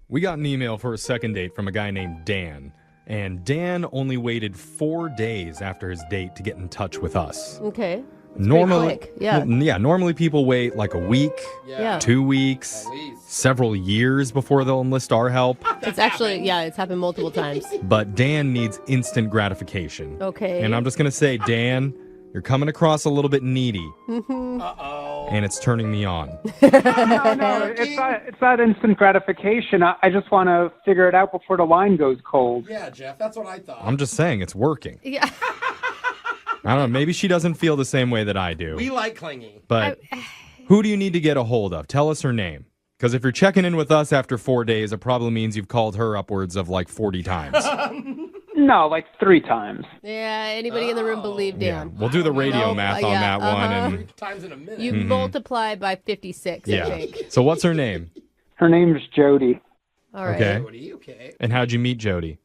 We got an email for a second date from a guy named Dan. And Dan only waited 4 days after his date to get in touch with us. Okay. Normally, quick. Yeah. Normally people wait like a week, Yeah. 2 weeks, several years before they'll enlist our help. It's actually, it's happened multiple times. But Dan needs instant gratification. Okay. And I'm just going to say, Dan, you're coming across a little bit needy. Uh-oh. And it's turning me on. No, it's not instant gratification. I just want to figure it out before the line goes cold. Yeah, Jeff, that's what I thought. I'm just saying, it's working. Yeah. I don't know, maybe she doesn't feel the same way that I do. We like clingy. But who do you need to get a hold of? Tell us her name. Because if you're checking in with us after 4 days, it probably means you've called her upwards of like 40 times. No, like 3 times. Yeah, anybody in the room believe Dan? We'll do the radio math on that one. And 3 times in a minute. You multiply by 56, I think. So what's her name? Her name's Jody. All right. Okay. Okay. And how'd you meet Jody?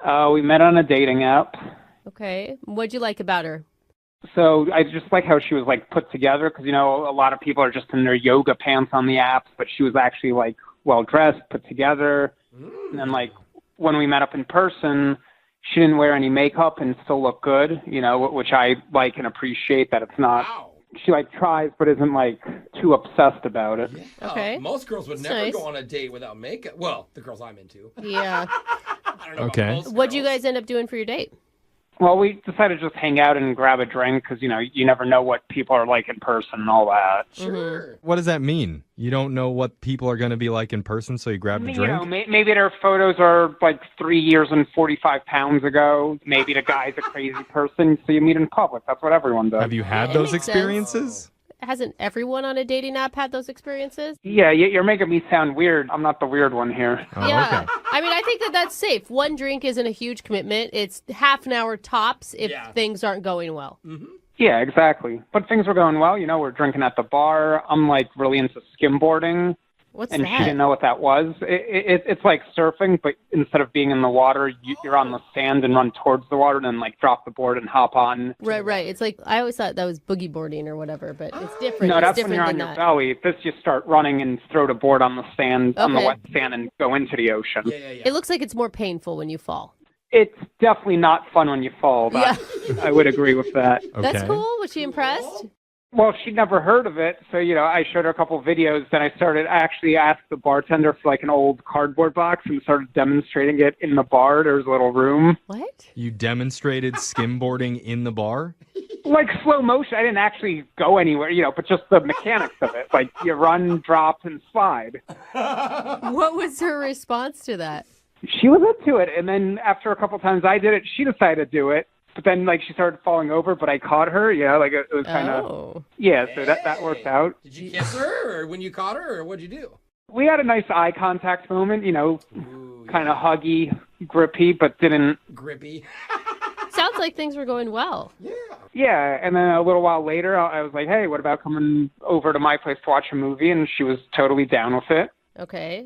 We met on a dating app. Okay. What'd you like about her? So I just like how she was like put together because, a lot of people are just in their yoga pants on the apps, but she was actually like well dressed, put together. And then like when we met up in person, she didn't wear any makeup and still look good, which I like and appreciate that it's not. Wow. She like tries but isn't like too obsessed about it. Yeah. Okay. Most girls would That's never nice. go on a date without makeup. Well, the girls I'm into. Yeah. I don't know Okay. about most What'd you girls. guys end up doing for your date? Well, we decided to just hang out and grab a drink because, you never know what people are like in person and all that. Sure. What does that mean? You don't know what people are going to be like in person, so you grabbed a drink? Maybe their photos are like 3 years and 45 pounds ago. Maybe the guy's a crazy person, so you meet in public. That's what everyone does. Have you had It those makes sense. experiences? Hasn't everyone on a dating app had those experiences? Yeah, you're making me sound weird. I'm not the weird one here. Oh, Yeah. okay. I mean, I think that's safe. One drink isn't a huge commitment. It's half an hour tops if things aren't going well. Yeah, exactly. But things were going well. We're drinking at the bar. I'm like really into skimboarding. What's And that? she didn't know what that was. It's like surfing, but instead of being in the water, you're on the sand and run towards the water and then like drop the board and hop on. Right. It's like, I always thought that was boogie boarding or whatever, but it's different. No, It's that's when different you're on than your that. belly. This you start running and throw the board on the sand, on the Okay. wet sand, and go into the ocean. Yeah. It looks like it's more painful when you fall. It's definitely not fun when you fall. I would agree with that. Okay. That's cool. Was she impressed? Well, she'd never heard of it, so I showed her a couple of videos. Then I actually asked the bartender for like an old cardboard box and started demonstrating it in the bar. There was a little room, What? You demonstrated skimboarding in the bar? like slow motion. I didn't actually go anywhere, but just the mechanics of it. Like you run, drop, and slide. What was her response to that? She was into it, and then after a couple of times I did it, she decided to do it. But then, like, she started falling over, but I caught her. Like it was kind of, Oh. yeah. So that worked out. Did you kiss her or when you caught her or what'd you do? We had a nice eye contact moment, Ooh, kind of huggy, grippy, but didn't. grippy. Sounds like things were going well. Yeah. Yeah, and then a little while later, I was like, hey, what about coming over to my place to watch a movie? And she was totally down with it. Okay.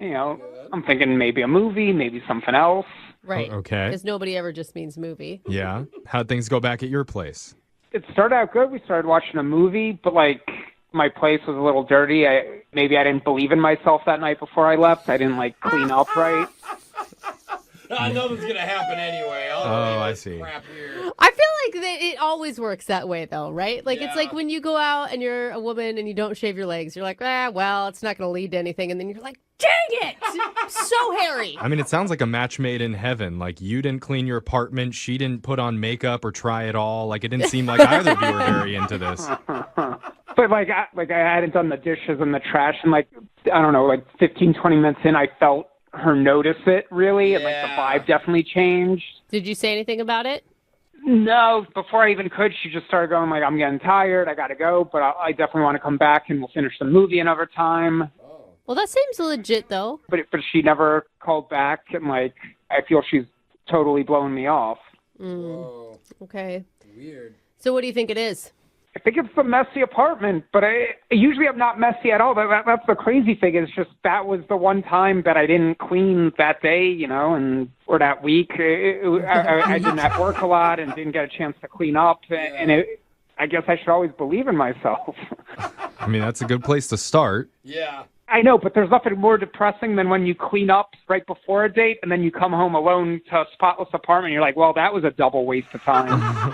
I'm thinking maybe a movie, maybe something else. Right. Okay. Because nobody ever just means movie. Yeah. How'd things go back at your place? It started out good. We started watching a movie, but like my place was a little dirty. Maybe I didn't believe in myself that night before I left. I didn't like clean up right. I know this is going to happen anyway. I see. Crap here. I feel like it always works that way, though, right? Like, it's Yeah. like when you go out and you're a woman and you don't shave your legs. You're like, well, it's not going to lead to anything. And then you're like, dang it! So hairy. I mean, it sounds like a match made in heaven. Like, you didn't clean your apartment, she didn't put on makeup or try it all. Like, it didn't seem like either of you were very into this. But like I hadn't done the dishes and the trash, and like I don't know, like 15, 20 minutes in, I felt her notice it really, and like the Yeah. vibe definitely changed. Did you say anything about it? No, before I even could, she just started going like, I'm getting tired, I gotta go, but I definitely want to come back and we'll finish the movie another time. Well, that seems legit, though. But she never called back, and like I feel she's totally blowing me off. Whoa. Okay. Weird. So what do you think it is? I think it's the messy apartment, but usually I'm not messy at all. That's the crazy thing. Is just that was the one time that I didn't clean that day, or that week. I didn't at work a lot and didn't get a chance to clean up, and I guess I should always believe in myself. I mean, that's a good place to start. Yeah. I know, but there's nothing more depressing than when you clean up right before a date and then you come home alone to a spotless apartment. And you're like, well, that was a double waste of time.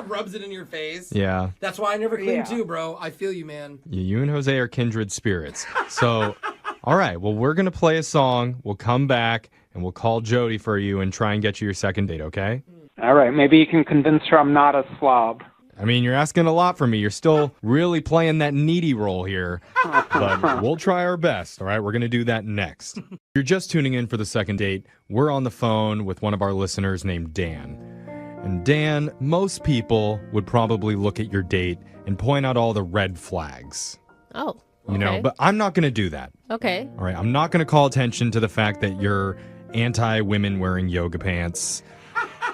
Rubs it in your face. Yeah. That's why I never clean Yeah. too, bro. I feel you, man. You and Jose are kindred spirits. So, all right. Well, we're going to play a song. We'll come back and we'll call Jody for you and try and get you your second date, okay? All right, maybe you can convince her I'm not a slob. I mean, you're asking a lot from me. You're still really playing that needy role here, but we'll try our best, all right? We're going to do that next. If you're just tuning in for the second date, we're on the phone with one of our listeners named Dan. And Dan, most people would probably look at your date and point out all the red flags, Oh, okay. you know, but I'm not going to do that, Okay. all right? I'm not going to call attention to the fact that you're anti-women wearing yoga pants,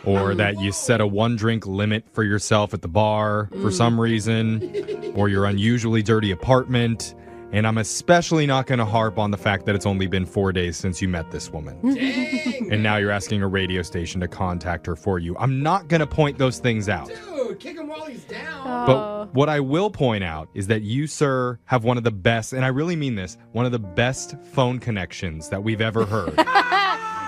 or that you set a one-drink limit for yourself at the bar for some reason, or your unusually dirty apartment. And I'm especially not going to harp on the fact that it's only been 4 days since you met this woman. Dang. And now you're asking a radio station to contact her for you. I'm not going to point those things out. Dude, kick him while he's down. But what I will point out is that you, sir, have one of the best, and I really mean this, one of the best phone connections that we've ever heard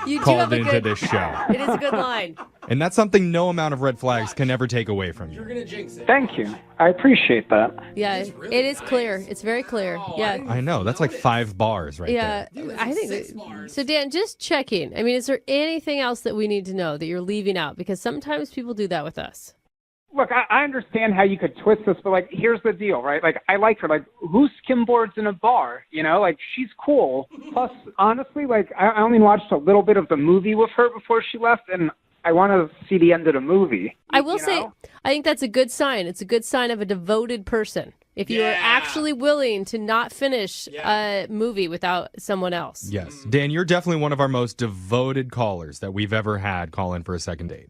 You do called have a into good, this show. It is a good line. And that's something no amount of red flags can ever take away from You're you. going to jinx it. Thank you. I appreciate that. Yeah, It's really it is nice. clear. It's very clear. Oh, yeah. I know. That's like 5 bars right Yeah, there. Dude, I that's think 6 bars. so. Dan, just checking. I mean, is there anything else that we need to know that you're leaving out? Because sometimes people do that with us. Look, I understand how you could twist this, but, like, here's the deal, right? Like, I like her. Like, who skimboards in a bar? You know, like, she's cool. Plus, honestly, like, I only watched a little bit of the movie with her before she left, and I want to see the end of the movie. I will you say, know? I think that's a good sign. It's a good sign of a devoted person. If you are Yeah. actually willing to not finish Yeah. a movie without someone else. Yes. Dan, you're definitely one of our most devoted callers that we've ever had call in for a second date.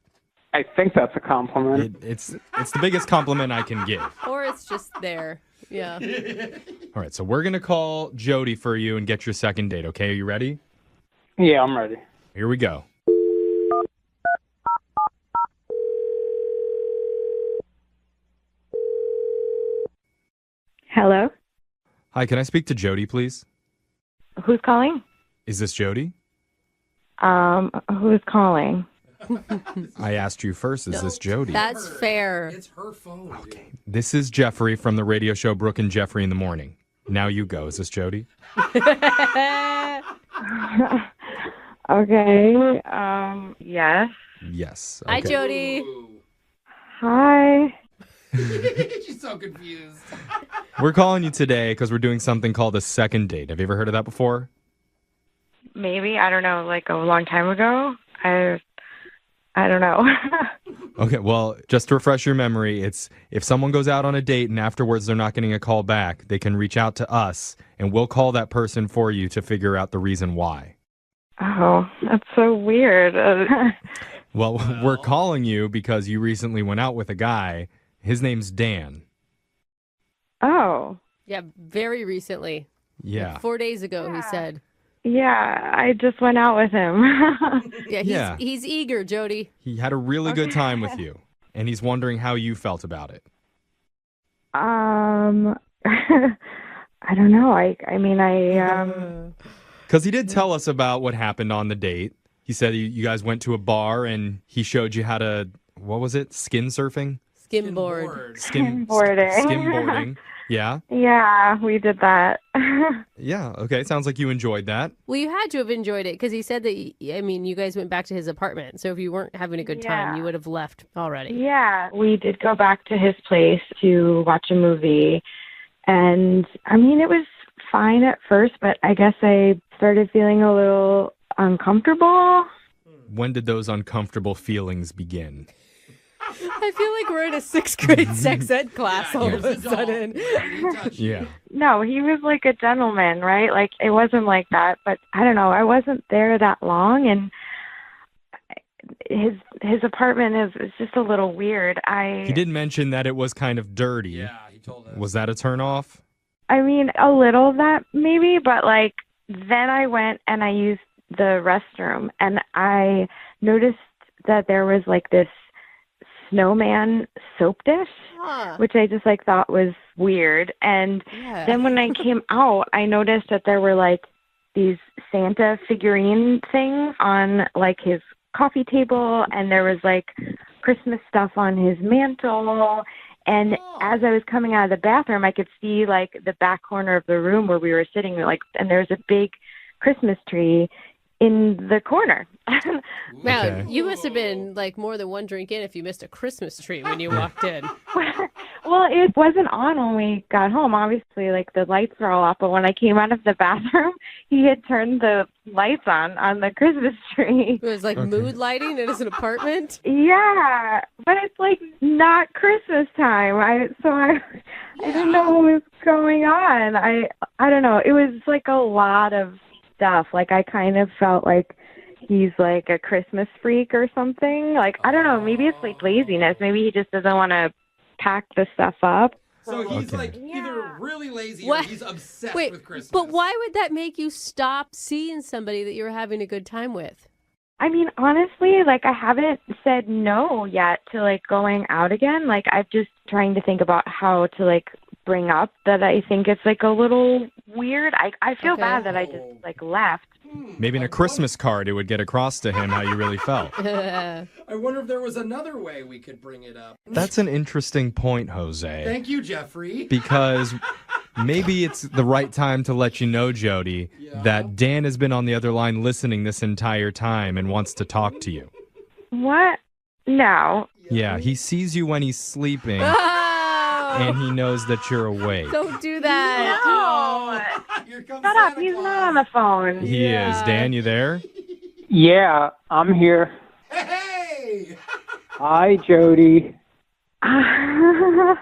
I think that's a compliment. It's the biggest compliment I can give. Or it's just there. Yeah. All right, so we're going to call Jody for you and get your second date, okay? Are you ready? Yeah, I'm ready. Here we go. Hello? Hi, can I speak to Jody, please? Who's calling? Is this Jody? Who's calling? I asked you first, is this Jody? That's fair. It's her phone. Okay. This is Jeffrey from the radio show Brooke and Jeffrey in the Morning. Now you go. Is this Jody? Okay. Yes. Yes. Hi, Okay. Jody. Hi. She's so confused. We're calling you today because we're doing something called a second date. Have you ever heard of that before? Maybe, I don't know, like a long time ago. I don't know. Okay, well, just to refresh your memory, it's if someone goes out on a date and afterwards they're not getting a call back, they can reach out to us and we'll call that person for you to figure out the reason why. Oh, that's so weird. Well, we're calling you because you recently went out with a guy. His name's Dan. Oh. Yeah, very recently. Yeah. 4 days ago, he Yeah. said. Yeah, I just went out with him. Yeah, he's eager, Jody. He had a really good time with you, and he's wondering how you felt about it. I don't know. I mean, Because he did tell us about what happened on the date. He said you guys went to a bar and he showed you how to, what was it, skin surfing? Skimboard. Skimboarding. Skimboarding. Yeah? Yeah, we did that. Yeah, okay. Sounds like you enjoyed that. Well, you had to have enjoyed it because he said that, I mean, you guys went back to his apartment. So if you weren't having a good time, Yeah. you would have left already. Yeah, we did go back to his place to watch a movie. And I mean, it was fine at first, but I guess I started feeling a little uncomfortable. When did those uncomfortable feelings begin? I feel like we're in a 6th grade sex ed class all of a sudden. Yeah. No, he was like a gentleman, right? Like, it wasn't like that, but I don't know. I wasn't there that long, and his apartment is just a little weird. He did mention that it was kind of dirty. Yeah, he told us. Was that a turnoff? I mean, a little of that maybe, but like then I went and I used the restroom and I noticed that there was like this snowman soap dish, Huh. which I just like thought was weird. And Yeah. then when I came out, I noticed that there were like these Santa figurine things on like his coffee table, and there was like Christmas stuff on his mantle. And as I was coming out of the bathroom, I could see like the back corner of the room where we were sitting, like, and there was a big Christmas tree in the corner. Wow, Okay. you must have been like more than one drink in if you missed a Christmas tree when you walked in. Well, it wasn't on when we got home. Obviously, like the lights were all off. But when I came out of the bathroom, he had turned the lights on the Christmas tree. It was like mood lighting in his apartment. Yeah, but it's like not Christmas time. I didn't know what was going on. I don't know. It was like a lot of stuff. Like I kind of felt like he's like a Christmas freak or something. Like I don't know. Maybe it's like laziness. Maybe he just doesn't want to pack the stuff up. So he's like either really lazy or What? he's obsessed Wait, with Christmas. but why would that make you stop seeing somebody that you were having a good time with? I mean, honestly, like I haven't said no yet to like going out again. Like I'm just trying to think about how to like bring up that I think it's like a little weird. I feel Okay. bad that I just like left. Maybe in a Christmas card, it would get across to him how you really felt. I wonder if there was another way we could bring it up. That's an interesting point, Jose. Thank you, Jeffrey. Because maybe it's the right time to let you know, Jody, that Dan has been on the other line listening this entire time and wants to talk to you. What? No. Yeah, he sees you when he's sleeping, Oh, and he knows that you're awake. don't do that. No. Here comes Shut up. Santa He's Claus. not on the phone. He is. Dan, you there? Yeah, I'm here. Hey! Hi, Jody. Hi.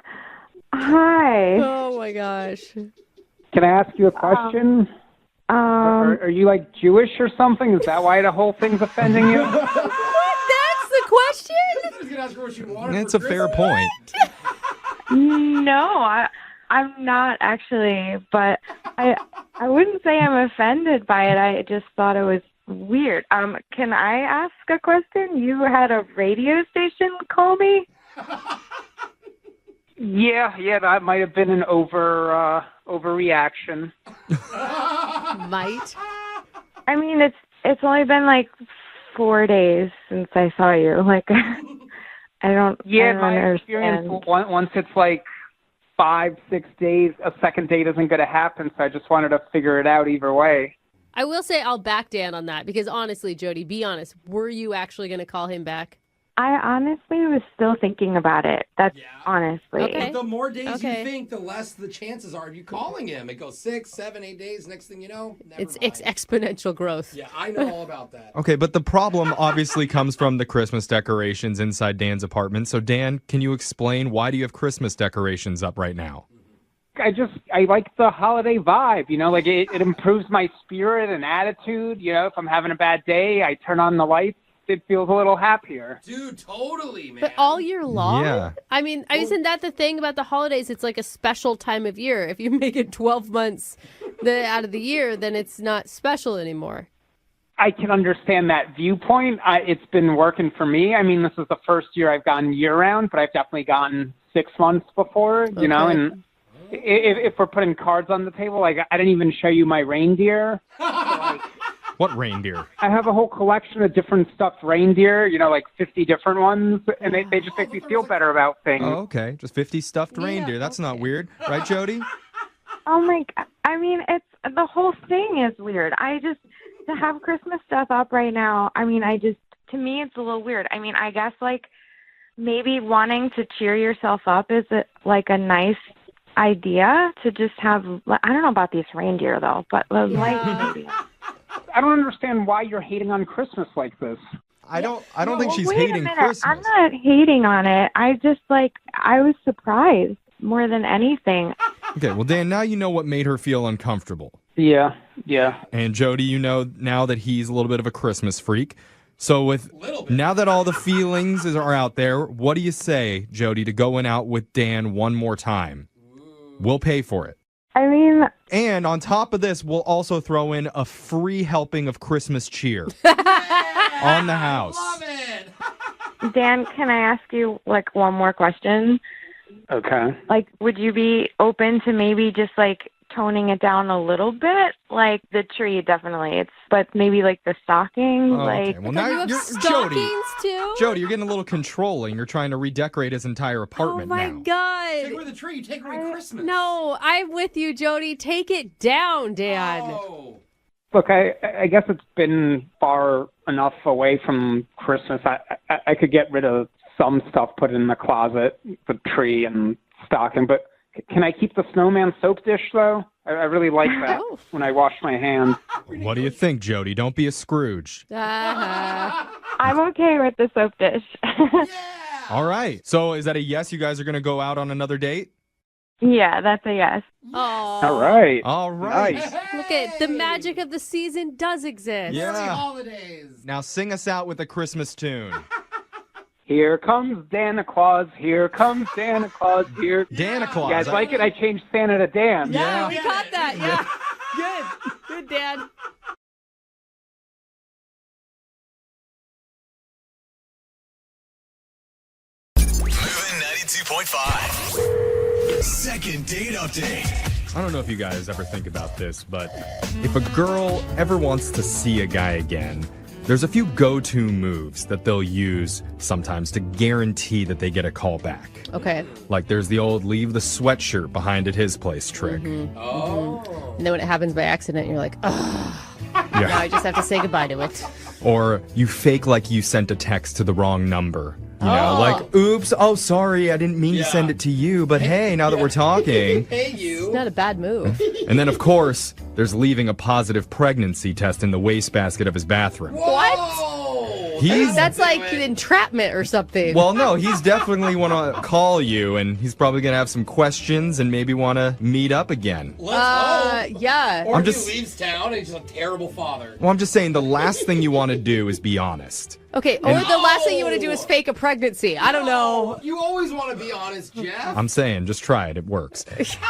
Oh my gosh. Can I ask you a question? Are you like Jewish or something? Is that why the whole thing's offending you? What? That's the question? I was gonna ask her what she wanted It's for a fair Christmas. point. No, I'm not actually, but I wouldn't say I'm offended by it. I just thought it was weird. Can I ask a question? You had a radio station call me? Yeah, that might have been an overreaction. Might. I mean, it's only been like 4 days since I saw you. Like, I don't My understand. experience, once it's like 5-6 days, a second date isn't going to happen, so I just wanted to figure it out either way. I will say I'll back Dan on that because honestly, Jody, be honest. Were you actually going to call him back? I honestly was still thinking about it. That's Yeah. honestly. Okay. But the more days Okay. you think, the less the chances are of you calling him. It goes 6, 7, 8 days. Next thing you know, never It's mind. exponential growth. Yeah, I know all about that. Okay, but the problem obviously comes from the Christmas decorations inside Dan's apartment. So, Dan, can you explain why do you have Christmas decorations up right now? I like the holiday vibe, like it improves my spirit and attitude. If I'm having a bad day, I turn on the lights, it feels a little happier. Dude, totally, man. But all year long? Yeah. I mean, isn't that the thing about the holidays? It's like a special time of year. If you make it 12 months out of the year, then it's not special anymore. I can understand that viewpoint. It's been working for me. I mean, this is the first year I've gone year-round, but I've definitely gotten 6 months before, and if we're putting cards on the table, like I didn't even show you my reindeer. What reindeer? I have a whole collection of different stuffed reindeer, like 50 different ones, and they just make me feel better about things. Oh, okay. Just 50 stuffed reindeer. That's not weird. Right, Jody? Oh my God. I mean, the whole thing is weird. To have Christmas stuff up right now, I mean, to me, it's a little weird. I mean, I guess like maybe wanting to cheer yourself up is like a nice idea to just have, I don't know about these reindeer though, but like maybe. I don't understand why you're hating on Christmas like this. I don't think she's Wait a hating minute. Christmas. I'm not hating on it. I was surprised more than anything. Okay, well, Dan, now you know what made her feel uncomfortable. Yeah. And Jody, you know now that he's a little bit of a Christmas freak. So now that all the feelings are out there, what do you say, Jody, to going out with Dan one more time? We'll pay for it. I mean, And on top of this, we'll also throw in a free helping of Christmas cheer on the house. Love it. Dan, can I ask you like one more question? Okay. Like, would you be open to maybe just like toning it down a little bit? Like the tree, definitely. But maybe like the stocking, like. Okay. Well, now You have you're stockings too? Jody, you're getting a little controlling. You're trying to redecorate his entire Oh apartment my now. God. Take away the tree. Take away Christmas. No, I'm with you, Jody. Take it down, Dan. Oh. Look, I guess it's been far enough away from Christmas. I could get rid of some stuff, put it in the closet, the tree and stocking, but can I keep the snowman soap dish, though? I really like that Oh. when I wash my hands. What do you think, Jody? Don't be a Scrooge. Uh-huh. I'm okay with the soap dish. All right. So is that a yes? You guys are going to go out on another date? Yeah, that's a yes. Oh. All right. All right. Nice. Look at the magic of the season does exist. Yeah. Happy holidays. Now sing us out with a Christmas tune. Here comes Santa Claus. Here comes Santa Claus. Here. Santa Claus. You guys like it? I changed Santa to Dan. Yeah, Yeah. we caught that. Yeah. Good. Good, Dan. Moving 92.5. Second date update. I don't know if you guys ever think about this, but if a girl ever wants to see a guy again, there's a few go-to moves that they'll use sometimes to guarantee that they get a call back. Okay. Like there's the old leave the sweatshirt behind at his place trick. Oh. And then when it happens by accident, you're like, oh, now Yeah. I just have to say goodbye to it. Or you fake like you sent a text to the wrong number. You know, Oh. like, oops, oh, sorry, I didn't mean to send it to you, but hey, now that we're talking. Hey, you. It's not a bad move. And then, of course, there's leaving a positive pregnancy test in the wastebasket of his bathroom. Whoa. He's- That's like entrapment or something. Well, no, he's definitely want to call you, and he's probably going to have some questions and maybe want to meet up again. Let's hope. Yeah. Or I'm if just- he leaves town and he's a terrible father. Well, I'm just saying the last thing you want to do is be honest. Okay, or the last thing you want to do is fake a pregnancy. I don't know. You always want to be honest, Jeff. I'm saying, just try it. It works.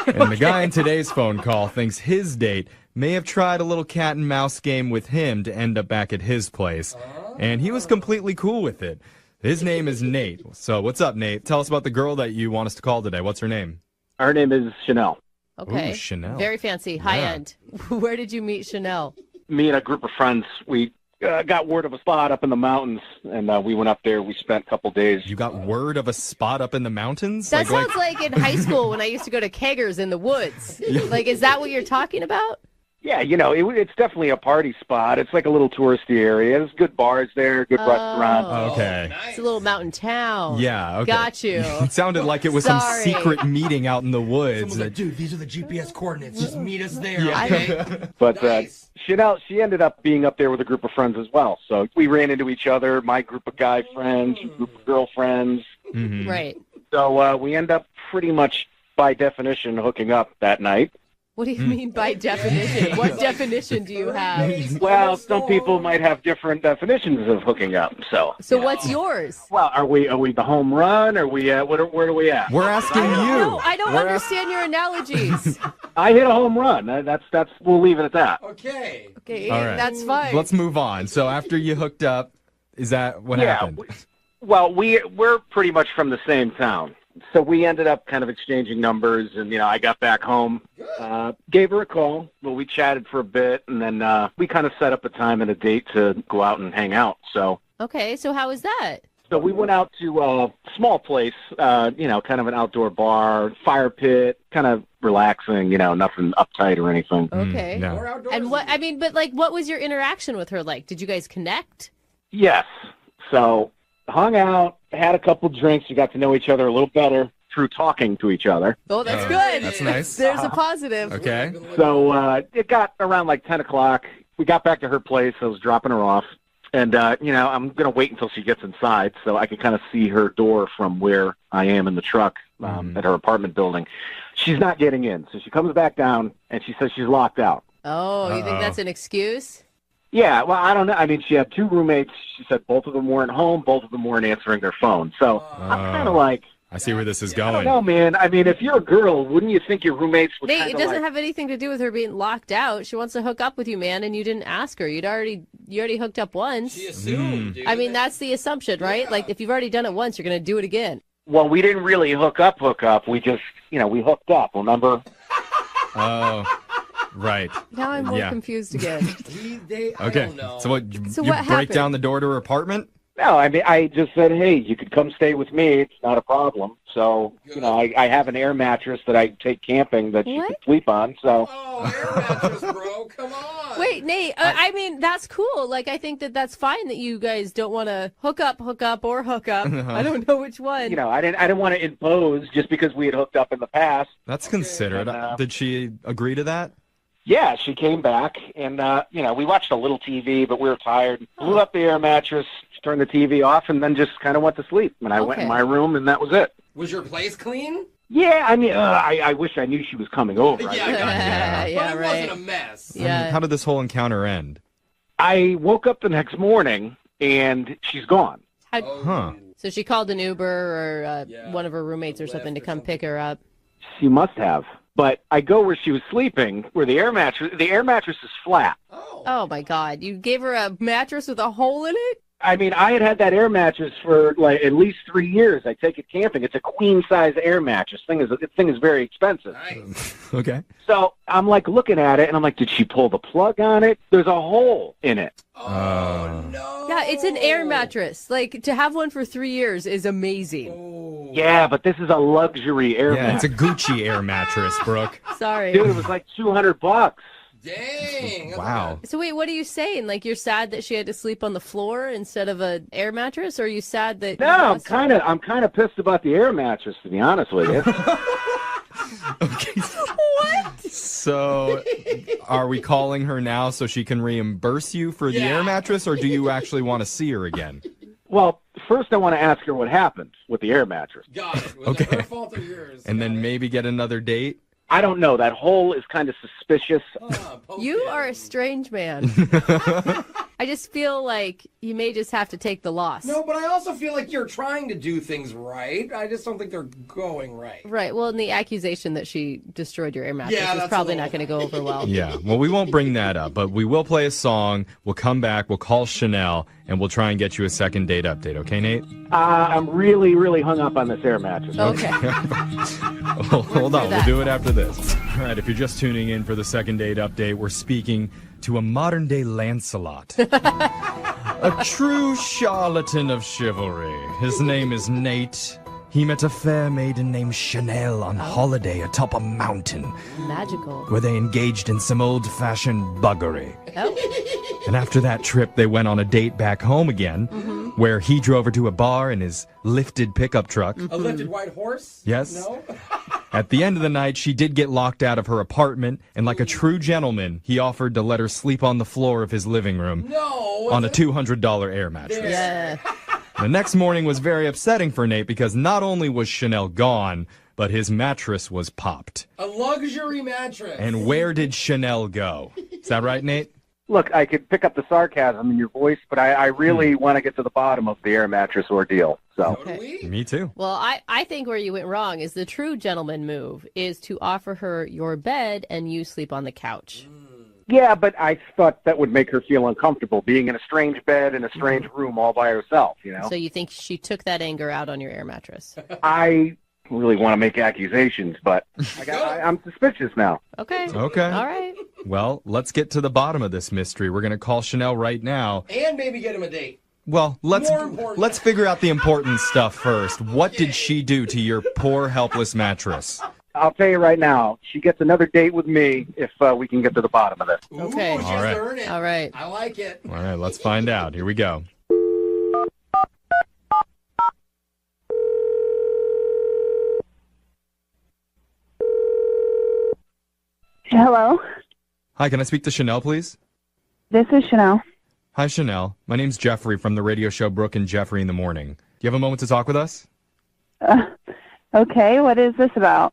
And the guy in today's phone call thinks his date may have tried a little cat and mouse game with him to end up back at his place. And he was completely cool with it. His name is Nate. So what's up, Nate? Tell us about the girl that you want us to call today. What's her name? Her name is Chanel. Okay. Ooh, Chanel. Very fancy, high Yeah. end. Where did you meet Chanel? Me and a group of friends, we got word of a spot up in the mountains, and we went up there. We spent a couple days. You got word of a spot up in the mountains? That sounds like in high school when I used to go to keggers in the woods. Like, is that what you're talking about? Yeah, you know, it's definitely a party spot. It's like a little touristy area. There's good bars there, good restaurants. Okay. Nice. It's a little mountain town. Yeah, okay. Got you. It sounded like it was Sorry. some secret meeting out in the woods. Someone's like, dude, these are the GPS coordinates. Just meet us there, Yeah. okay? But Nice. Chanel, she ended up being up there with a group of friends as well. So we ran into each other, my group of guy friends, group of girlfriends. Mhm. Right. So we end up pretty much, by definition, hooking up that night. What do you mean by definition? What definition do you have? Well, some people might have different definitions of hooking up. So, What's yours? well, are we the home run? Are we where are we at? We're asking you. No, I don't We're understand your analogies. I hit a home run. That's we'll leave it at that. Okay. Okay, All right. that's fine. Let's move on. So after you hooked up, is that what happened? Well, we're pretty much from the same town. So we ended up kind of exchanging numbers, and I got back home, gave her a call. Well, we chatted for a bit, and then we kind of set up a time and a date to go out and hang out. So Okay, so how was that? we went out to a small place, kind of an outdoor bar, fire pit, kind of relaxing, nothing uptight or anything. Okay. No. Or outdoors. And what was your interaction with her like? Did you guys connect? Yes. So hung out, had a couple drinks. We got to know each other a little better through talking to each other. Oh, that's good. That's nice. There's a positive. Okay. So it got around like 10 o'clock. We got back to her place. I was dropping her off. And, I'm going to wait until she gets inside so I can kind of see her door from where I am in the truck at her apartment building. She's not getting in. So she comes back down, and she says she's locked out. Oh, you think Uh-oh. that's an excuse? Yeah, well, I don't know. I mean, she had two roommates. She said both of them weren't home. Both of them weren't answering their phone. So I'm kind of like, I see where this is I going. don't know, man. I mean, if you're a girl, wouldn't you think your roommates would Nate, kind it of doesn't have anything to do with her being locked out. She wants to hook up with you, man, and you didn't ask her. You already hooked up once. She assumed, dude. I mean, that's the assumption, right? Yeah. Like, if you've already done it once, you're going to do it again. Well, we didn't really hook up. We just, we hooked up, remember? Oh, right. Now I'm more Yeah. confused again. I Okay. don't know. So what? So You what break happened? down the door to her apartment? No, I mean, I just said, hey, you could come stay with me. It's not a problem. So, I have an air mattress that I take camping that you What? can sleep on. So, Oh, air mattress, bro. Come on. Wait, Nate, I mean, that's cool. Like, I think that's fine that you guys don't want to hook up, or hook up. I don't know which one. I didn't want to impose just because we had hooked up in the past. That's considerate. And, Did she agree to that? Yeah, she came back, and, we watched a little TV, but we were tired. Blew up the air mattress, turned the TV off, and then just kind of went to sleep. And I went in Okay. my room, and that was it. Was your place clean? Yeah, I mean, I wish I knew she was coming over. Yeah, I, Yeah, but it right. wasn't a mess. I mean, Yeah. how did this whole encounter end? I woke up the next morning, and she's gone. Huh. So she called an Uber or Yeah. one of her roommates or Lyft something to or come something. pick her up. She must have. But I go where she was sleeping, where the air mattress is flat. Oh. Oh, my God. You gave her a mattress with a hole in it? I mean, I had that air mattress for like at least 3 years. I take it camping. It's a queen size air mattress. The thing is very expensive. Nice. Okay. So I'm like looking at it, and I'm like, did she pull the plug on it? There's a hole in it. Oh, no. Yeah, it's an air mattress. Like, to have one for 3 years is amazing. Oh. Yeah, but this is a luxury air Yeah, it's mattress. a Gucci air mattress, Brooke. Sorry. Dude, it was like $200. Dang. that's Wow. So wait, what are you saying? Like, you're sad that she had to sleep on the floor instead of an air mattress, or are you sad that? No, I'm kind of pissed about the air mattress, to be honest with you. Okay. So, are we calling her now so she can reimburse you for the Yeah. air mattress, or do you actually want to see her again? Well, first I want to ask her what happened with the air mattress. Got it. Was Okay. it her fault or yours? And then Got it. maybe get another date? I don't know. That hole is kind of suspicious. Poke You it. are a strange man. I just feel like you may just have to take the loss. No, but I also feel like you're trying to do things right. I just don't think they're going right. Right. Well, and the accusation that she destroyed your air mattress Yeah, is that's probably a not little- going to go over well. Yeah. Well, we won't bring that up, but we will play a song. We'll come back. We'll call Chanel, and we'll try and get you a second date update. Okay, Nate? I'm really, really hung up on this air mattress. Okay. Hold on. We'll that. do it after this. All right. If you're just tuning in for the second date update, we're speaking to a modern day Lancelot. A true charlatan of chivalry. His name is Nate. He met a fair maiden named Chanel on holiday atop a mountain Magical. where they engaged in some old-fashioned buggery. Oh. And after that trip, they went on a date back home again, where he drove her to a bar in his lifted pickup truck. A lifted white horse? Yes. No? At the end of the night, she did get locked out of her apartment, and like a true gentleman, he offered to let her sleep on the floor of his living room No. on a $200 air mattress. Yeah. The next morning was very upsetting for Nate because not only was Chanel gone, but his mattress was popped. A luxury mattress. And where did Chanel go? Is that right, Nate? Look, I could pick up the sarcasm in your voice, but I really want to get to the bottom of the air mattress ordeal. So, So do we? Me too. Well, I think where you went wrong is the true gentleman move is to offer her your bed and you sleep on the couch. yeah, but I thought that would make her feel uncomfortable being in a strange bed in a strange room all by herself, you know? So you think she took that anger out on your air mattress? I really want to make accusations, but I'm suspicious now. Okay. Okay. All right. Well, let's get to the bottom of this mystery. We're going to call Chanel right now. And maybe get him a date. Well, let's More important. let's figure out the important stuff first. What did she do to your poor helpless mattress? I'll tell you right now, she gets another date with me if we can get to the bottom of this. Ooh, Okay. She's All right. earned it. All right. I like it. All right, let's find out. Here we go. Hello, Hi, can I speak to Chanel, please? this is Chanel. Hi, Chanel. My name's Jeffrey from the radio show Brooke and Jeffrey in the Morning. Do you have a moment to talk with us? Okay, what is this about?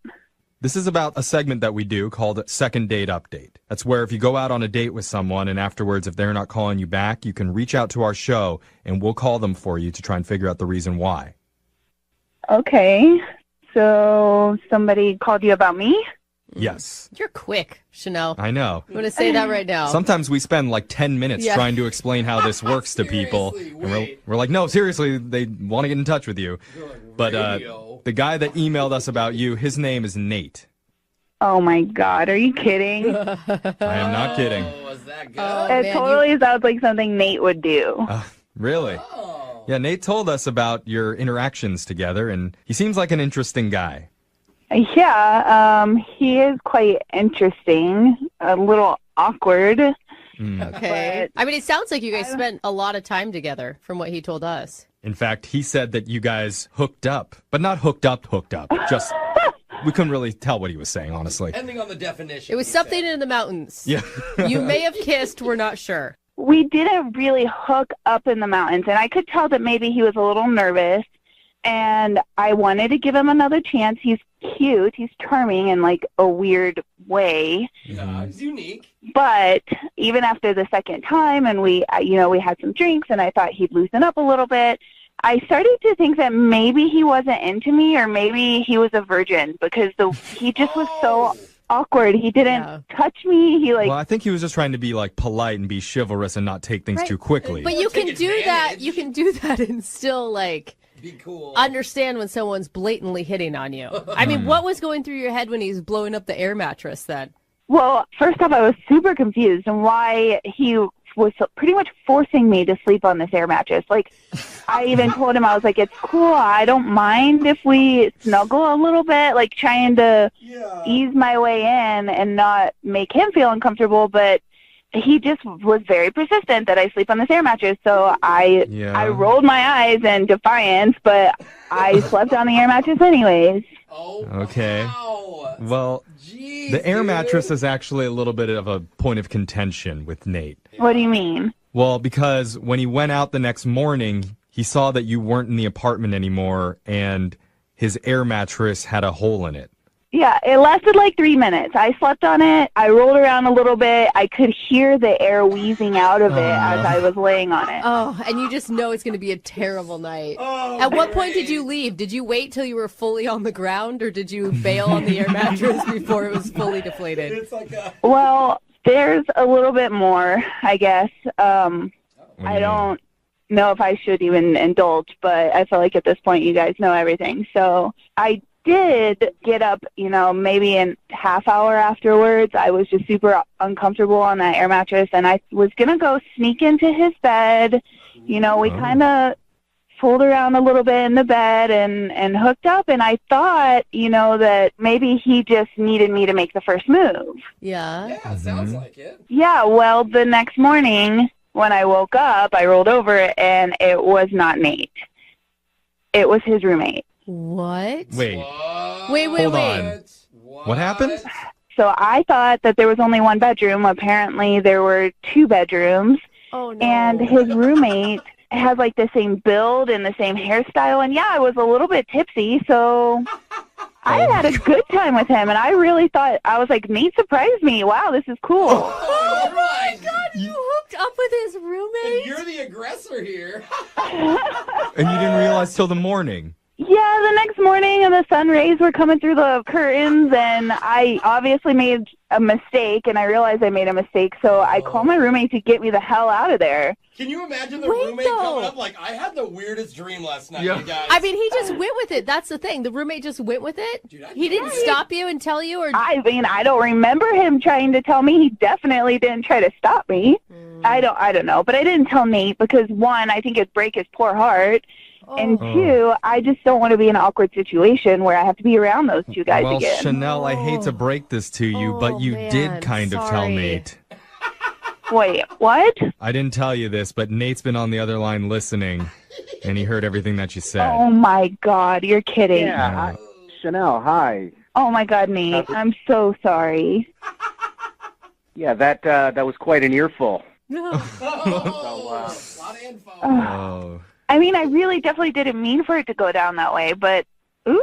This is about a segment that we do called Second Date Update. That's where if you go out on a date with someone and afterwards if they're not calling you back, you can reach out to our show and we'll call them for you to try and figure out the reason why. Okay. So somebody called you about me? Yes. You're quick, Chanel. I know. I'm going to say that right now. Sometimes we spend like 10 minutes Yeah. trying to explain how this works to people. Seriously, And wait. we're like, no, seriously, they want to get in touch with you. But Radio. the guy that emailed us about you, his name is Nate. Oh my God, are you kidding? I am not kidding. Oh, is that good? Oh, It man, totally sounds like something Nate would do. Really? Oh. Yeah, Nate told us about your interactions together, and he seems like an interesting guy. Yeah, he is quite interesting, a little awkward. Okay. I mean, it sounds like you guys spent a lot of time together from what he told us. In fact, he said that you guys hooked up, but not hooked up. Just, we couldn't really tell what he was saying, honestly. Depending on the definition. It was he something said. in the mountains. Yeah. You may have kissed, we're not sure. We didn't really hook up in the mountains, and I could tell that maybe he was a little nervous, and I wanted to give him another chance. He's cute. He's charming in, like, a weird way. Yeah, it's unique. But even after the second time, and we had some drinks, and I thought he'd loosen up a little bit, I started to think that maybe he wasn't into me, or maybe he was a virgin, because he just was so awkward. He didn't touch me. He Well, I think he was just trying to be like polite and be chivalrous and not take things too quickly. But Or you take can do that. advantage. You can do that and still, like, Be cool. understand when someone's blatantly hitting on you. I mean, what was going through your head when he was blowing up the air mattress then? Well, first off, I was super confused on why he was pretty much forcing me to sleep on this air mattress. Like, I even told him, I was like, it's cool. I don't mind if we snuggle a little bit, like trying to ease my way in and not make him feel uncomfortable. But he just was very persistent that I sleep on this air mattress. So I rolled my eyes in defiance, but I slept on the air mattress anyways. Oh, Okay. wow. Well, Jeez, the air dude. mattress is actually a little bit of a point of contention with Nate. What do you mean? Well, because when he went out the next morning, he saw that you weren't in the apartment anymore, and his air mattress had a hole in it. Yeah, it lasted like 3 minutes. I slept on it. I rolled around a little bit. I could hear the air wheezing out of it as I was laying on it. Oh, and you just know it's going to be a terrible night. Oh, At what point great. did you leave? Did you wait till you were fully on the ground, or did you bail on the air mattress before it was fully deflated? It's like a... Well, there's a little bit more, I guess. I don't know if I should even indulge, but I feel like at this point you guys know everything. So I did get up, maybe a half hour afterwards. I was just super uncomfortable on that air mattress, and I was going to go sneak into his bed. We kind of fooled around a little bit in the bed and hooked up, and I thought, that maybe he just needed me to make the first move. Yeah. Yeah, it sounds like it. Yeah, well, the next morning when I woke up, I rolled over, and it was not Nate. It was his roommate. What? Wait. What? Wait. Hold on. What happened? So I thought that there was only one bedroom. Apparently, there were 2 bedrooms. Oh, no. And his roommate has like the same build and the same hairstyle. And yeah, I was a little bit tipsy, so I had a good time with him. And I really thought, I was like, Nate surprised me. Wow, this is cool. Oh, my God, you hooked up with his roommate? You're the aggressor here. And you didn't realize till the morning. Yeah, the next morning, and the sun rays were coming through the curtains, and I obviously made a mistake, and I realized I made a mistake, so I called my roommate to get me the hell out of there. Can you imagine the Wait, roommate though. coming up like, I had the weirdest dream last night, Yeah. you guys. I mean, he just went with it. That's the thing. The roommate just went with it. Dude, He didn't stop you and tell you, or I mean, I don't remember him trying to tell me. He definitely didn't try to stop me. I don't know, but I didn't tell Nate because, one, I think it'd break his poor heart, and 2, I just don't want to be in an awkward situation where I have to be around those 2 guys Well, again. Chanel, I hate to break this to you, but you man, did kind of tell sorry. Nate. Wait, what? I didn't tell you this, but Nate's been on the other line listening, and he heard everything that you said. Oh my God, you're kidding. Yeah, Chanel, hi. Oh my God, Nate, I'm so sorry. Yeah, that was quite an earful. Oh, a lot of info. Oh. I mean, I really definitely didn't mean for it to go down that way, but ooh.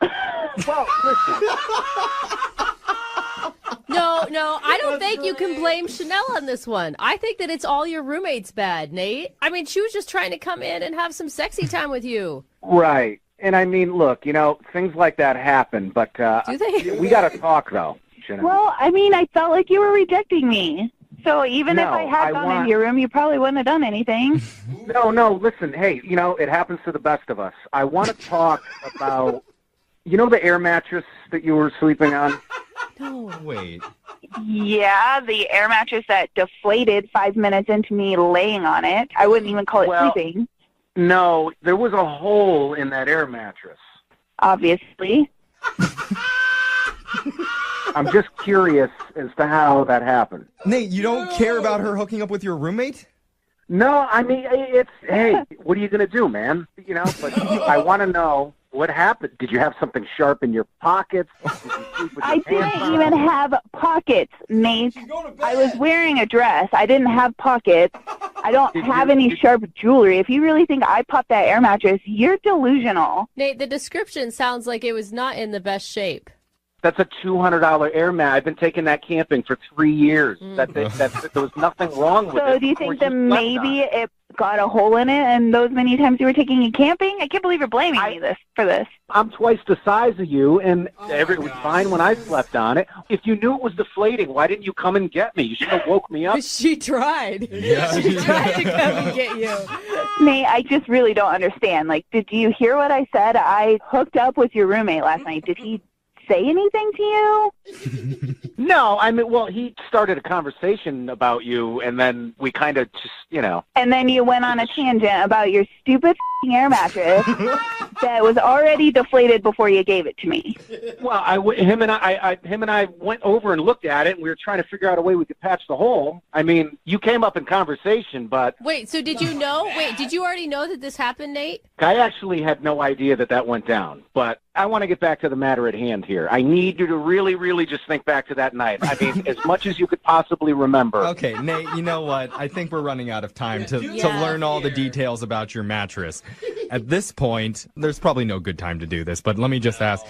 Well, listen. No, I don't think you can blame Chanel on this one. I think that it's all your roommate's bad, Nate. I mean, she was just trying to come in and have some sexy time with you. Right. And I mean, look, things like that happen, but Do they? we got to talk, though. Shouldn't we? Well, I mean, I felt like you were rejecting me. So even if No, I had gone into your room, you probably wouldn't have done anything. No, listen, hey, it happens to the best of us. I want to talk about, the air mattress that you were sleeping on? No. Wait. Yeah, the air mattress that deflated 5 minutes into me laying on it. I wouldn't even call it sleeping. No, there was a hole in that air mattress. Obviously. I'm just curious as to how that happened. Nate, you don't care about her hooking up with your roommate? No, I mean, hey, what are you going to do, man? But I want to know what happened. Did you have something sharp in your pockets? Did you sleep with I your pants didn't on? even have pockets, Nate. I was wearing a dress. I didn't have pockets. I don't have any sharp jewelry. If you really think I popped that air mattress, you're delusional. Nate, the description sounds like it was not in the best shape. That's a $200 air mat. I've been taking that camping for 3 years. There was nothing wrong with it. So do you think that maybe it got a hole in it and those many times you were taking it camping? I can't believe you're blaming me for this. I'm twice the size of you, and it was fine when I slept on it. If you knew it was deflating, why didn't you come and get me? You should have woke me up. She tried. Yeah. She tried to come and get you. Nate, I just really don't understand. Did you hear what I said? I hooked up with your roommate last night. Did he say anything to you? No, I mean, he started a conversation about you, and then we kind of just, And then you went on a tangent about your stupid air mattress that was already deflated before you gave it to me. Well, him and I went over and looked at it, and we were trying to figure out a way we could patch the hole. I mean, you came up in conversation, but Wait, so did you know? Wait, did you already know that this happened, Nate? I actually had no idea that went down. But I want to get back to the matter at hand here. I need you to really, really just think back to that night. I mean, as much as you could possibly remember. Okay, Nate, you know what? I think we're running out of time to learn all the details about your mattress. At this point, there's probably no good time to do this, but let me just ask,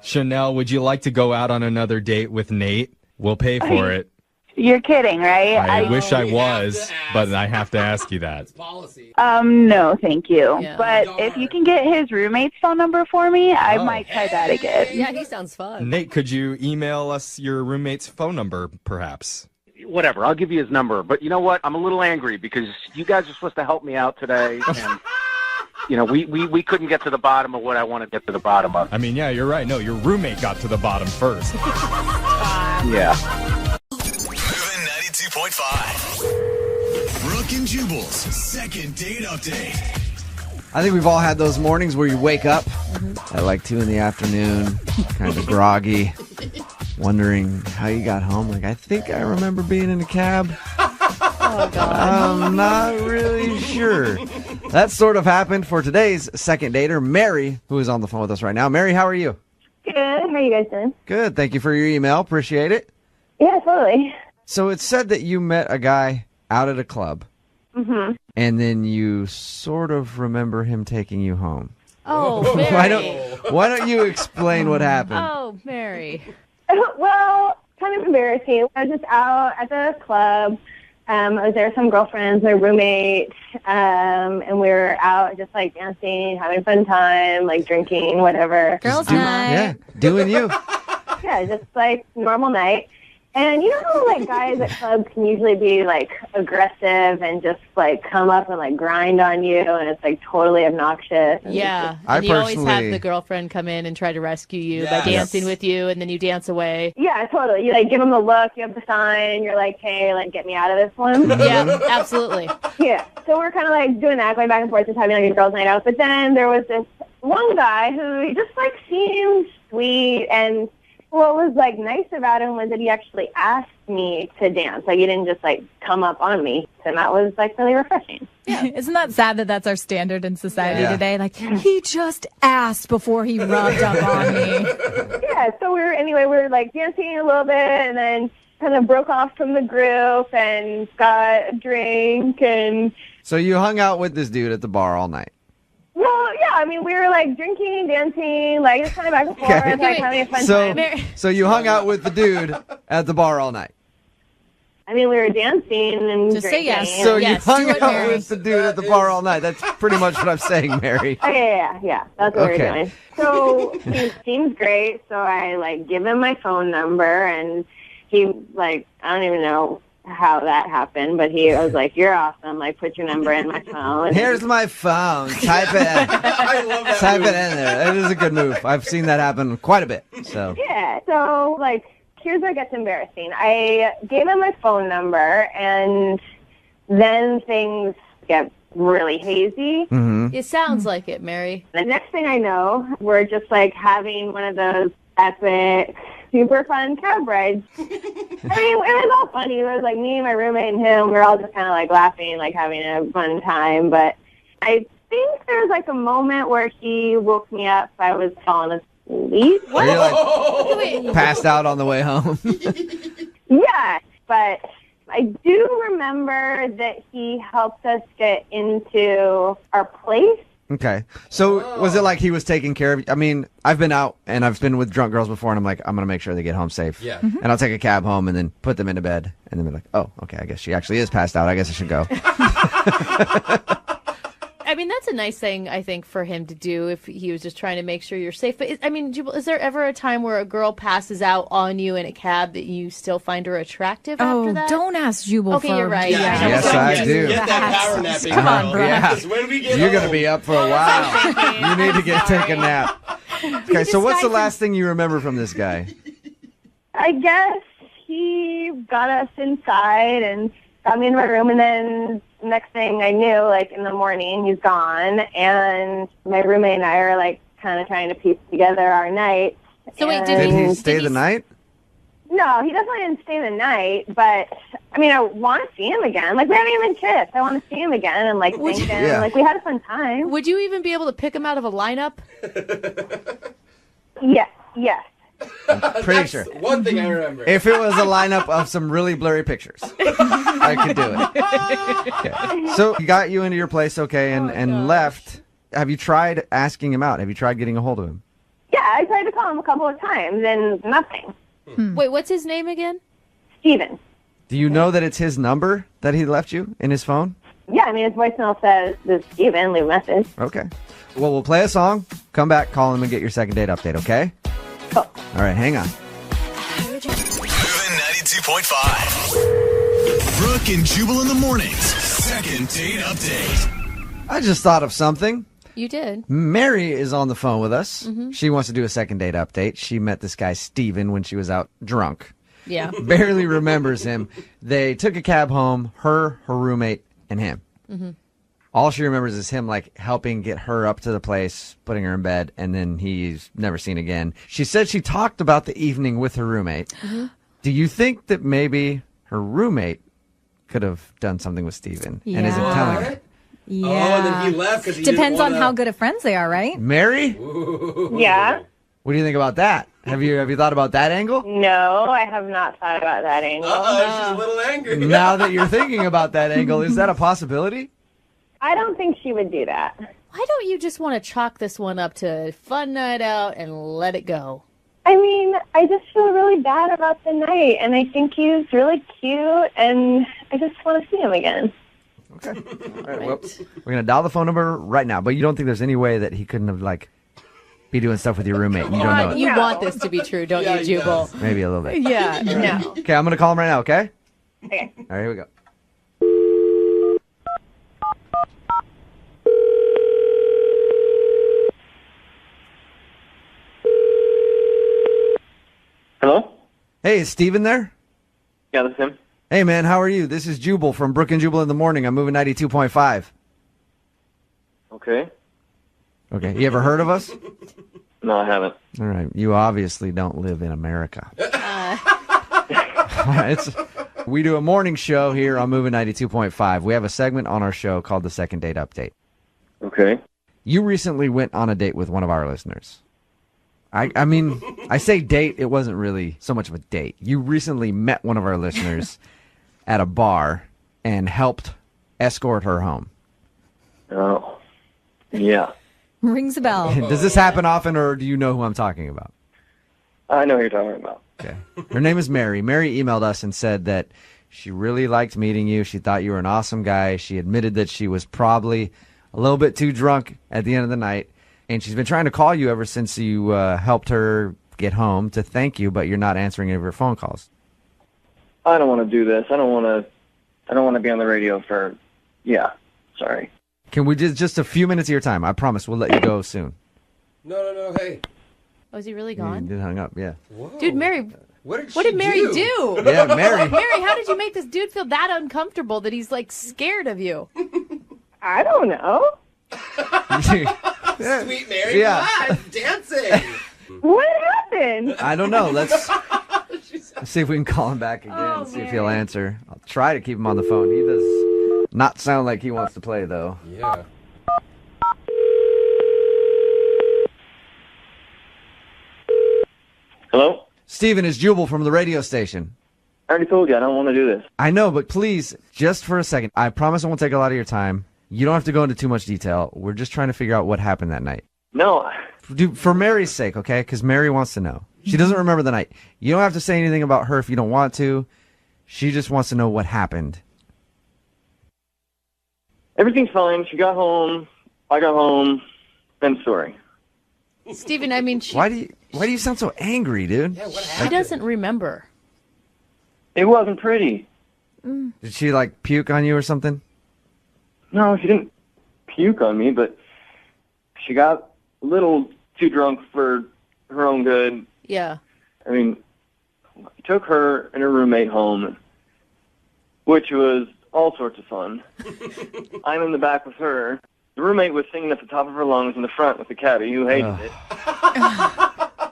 Chanel, would you like to go out on another date with Nate? We'll pay for it. You're kidding, right? I wish I was, but I have to ask you that. Policy. No, thank you. Yeah. But if you can get his roommate's phone number for me, I might try that again. Yeah, he sounds fun. Nate, could you email us your roommate's phone number, perhaps? Whatever, I'll give you his number. But you know what? I'm a little angry because you guys are supposed to help me out today, and we couldn't get to the bottom of what I want to get to the bottom of. I mean, yeah, you're right. No, your roommate got to the bottom first. Yeah. Moving 92.5. Brooke and Jubal's second date update. I think we've all had those mornings where you wake up at like 2 in the afternoon, kind of groggy, wondering how you got home. I think I remember being in a cab. Oh, God. I'm not really sure. That sort of happened for today's second dater, Mary, who is on the phone with us right now. Mary, how are you? Good. How are you guys doing? Good. Thank you for your email. Appreciate it. Yeah, totally. So it said that you met a guy out at a club, and then you sort of remember him taking you home. Oh, Mary. Why don't you explain what happened? Oh, Mary. Well, kind of embarrassing. I was just out at the club. I was there with some girlfriends, my roommate, and we were out just dancing, having a fun time, drinking, whatever. Girls' night. Yeah, doing you. Yeah, just normal night. And you know how guys at clubs can usually be aggressive and just come up and grind on you, and it's totally obnoxious. And Yeah, I and you always personally- have the girlfriend come in and try to rescue you by dancing with you, and then you dance away. yeah, totally. You give them the look, you have the sign, you're hey, get me out of this one. Yeah, absolutely. Yeah, so we're kind of doing that, going back and forth, just having a girls' night out. But then there was this one guy who just seemed sweet, and what was nice about him was that he actually asked me to dance. He didn't just come up on me, and that was really refreshing. Yeah. Isn't that sad that that's our standard in society Yeah. today? He just asked before he rubbed up on me. Yeah, so we were dancing a little bit, and then kind of broke off from the group and got a drink. And So you hung out with this dude at the bar all night. well, yeah, we were drinking, dancing, just kind of back and forth, Okay. having a fun So, time. so you hung out with the dude at the bar all night. I mean, we were dancing and Just say drinking. yes. So Yes, you hung do it, out Mary. with the dude at the bar all night. That's pretty much what I'm saying, Mary. Okay, yeah. That's what Okay. we were doing. So he seems great. So I give him my phone number, and he I don't even know how that happened, but he was like, "You're awesome. Put your number in my phone." Here's my phone. Type it. I love that. Type move. it in there. It is a good move. I've seen that happen quite a bit. So Yeah. So here's where it gets embarrassing. I gave him my phone number, and then things get really hazy. mm-hmm. It sounds like it, Mary. The next thing I know, we're just having one of those epic, super fun cab rides. I mean, it was all funny. It was me and my roommate and him. We were all just kind of laughing, having a fun time. But I think there was a moment where he woke me up. I was falling asleep. Are you passed out on the way home? Yeah, but I do remember that he helped us get into our place. Okay. So was it like he was taking care of you? I mean, I've been out and I've been with drunk girls before, and I'm like, I'm going to make sure they get home safe. Yeah. And I'll take a cab home and then put them into bed. And then be like, oh, okay, I guess she actually is passed out. I guess I should go. I mean, that's a nice thing, I think, for him to do if he was just trying to make sure you're safe. But, Jubal, is there ever a time where a girl passes out on you in a cab that you still find her attractive after that? Don't ask Jubal Okay, you're right. Yeah. I know. Yes, I do. Get that power nap in, Come on, girl. bro. Yeah. 'Cause when we get You're going to home- be up for a while. You need to take a nap. Okay, so what's the guy last thing you remember from this guy? I guess he got us inside and got me in my room, and then next thing I knew, in the morning, he's gone, and my roommate and I are kind of trying to piece together our night. So wait, Did he And- stay the night? No, he definitely didn't stay the night, but I mean, I want to see him again. We haven't even kissed. I want to see him again and thank him. Yeah. We had a fun time. Would you even be able to pick him out of a lineup? Yes, yes. Pretty sure. One thing I remember. If it was a lineup of some really blurry pictures, I could do it. Okay. So he got you into your place, okay, and left. Have you tried asking him out? Have you tried getting a hold of him? Yeah, I tried to call him a couple of times and nothing. Wait, what's his name again? Steven. Do you know that it's his number that he left you in his phone? Yeah, I mean, his voicemail says, "This is Steven, leave a message." Okay. Well, we'll play a song, come back, call him, and get your second date update, okay? Cool. All right, hang on. Moving 92.5. Brooke and Jubal in the mornings. Second date update. I just thought of something. You did. Mary is on the phone with us. She wants to do a second date update. She met this guy, Steven, when she was out drunk. Yeah. Barely remembers him. They took a cab home, her roommate, and him. All she remembers is him helping get her up to the place, putting her in bed, and then he's never seen again. She said she talked about the evening with her roommate. Do you think that maybe her roommate could have done something with Steven and isn't Yeah. telling her? Yeah. Oh, and then he left because he Depends didn't on how good of friends they are, right? Mary? Yeah. What do you think about that? Have you thought about that angle? No, I have not thought about that angle. she's a little angry. Now that you're thinking about that angle, is that a possibility? I don't think she would do that. Why don't you just want to chalk this one up to fun night out and let it go? I mean, I just feel really bad about the night, and I think he's really cute, and I just want to see him again. Okay. All right. Well, we're going to dial the phone number right now, but you don't think there's any way that he couldn't have, be doing stuff with your roommate? You don't know it. You want this to be true, don't Yeah, you, he Jubal? does. Maybe a little bit. Yeah, no. Okay, I'm going to call him right now, okay? Okay. All right, here we go. Hello? Hey, is Steven there? Yeah, this is him. Hey, man, how are you? This is Jubal from Brooke and Jubal in the morning. I'm moving 92.5. Okay. Okay, you ever heard of us? No, I haven't. All right, you obviously don't live in America. We do a morning show here on Moving 92.5. We have a segment on our show called the Second Date Update. Okay. You recently went on a date with one of our listeners. I mean, I say date, it wasn't really so much of a date. You recently met one of our listeners at a bar and helped escort her home. Oh, yeah. Rings a bell. Does this happen often, or do you know who I'm talking about? I know who you're talking about. Okay. Her name is Mary. Mary emailed us and said that She really liked meeting you. She thought you were an awesome guy. She admitted that she was probably a little bit too drunk at the end of the night. And she's been trying to call you ever since you helped her get home to thank you, but you're not answering any of her phone calls. I don't want to do this. I don't want to be on the radio for. Yeah. Sorry. Can we just a few minutes of your time? I promise we'll let you go soon. No. Hey. Oh, is he really He gone? did hung up. Yeah. Whoa. Dude, Mary. What did Mary do? Yeah, Mary. Mary, how did you make this dude feel that uncomfortable that he's like scared of you? I don't know. Sweet Mary. Yeah. Come on, dancing. What happened? I don't know. Let's see if we can call him back again and see if he'll answer. I'll try to keep him on the phone. He does not sound like he wants to play, though. Yeah. Hello? Steven, it's Jubal from the radio station. I already told you I don't want to do this. I know, but please, just for a second, I promise I won't take a lot of your time. You don't have to go into too much detail. We're just trying to figure out what happened that night. No. Dude, for Mary's sake, okay? Because Mary wants to know. She doesn't remember the night. You don't have to say anything about her if you don't want to. She just wants to know what happened. Everything's fine. She got home. I got home. End story. Steven, I mean, Why do you sound so angry, dude? Yeah, what she happened? doesn't remember. It wasn't pretty. Did she, like, puke on you or something? No, she didn't puke on me, but she got a little too drunk for her own good. Yeah. I mean, I took her and her roommate home, which was all sorts of fun. I'm in the back with her. The roommate was singing at the top of her lungs in the front with the cabbie who hated it.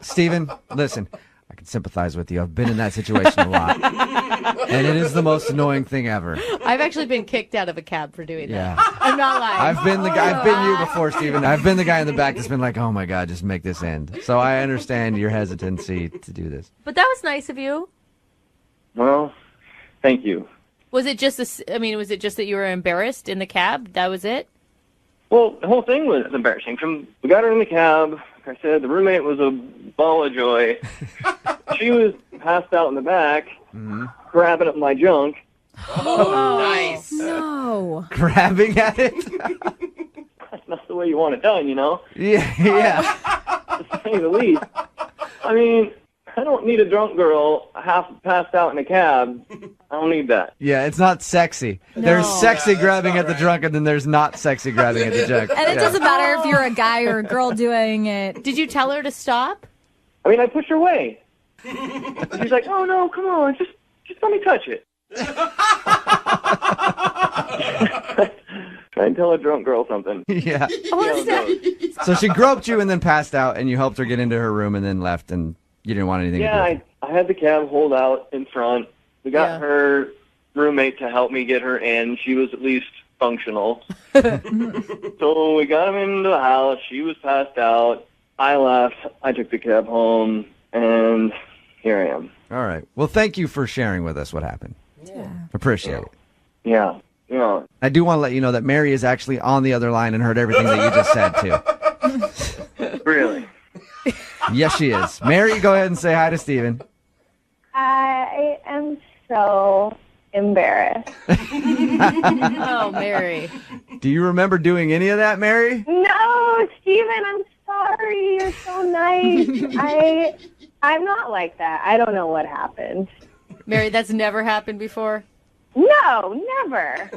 Steven, listen, I can sympathize with you. I've been in that situation a lot. And it is the most annoying thing ever. I've actually been kicked out of a cab for doing Yeah. that. I'm not lying. I've been you before, Steven. I've been the guy in the back that's been like, oh my God, just make this end. So I understand your hesitancy to do this. But that was nice of you. Well, thank you. Was it just was it just that you were embarrassed in the cab? That was it? Well, the whole thing was embarrassing. We got her in the cab. Like I said, the roommate was a ball of joy. She was passed out in the back, grabbing up my junk. Oh, nice. No. Grabbing at it? That's not the way you want it done, you know? Yeah. To say the least. I mean, I don't need a drunk girl half passed out in a cab. I don't need that. Yeah, it's not sexy. No. There's sexy that's grabbing not at the right. drunk, and then there's not sexy grabbing at the junk. And it doesn't matter if you're a guy or a girl doing it. Did you tell her to stop? I mean, I pushed her away. She's like, oh, no, come on, just let me touch it. Try and tell a drunk girl something. Yeah. What is that? So she groped you and then passed out, and you helped her get into her room and then left, and you didn't want anything to do Yeah, with it. I had the cab hold out in front. We got her roommate to help me get her in. She was at least functional. So we got him into the house. She was passed out. I left. I took the cab home, and here I am. All right. Well, thank you for sharing with us what happened. Yeah. Appreciate it. Yeah. I do want to let you know that Mary is actually on the other line and heard everything that you just said, too. Really? Yes, she is. Mary, go ahead and say hi to Steven. I am so embarrassed. Oh, Mary. Do you remember doing any of that, Mary? No, Steven, I'm sorry. You're so nice. I'm not like that. I don't know what happened. Mary, that's never happened before? No, never.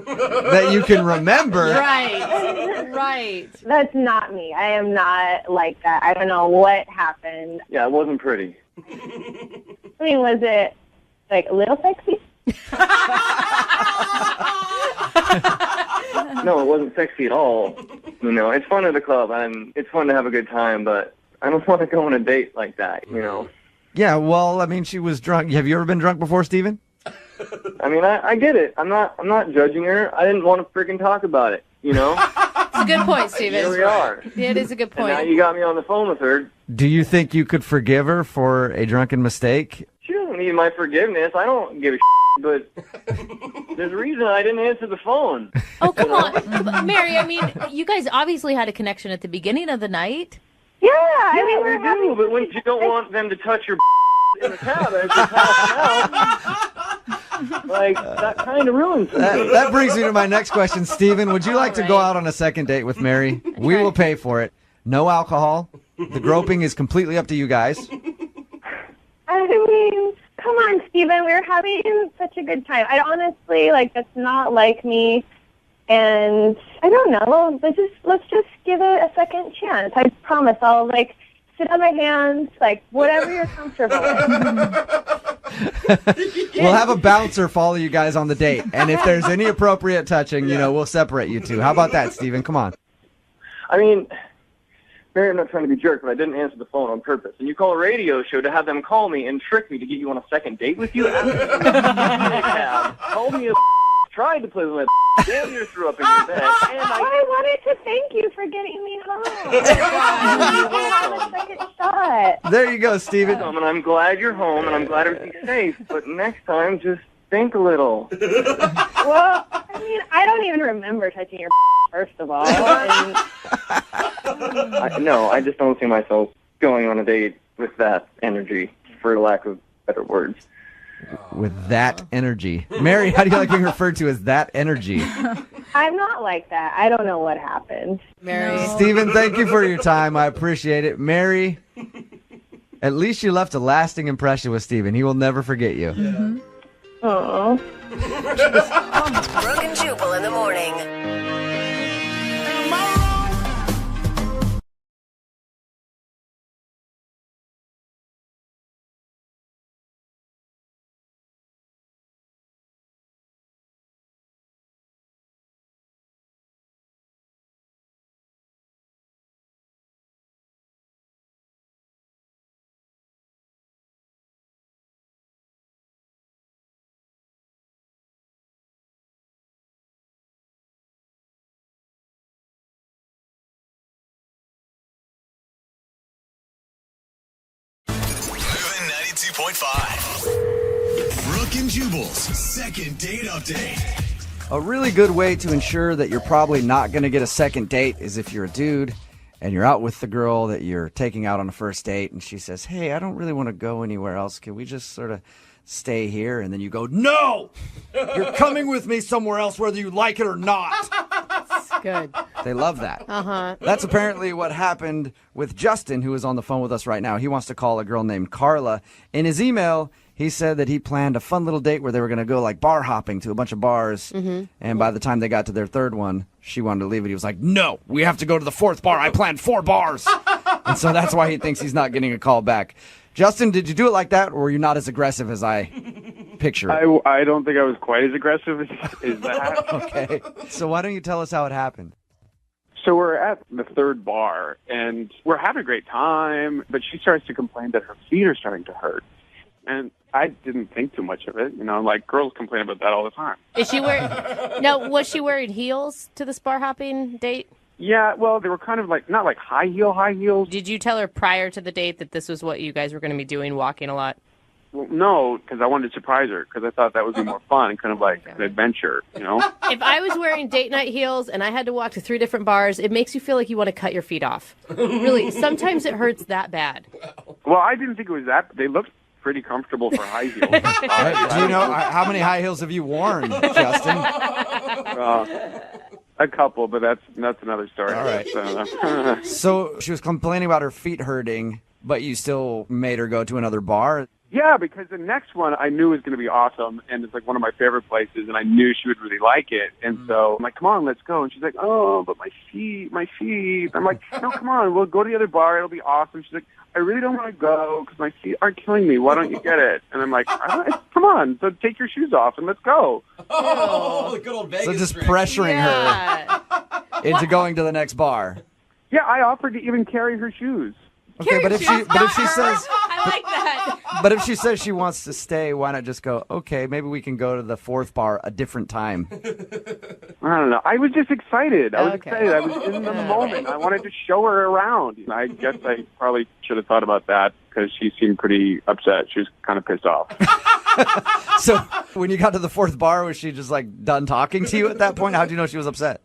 That you can remember? Right. That's not me. I am not like that. I don't know what happened. Yeah, it wasn't pretty. I mean, was it like a little sexy? No, it wasn't sexy at all. You know, it's fun at the club, and it's fun to have a good time, but I don't want to go on a date like that, you know? Yeah, well, I mean, she was drunk. Have you ever been drunk before, Steven? I mean, I get it. I'm not judging her. I didn't want to freaking talk about it, you know? It's a good point, Steven. Here we are. Yeah, it is a good And now point. you got me on the phone with her. Do you think you could forgive her for a drunken mistake? She doesn't need my forgiveness. I don't give a but there's a reason I didn't answer the phone. Oh, come on. Mary, I mean, you guys obviously had a connection at the beginning of the night. Yeah, I mean, we do, but when you don't want them to touch your in the cab, it's just passing out. Like, that kind of ruins it. That brings me to my next question. Steven, would you like to go out on a second date with Mary? We will pay for it. No alcohol. The groping is completely up to you guys. I mean, come on, Steven. We were having such a good time. I honestly, that's not like me. And I don't know. Let's just give it a second chance. I promise I'll, sit on my hands, whatever you're comfortable with. We'll have a bouncer follow you guys on the date. And if there's any appropriate touching, we'll separate you two. How about that, Steven? Come on. I mean, Mary, I'm not trying to be a jerk, but I didn't answer the phone on purpose. And you call a radio show to have them call me and trick me to get you on a second date with you? Called me a tried to play with my damn near threw up in your bed. And I wanted to thank you for getting me home. Have a second shot. There you go, Steven. And I'm glad you're home, and I'm glad everything's safe. But next time, just think a little. Well, I mean, I don't even remember touching your first of all. And... No, I just don't see myself going on a date with that energy, for lack of better words. With that energy. Mary, how do you like being referred to as that energy? I'm not like that. I don't know what happened. Mary. Steven, thank you for your time. I appreciate it. Mary, at least you left a lasting impression with Steven. He will never forget you. Mm-hmm. Oh. Brooke and Jubal in the morning. Moving 92.5. Brooke and Jubal's second date update. A really good way to ensure that you're probably not going to get a second date is if you're a dude and you're out with the girl that you're taking out on a first date and she says, hey, I don't really want to go anywhere else. Can we just sort of stay here? And then you go, no! You're coming with me somewhere else whether you like it or not. Good. They love that. Uh-huh. That's apparently what happened with Justin, who is on the phone with us right now. He wants to call a girl named Carla. In his email, he said that he planned a fun little date where they were going to go bar hopping to a bunch of bars. Mm-hmm. And by the time they got to their third one, she wanted to leave it. He was like, no, we have to go to the fourth bar. I planned 4 bars. And so that's why he thinks he's not getting a call back. Justin, did you do it like that, or were you not as aggressive as I picture it? I don't think I was quite as aggressive as that. Okay. So why don't you tell us how it happened? So we're at the third bar, and we're having a great time, but she starts to complain that her feet are starting to hurt. And I didn't think too much of it. Girls complain about that all the time. Is she wearing... No, was she wearing heels to this bar hopping date? Yeah, well, they were kind of not high heels. Did you tell her prior to the date that this was what you guys were going to be doing, walking a lot? Well, no, because I wanted to surprise her, because I thought that would be more fun, kind of like an adventure, If I was wearing date night heels and I had to walk to 3 different bars, it makes you feel like you want to cut your feet off. Really, sometimes it hurts that bad. Well, I didn't think it was that. They looked pretty comfortable for high heels. Do you know how many high heels have you worn, Justin? A couple, but that's another story. All right. So she was complaining about her feet hurting, but you still made her go to another bar? Yeah, because the next one I knew was going to be awesome, and it's one of my favorite places, and I knew she would really like it. And so I'm like, come on, let's go. And she's like, oh, but my feet. I'm like, no, come on, we'll go to the other bar. It'll be awesome. She's like, I really don't want to go because my feet are killing me. Why don't you get it? And I'm like, come on, so take your shoes off and let's go. Oh, the good old Vegas So just trick. pressuring her into going to the next bar. Yeah, I offered to even carry her shoes. Okay, but if she says, I like that. but if she says she wants to stay, why not just go? Okay, maybe we can go to the fourth bar a different time. I don't know. I was just excited. I was excited. I was in the moment. I wanted to show her around. I guess I probably should have thought about that because she seemed pretty upset. She was kind of pissed off. So when you got to the fourth bar, was she just done talking to you at that point? How did you know she was upset?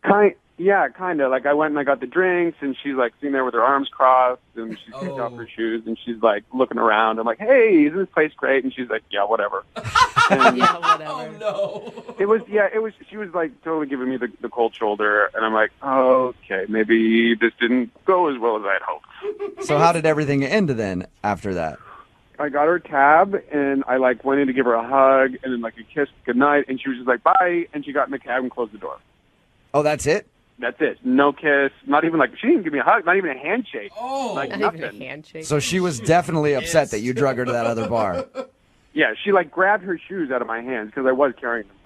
Yeah, kind of. I went and I got the drinks, and she's sitting there with her arms crossed, and she's taking off her shoes, and she's looking around. I'm like, hey, isn't this place great? And she's like, yeah, whatever. Yeah, whatever. Oh no. It was. She was like totally giving me the cold shoulder, and I'm like, oh, okay, maybe this didn't go as well as I had hoped. So how did everything end then after that? I got her a cab, and I like went in to give her a hug, and then like a kiss goodnight, and she was just like, bye, and she got in the cab and closed the door. Oh, that's it? That's it. No kiss. Not even like, she didn't give me a hug, not even a handshake. Oh. Like Not nothing. even a handshake. So she was definitely upset that you drug her to that other bar. Yeah, she like grabbed her shoes out of my hands because I was carrying them.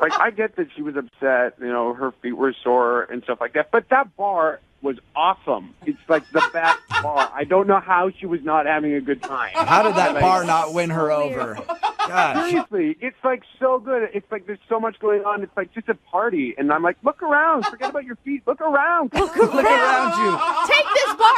Like, I get that she was upset, you know, her feet were sore and stuff like that, but that bar was awesome. It's like the best bar. I don't know how she was not having a good time. How did that bar not win her over? God. Seriously, it's like so good. It's like there's so much going on. It's like just a party. And I'm like, look around. Forget about your feet. Look around. Look around you. Take this bar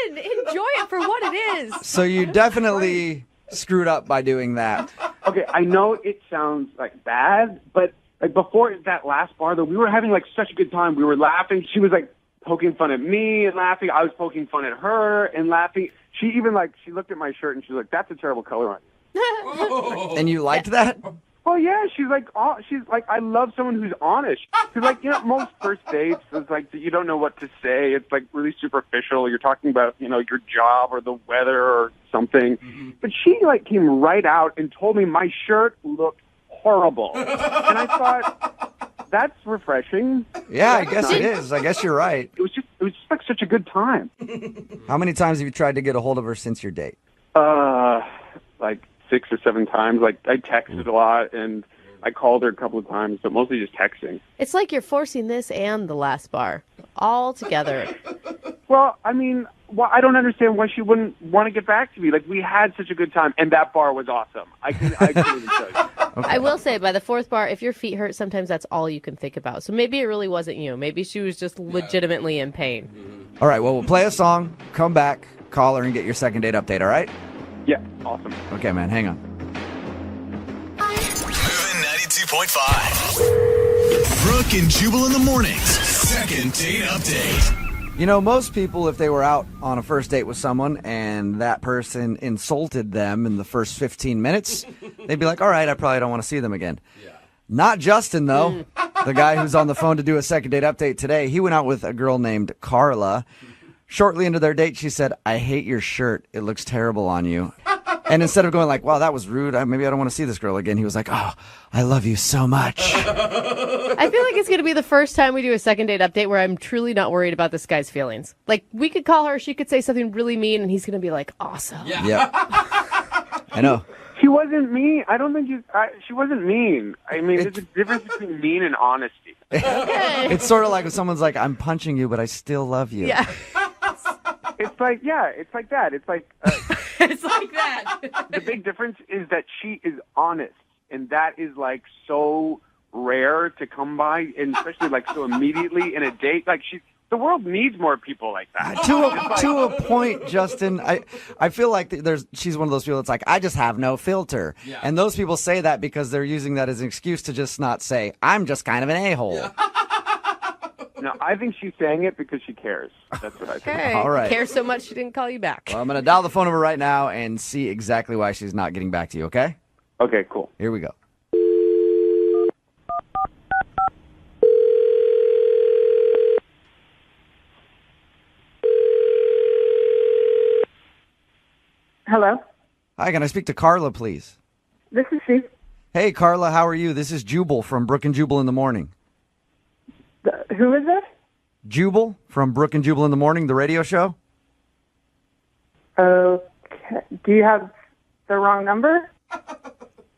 in. Enjoy it for what it is. So you definitely screwed up by doing that. Okay, I know it sounds like bad, but like before that last bar, though, we were having like such a good time. We were laughing. She was like poking fun at me and laughing. I was poking fun at her and laughing. She even like, she looked at my shirt and she was like, that's a terrible color on you. And you liked that? Well, yeah, she's like, I love someone who's honest. Because, like, you know, most first dates, it's like, you don't know what to say. It's, like, really superficial. You're talking about, you know, your job or the weather or something. Mm-hmm. But she, like, came right out and told me my shirt looked horrible. And I thought, that's refreshing. Yeah, I guess it is. I guess you're right. It was just like such a good time. How many times have you tried to get a hold of her since your date? Like 6 or 7 times. Like, I texted a lot, and I called her a couple of times, but mostly just texting. It's like you're forcing this and the last bar all together. Well, I mean, I don't understand why she wouldn't want to get back to me. Like, we had such a good time, and that bar was awesome. I couldn't even tell you. Okay. I will say, by the 4th bar, if your feet hurt, sometimes that's all you can think about. So maybe it really wasn't you. Maybe she was just legitimately in pain. All right, well, we'll play a song, come back, call her, and get your second date update, all right? Yeah, awesome. Okay, man, hang on. Moving 92.5. Brooke and Jubal in the mornings. Second date update. You know, most people, if they were out on a first date with someone and that person insulted them in the first 15 minutes, they'd be like, all right, I probably don't want to see them again. Yeah. Not Justin, though. The guy who's on the phone to do a second date update today, he went out with a girl named Carla. Shortly into their date, she said, I hate your shirt. It looks terrible on you. And instead of going like, wow, that was rude, maybe I don't want to see this girl again, he was like, oh, I love you so much. I feel like it's going to be the first time we do a second date update where I'm truly not worried about this guy's feelings. Like, we could call her, she could say something really mean, and he's going to be like, awesome. Yeah. Yep. I know. She wasn't mean. I don't think she wasn't mean. I mean, there's a difference between mean and honesty. It's sort of like if someone's like, I'm punching you, but I still love you. Yeah. It's like, yeah, it's like that. It's like... It's like that. The big difference is that she is honest, and that is like so rare to come by, and especially like so immediately in a date. Like the world needs more people like that. To a point, Justin. I feel like she's one of those people that's like, I just have no filter. Yeah. And those people say that because they're using that as an excuse to just not say, I'm just kind of an a-hole. Yeah. No, I think she's saying it because she cares. That's what I think. Okay. All right. Cares so much she didn't call you back. Well, I'm going to dial the phone over right now and see exactly why she's not getting back to you, okay? Okay, cool. Here we go. Hello? Hi, can I speak to Carla, please? This is she. Hey, Carla, how are you? This is Jubal from Brooke and Jubal in the Morning. Who is this? Jubal from Brooke and Jubal in the Morning, the radio show. Okay. Do you have the wrong number?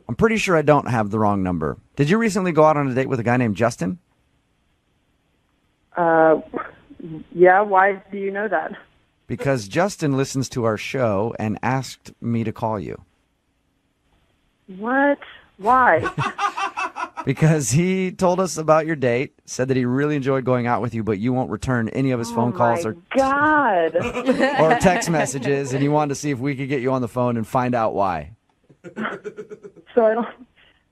I'm pretty sure I don't have the wrong number. Did you recently go out on a date with a guy named Justin? Yeah, why do you know that? Because Justin listens to our show and asked me to call you. What? Why? Because he told us about your date, said that he really enjoyed going out with you, but you won't return any of his phone calls or text messages, and he wanted to see if we could get you on the phone and find out why. So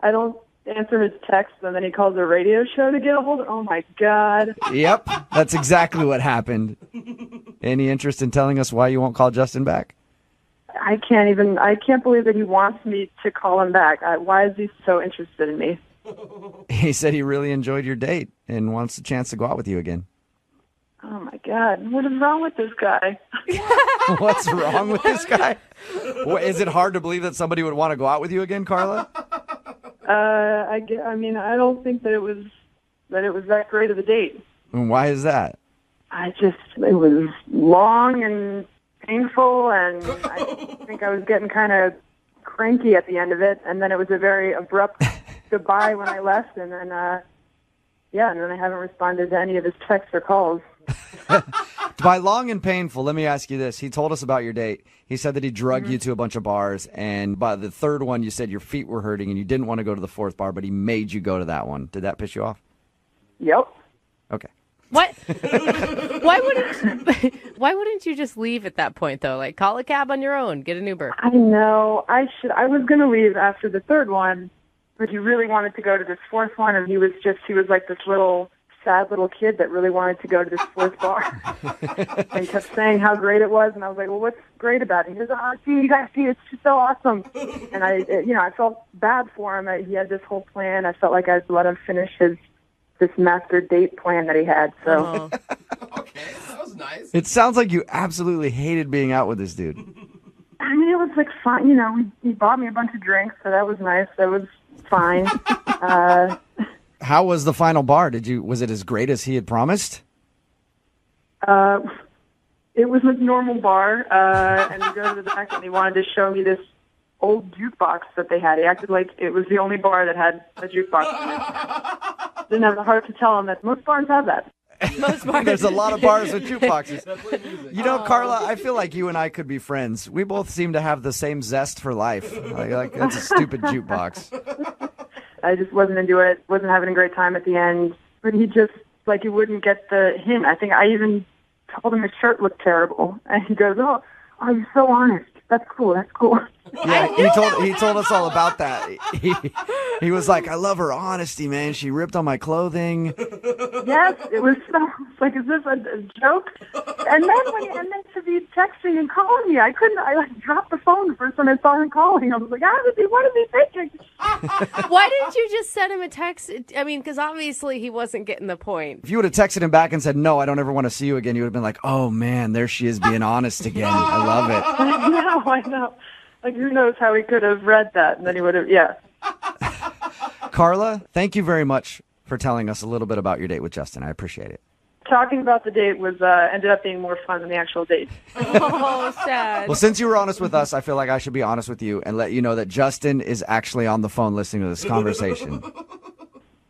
I don't answer his text, and then he calls the radio show to get a hold of. Oh my God. Yep, that's exactly what happened. Any interest in telling us why you won't call Justin back? I can't believe that he wants me to call him back. Why is he so interested in me? He said he really enjoyed your date and wants a chance to go out with you again. Oh my God, what is wrong with this guy? What's wrong with this guy? Is it hard to believe that somebody would want to go out with you again, Carla? I mean, I don't think that it was that great of a date. And why is that? It was long and painful, and I think I was getting kind of cranky at the end of it, and then it was a very abrupt goodbye when I left, and then, and then I haven't responded to any of his texts or calls. By long and painful, let me ask you this. He told us about your date. He said that he drugged you to a bunch of bars, and by the third one, you said your feet were hurting and you didn't want to go to the fourth bar, but he made you go to that one. Did that piss you off? Yep. Okay. What? Why wouldn't you just leave at that point, though? Like, call a cab on your own, get an Uber. I know. I was going to leave after the third one, but he really wanted to go to this fourth one, and he was like this sad little kid that really wanted to go to this fourth bar and kept saying how great it was. And I was like, well, what's great about it? He goes, oh, see, you guys see, it's just so awesome. And I felt bad for him. He had this whole plan. I felt like I'd let him finish this master date plan that he had. So, Okay, that was nice. It sounds like you absolutely hated being out with this dude. I mean, it was like fun. He bought me a bunch of drinks, so that was nice. That was fine. How was the final bar? Was it as great as he had promised? It was a normal bar, and we go to the back, and he wanted to show me this old jukebox that they had. He acted like it was the only bar that had a jukebox in it. Didn't have the heart to tell him that most bars have that. Most bars. There's a lot of bars with jukeboxes. You know, Carla, I feel like you and I could be friends. We both seem to have the same zest for life. Like that's a stupid jukebox. I just wasn't into it, wasn't having a great time at the end. But he just, he wouldn't get the hint. I think I even told him his shirt looked terrible. And he goes, oh, you're so honest. That's cool. Yeah, he told us all about that. He was like, I love her honesty, man. She ripped on my clothing. Yes, it was like, is this a joke? And then to be texting and calling me, I dropped the phone the first time I saw him calling. I was like, what is he thinking? Why didn't you just send him a text? I mean, because obviously he wasn't getting the point. If you would have texted him back and said, no, I don't ever want to see you again, you would have been like, oh man, there she is being honest again. I love it. I know. Like, who knows how he could have read that, and then he would have, yeah. Carla, thank you very much for telling us a little bit about your date with Justin. I appreciate it. Talking about the date ended up being more fun than the actual date. Oh, sad. Well, since you were honest with us, I feel like I should be honest with you and let you know that Justin is actually on the phone listening to this conversation.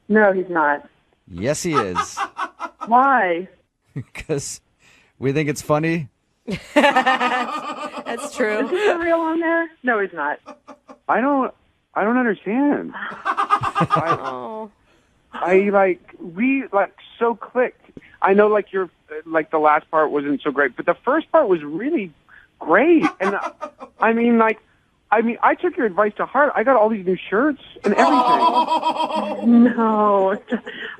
No, he's not. Yes, he is. Why? Because we think it's funny. That's true. Is he for real on there? No, he's not. I don't understand. We so clicked. I know you're the last part wasn't so great, but the first part was really great. And I took your advice to heart. I got all these new shirts and everything. No,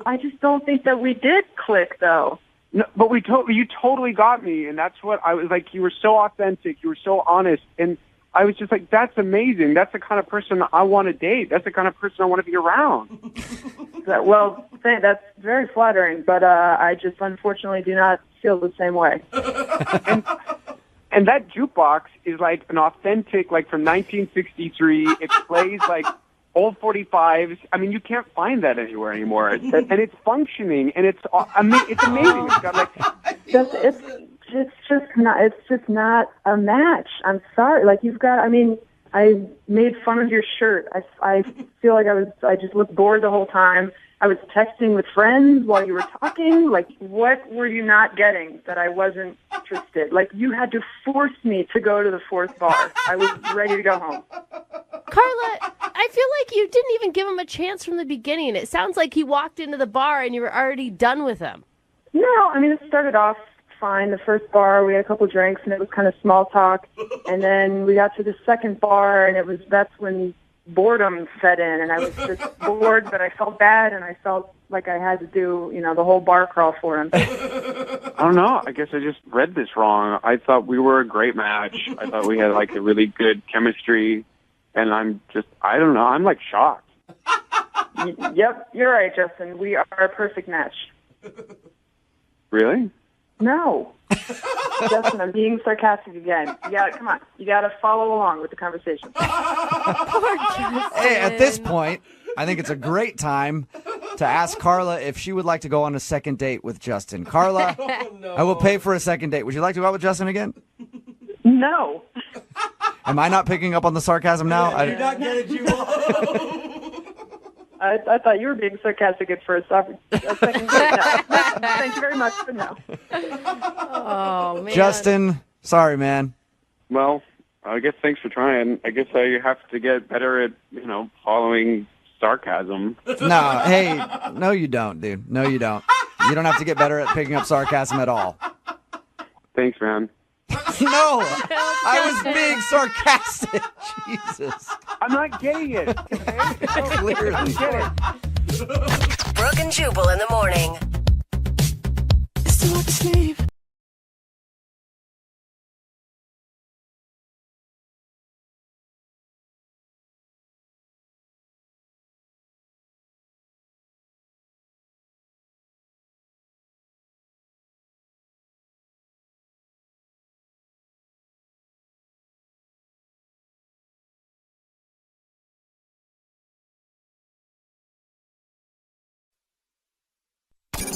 I just don't think that we did click though. No, but you totally got me, and that's what I was like. You were so authentic, you were so honest, and I was just like, that's amazing. That's the kind of person I want to date. That's the kind of person I want to be around. Well, that's very flattering, but I just unfortunately do not feel the same way. And that jukebox is like an authentic, from 1963. It plays old 45s. I mean, you can't find that anywhere anymore. And it's functioning, and it's amazing. It's got it's just not a match. I'm sorry. I made fun of your shirt. I feel like I just looked bored the whole time. I was texting with friends while you were talking. What were you not getting that I wasn't interested? You had to force me to go to the fourth bar. I was ready to go home. Carla, I feel like you didn't even give him a chance from the beginning. It sounds like he walked into the bar and you were already done with him. No, it started off fine. The first bar, we had a couple drinks, and it was kind of small talk. And then we got to the second bar, and that's when boredom set in, and I was just bored, but I felt bad, and I felt like I had to do, the whole bar crawl for him. I don't know. I guess I just read this wrong. I thought we were a great match. I thought we had like a really good chemistry, and I don't know. I'm like shocked. Yep, you're right, Justin. We are a perfect match. Really? No. Justin, I'm being sarcastic again. Come on. You gotta follow along with the conversation. Hey, at this point, I think it's a great time to ask Carla if she would like to go on a second date with Justin. Carla, I will pay for a second date. Would you like to go out with Justin again? No. Am I not picking up on the sarcasm now? You're not getting Jubal. I thought you were being sarcastic at first. A second date, no. Thank you very much, but no. Oh, man. Justin, sorry, man. Well, I guess thanks for trying. I guess I have to get better at, following sarcasm. No, hey, no you don't, dude. No you don't. You don't have to get better at picking up sarcasm at all. Thanks, man. No, I was being sarcastic. Jesus. I'm not getting it. Okay? Clearly. I don't get it. Brooke and Jubal in the morning. Still want to sleep.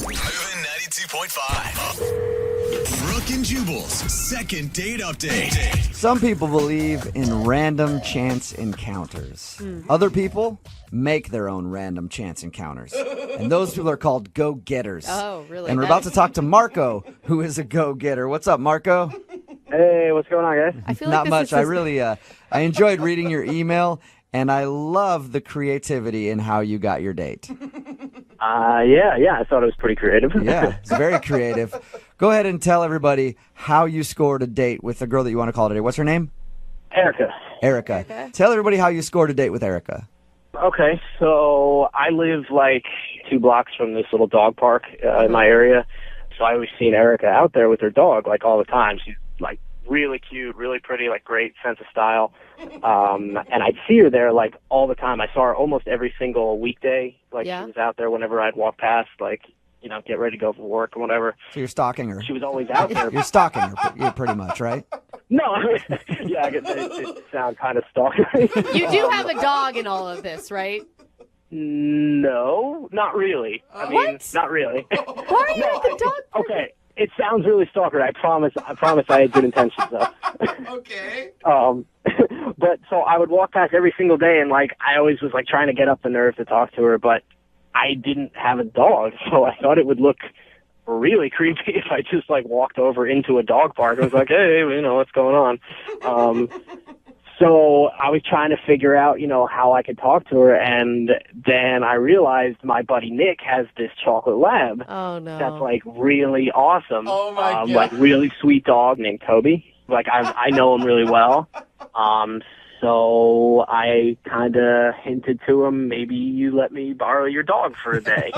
Moving 92.5. Brooke and Jubal's second date update. Some people believe in random chance encounters. Other people make their own random chance encounters. And those people are called go-getters. Oh, really? And we're about to talk to Marco, who is a go-getter. What's up, Marco? Hey, what's going on, guys? I feel Not like this much. is I really, I enjoyed reading your email, and I love the creativity in how you got your date. Yeah, I thought it was pretty creative. Yeah, it's very creative. Go ahead and tell everybody how you scored a date with the girl that you want to call today. What's her name? Erica. Erica. Tell everybody how you scored a date with Erica. Okay, so I live like 2 blocks from this little dog park in my area, so I always seen Erica out there with her dog like all the time. She's like really cute, really pretty, like great sense of style. And I'd see her there like all the time. I saw her almost every single weekday. Like she was out there whenever I'd walk past, like, get ready to go for work or whatever. So you're stalking her. She was always out there. You're stalking her pretty much, right? No, yeah, I guess it sounds kind of stalkery. You do have a dog in all of this, right? No, not really. I mean, not really. Why are you at the dog? Okay, it sounds really stalkery. I promise I had good intentions, though. Okay. But so I would walk past every single day, and like I always was like trying to get up the nerve to talk to her, but I didn't have a dog, so I thought it would look really creepy if I just like walked over into a dog park. I was like, hey, what's going on? So I was trying to figure out, how I could talk to her, and then I realized my buddy Nick has this chocolate lab. Oh no. That's like really awesome. Oh my God. Like really sweet dog named Toby. Like I know him really well. So I kind of hinted to him, maybe you let me borrow your dog for a day.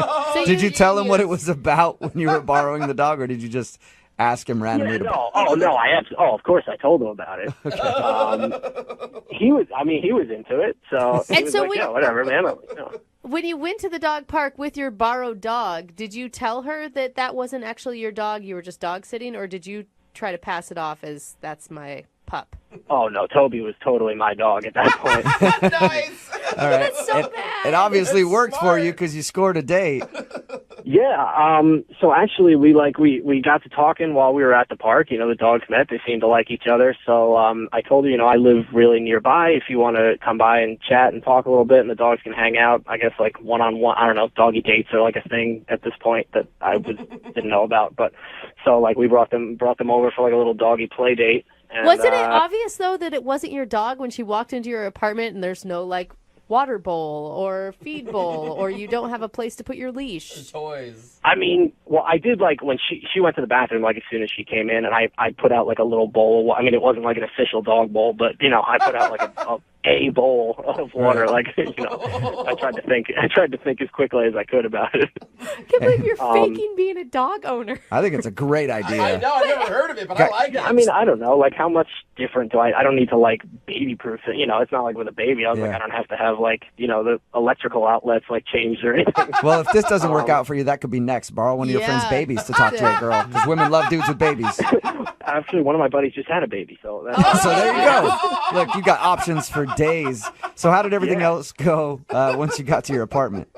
Did you tell him what it was about when you were borrowing the dog, or did you just ask him randomly? Of course I told him about it. He was into it, so he was like, yeah, whatever, man. When you went to the dog park with your borrowed dog, did you tell her that wasn't actually your dog, you were just dog sitting, or did you try to pass it off as that's my pup? Oh, no, Toby was totally my dog at that point. Nice. All right. That's so bad. It obviously worked for you because you scored a date. Yeah, so actually we got to talking while we were at the park. The dogs met. They seemed to like each other. So I told her, I live really nearby. If you want to come by and chat and talk a little bit and the dogs can hang out, I guess like one-on-one, I don't know, doggy dates are like a thing at this point that I didn't know about. But so like we brought them over for like a little doggy play date. And, wasn't it obvious, though, that it wasn't your dog when she walked into your apartment and there's no, like, water bowl or feed bowl or you don't have a place to put your leash? Toys. I mean, well, I did, like, when she went to the bathroom, like, as soon as she came in, and I put out, like, a little bowl. I mean, it wasn't, like, an official dog bowl, but, I put out, like, a a bowl of water. Like, I tried to think as quickly as I could about it. I can't believe you're faking being a dog owner. I think it's a great idea. I know, I've never heard of it, but I like it. I mean, I don't know, like how much different do I don't need to like baby proof it. It's not like with a baby. I was like, I don't have to have like, the electrical outlets like changed or anything. Well, if this doesn't work out for you, that could be next. Borrow one of your friend's babies to talk to a girl, because women love dudes with babies. Actually, one of my buddies just had a baby, so that's So there you go. Look, you got options for days. So how did everything else go once you got to your apartment?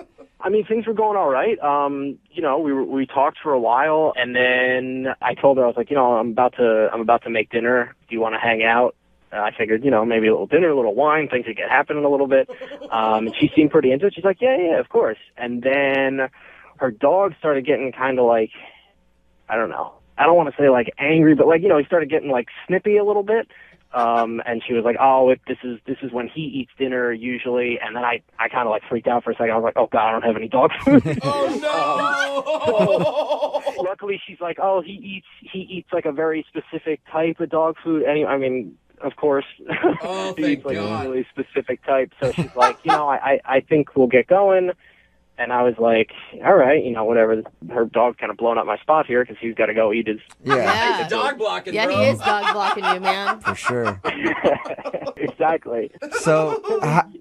I mean, things were going all right. We talked for a while, and then I told her, I was like, I'm about to make dinner. Do you want to hang out? I figured, maybe a little dinner, a little wine, things would get happening a little bit. And she seemed pretty into it. She's like, yeah, of course. And then her dog started getting kind of like, I don't know. I don't want to say like angry, but like, he started getting like snippy a little bit. And she was like, this is when he eats dinner usually. And then I kind of like freaked out for a second. I was like, oh God, I don't have any dog food. Oh no! So, luckily she's like, he eats like a very specific type of dog food. I mean, of course, Oh, he thank eats like God. a really specific type. So she's like, I think we'll get going. And I was like, all right, whatever. Her dog's kind of blowing up my spot here because he's got to go eat his... Yeah. Dog blocking, Yeah, bro. he is dog blocking you, man. For sure. Exactly. So,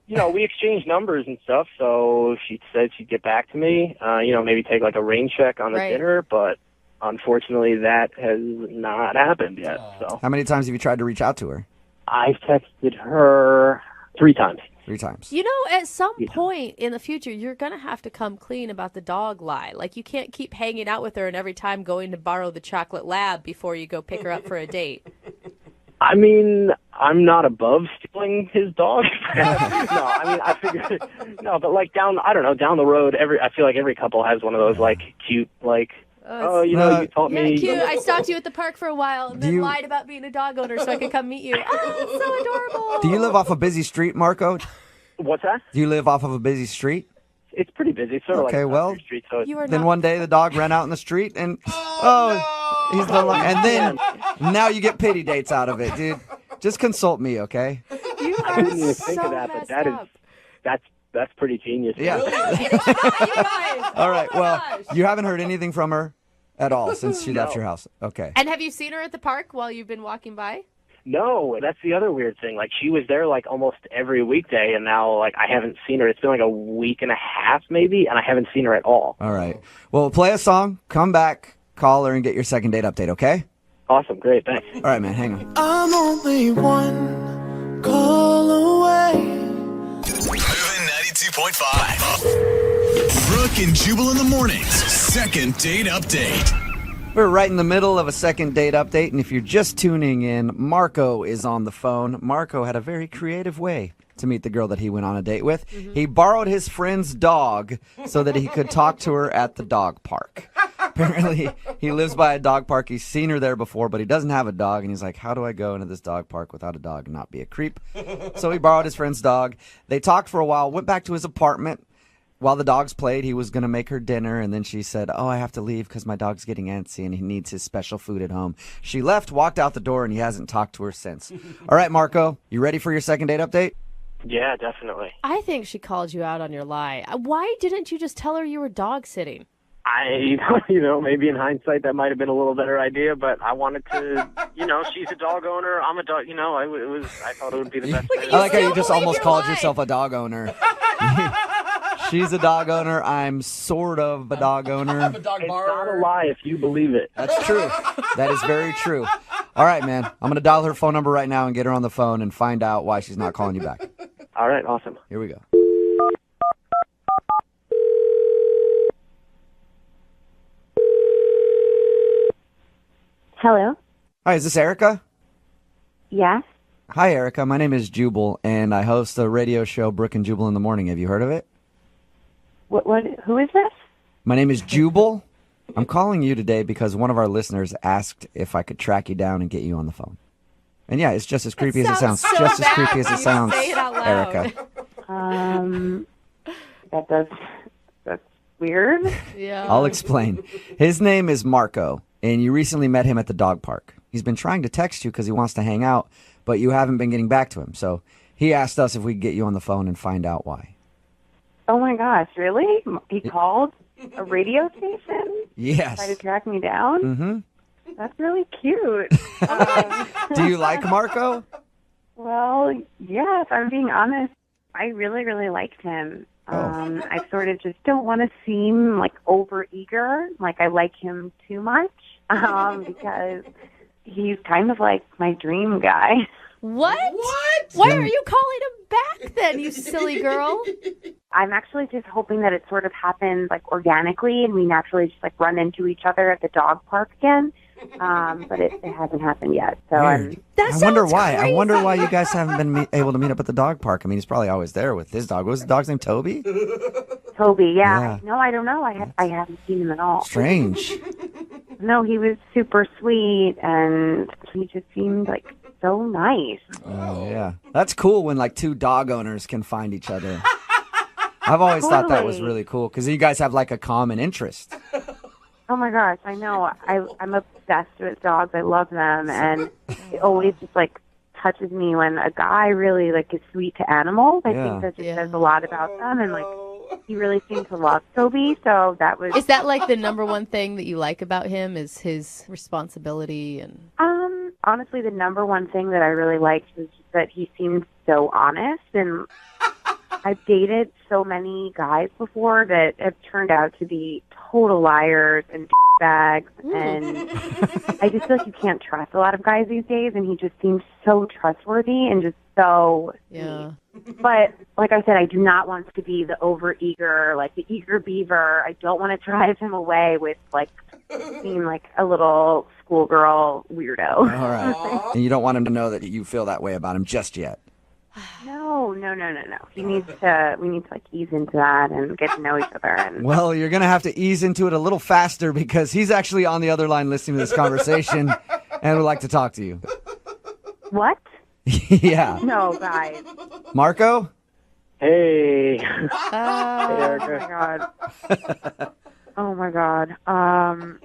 we exchanged numbers and stuff, so she said she'd get back to me, maybe take like a rain check on the dinner, but unfortunately that has not happened yet. So how many times have you tried to reach out to her? I've texted her 3 times. 3 times. At some point in the future, you're going to have to come clean about the dog lie. Like, you can't keep hanging out with her and every time going to borrow the chocolate lab before you go pick her up for a date. I mean, I'm not above stealing his dog. I figured, but like down the road, I feel like every couple has one of those like cute, like, you taught me. Cute. I stalked you at the park for a while and then lied about being a dog owner so I could come meet you. Oh, it's so adorable. Do you live off a busy street, Marco? What's that? Do you live off of a busy street? It's pretty busy. It's sort of okay, like well, street, so then one day the dog ran out in the street and he's no longer. And then now you get pity dates out of it, dude. Just consult me, okay? You I are didn't even so think of that, but messed up. that's pretty genius. Yeah. All right. Well, you haven't heard anything from her at all since she left your house. Okay. And have you seen her at the park while you've been walking by? No, that's the other weird thing. Like, she was there like almost every weekday, and now like I haven't seen her. It's been like a week and a half maybe, and I haven't seen her at all. All right. Well, play a song, come back, call her, and get your second date update, okay? Awesome. Great. Thanks. All right, man. Hang on. I'm only one call away. Moving 92.5. Brooke and Jubal in the mornings. Second date update. We're right in the middle of a second date update, and if you're just tuning in, Marco is on the phone. Marco had a very creative way to meet the girl that he went on a date with. He borrowed his friend's dog so that he could talk to her at the dog park. Apparently, he lives by a dog park. He's seen her there before, but he doesn't have a dog, and he's like, how do I go into this dog park without a dog and not be a creep? So he borrowed his friend's dog. They talked for a while, went back to his apartment. While the dogs played, he was going to make her dinner, and then she said, I have to leave because my dog's getting antsy and he needs his special food at home. She left, walked out the door, and he hasn't talked to her since. All right, Marco, you ready for your second date update? Yeah, definitely. I think she called you out on your lie. Why didn't you just tell her you were dog sitting? Maybe in hindsight that might have been a little better idea, but I wanted to, she's a dog owner, I'm a dog, I thought it would be the best. I like how you just almost called yourself a dog owner. She's a dog owner. I'm sort of a dog owner. It's not a lie if you believe it. That's true. That is very true. All right, man. I'm going to dial her phone number right now and get her on the phone and find out why she's not calling you back. All right, awesome. Here we go. Hello? Hi, is this Erica? Yes? Hi, Erica. My name is Jubal, and I host the radio show Brooke and Jubal in the Morning. Have you heard of it? Who is this? My name is Jubal. I'm calling you today because one of our listeners asked if I could track you down and get you on the phone. And yeah, it's just as creepy as it sounds. So Just as bad creepy as when it you sounds, say it out loud. Erica. That's weird. Yeah. I'll explain. His name is Marco, and you recently met him at the dog park. He's been trying to text you because he wants to hang out, but you haven't been getting back to him. So He asked us if we could get you on the phone and find out why. Oh my gosh, really? He called a radio station? Yes. Tried to track me down? Mm-hmm. That's really cute. Do you like Marco? Well, yes, I'm being honest. I really, really liked him. I sort of just don't want to seem like overeager, like I like him too much, because he's kind of like my dream guy. What? Why are you calling him back then, you silly girl? I'm actually just hoping that it sort of happens like organically and we naturally just like run into each other at the dog park again. But it hasn't happened yet. So I wonder why. I wonder why you guys haven't been able to meet up at the dog park. I mean, he's probably always there with his dog. What was the dog's name? Toby? Toby, yeah. Yeah. No, I don't know. I haven't seen him at all. Strange. No, he was super sweet and he just seemed like so nice. Oh, yeah. That's cool when like two dog owners can find each other. I've always thought that was Totally. really cool because you guys have like a common interest. Oh my gosh, I know. I'm obsessed with dogs. I love them, and it always just like touches me when a guy really like is sweet to animals. I think that just says a lot about them, and like he really seemed to love Toby. So that was. Is that like the number one thing that you like about him? Is his responsibility and? Honestly, the number one thing that I really liked was just that he seemed so honest, and I've dated so many guys before that have turned out to be total liars and bags, and I just feel like you can't trust a lot of guys these days, and he just seems so trustworthy and just so Yeah. But like I said, I do not want to be the overeager, like the eager beaver. I don't want to drive him away with like being like a little schoolgirl weirdo. All right. And you don't want him to know that you feel that way about him just yet. No. We need to like ease into that and get to know each other. And Well, you're going to have to ease into it a little faster because he's actually on the other line listening to this conversation and would like to talk to you. What? Yeah. No, guys. Marco? Hey. Oh my god. Oh my god. I'm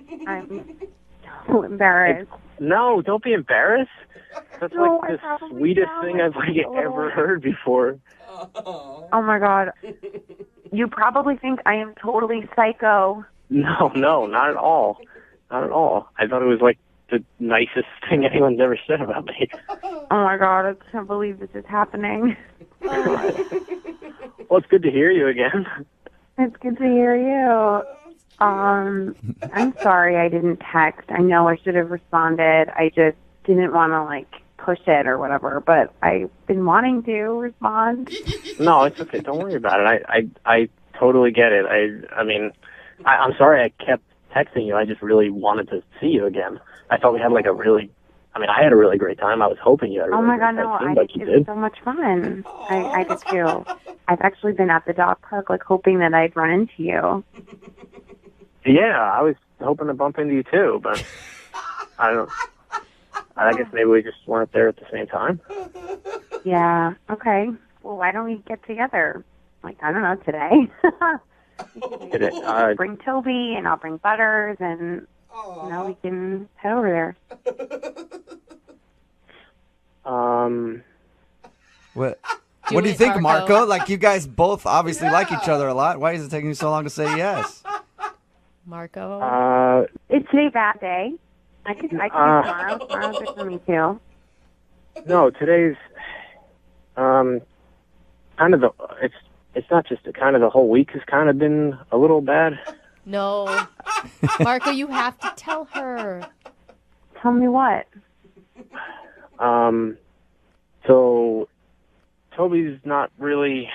so embarrassed. No, don't be embarrassed. That's No, like I the probably sweetest sound thing like I've like a little- ever heard before. Oh my god. You probably think I am totally psycho. No, not at all. Not at all. I thought it was like the nicest thing anyone's ever said about me. Oh my god, I can't believe this is happening. Well, it's good to hear you again. It's good to hear you. I'm sorry I didn't text. I know I should have responded. I just didn't want to like push it or whatever, but I've been wanting to respond. No, it's okay. Don't worry about it. I totally get it. I mean, I'm sorry I kept texting you. I just really wanted to see you again. I thought we had like I had a really great time. I was hoping you had a really Oh my great god, no, time. I Like did. you It was did. so much fun. I did too. I've actually been at the dog park like hoping that I'd run into you. Yeah, I was hoping to bump into you too, but I guess maybe we just weren't there at the same time. Yeah, okay. Well, why don't we get together? Like, I don't know, today? Bring Toby and I'll bring Butters and, we can head over there. What do you think, Marco? Like, you guys both obviously like each other a lot. Why is it taking you so long to say yes? Marco? It's today that day. I could do tomorrow. Tomorrow's good for me, too. No, today's kind of it's not just kind of the whole week has kind of been a little bad. No. Marco, you have to tell her. Tell me what? So Toby's not really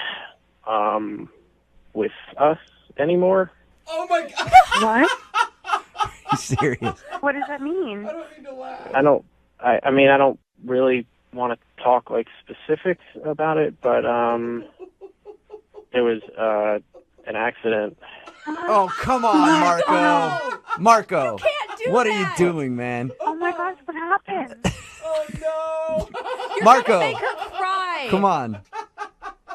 with us anymore. Oh my god. What? Are you serious? What does that mean? I don't really want to talk like specifics about it, but there was an accident. Oh, come on, Marco. Marco, what are you doing, man? Oh my gosh, what happened? Marco, Make her cry. come on.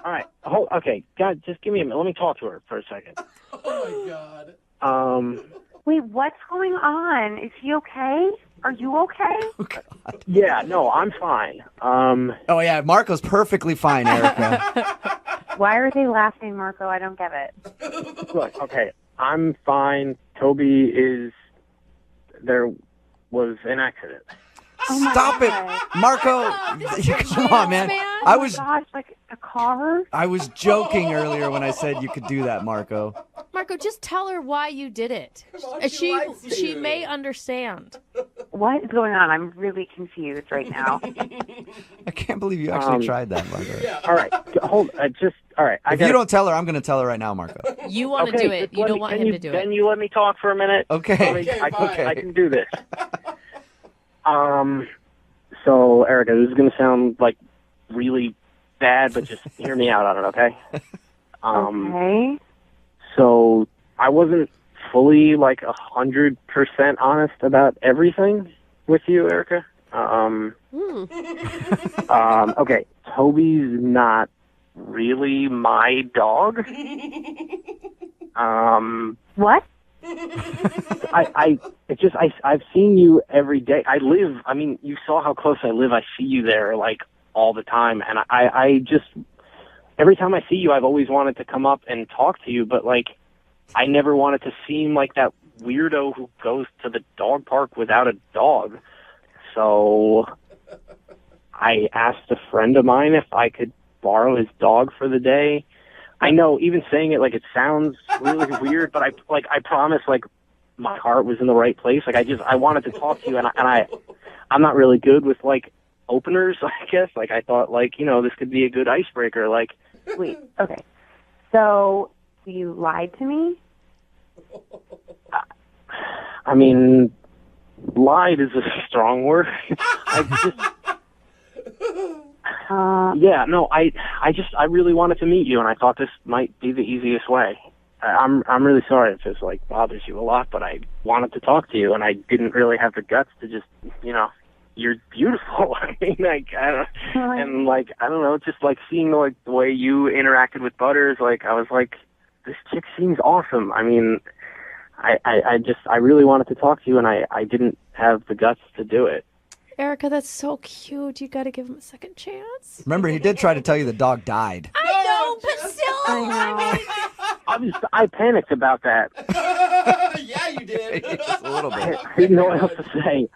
All right. Okay. God, just give me a minute. Let me talk to her for a second. Oh my god. Wait, what's going on? Is he okay? Are you okay? Yeah, no, I'm fine. Oh, yeah, Marco's perfectly fine, Erica. Why are they laughing, Marco? I don't get it. Look, okay, I'm fine. Toby is... There was an accident. Stop it, Marco. Come on, man. I was Gosh, like a car? I was joking earlier when I said you could do that, Marco. Marco, just tell her why you did it. She may understand. What is going on? I'm really confused right now. I can't believe you actually tried that, Marco. All right, hold. All right. If you don't tell her, I'm going to tell her right now, Marco. You want to do it. You don't want him to do it. Can you let me talk for a minute? Okay. I can do this. So, Erica, this is going to sound like really bad, but just hear me out on it, okay? Okay. So, I wasn't fully, 100% honest about everything with you, Erica. Okay, Toby's not really my dog. What? I've seen you every day. You saw how close I live. I see you there all the time, and I just every time I see you, I've always wanted to come up and talk to you, but I never wanted to seem like that weirdo who goes to the dog park without a dog. So I asked a friend of mine if I could borrow his dog for the day. I know, even saying it it sounds really weird, but I promise my heart was in the right place. I wanted to talk to you, and I'm not really good with openers, I guess. I thought this could be a good icebreaker. Wait, okay. So you lied to me? Lied is a strong word. I really wanted to meet you, and I thought this might be the easiest way. I'm really sorry if this bothers you a lot, but I wanted to talk to you, and I didn't really have the guts to just, you're beautiful. I don't know, just seeing the way you interacted with Butters, I was this chick seems awesome. I really wanted to talk to you, and I didn't have the guts to do it. Erica, that's so cute. You got to give him a second chance. Remember, he did try to tell you the dog died. I know, but still. I panicked about that. Yeah, you did. Just a little bit. I didn't know what else to say.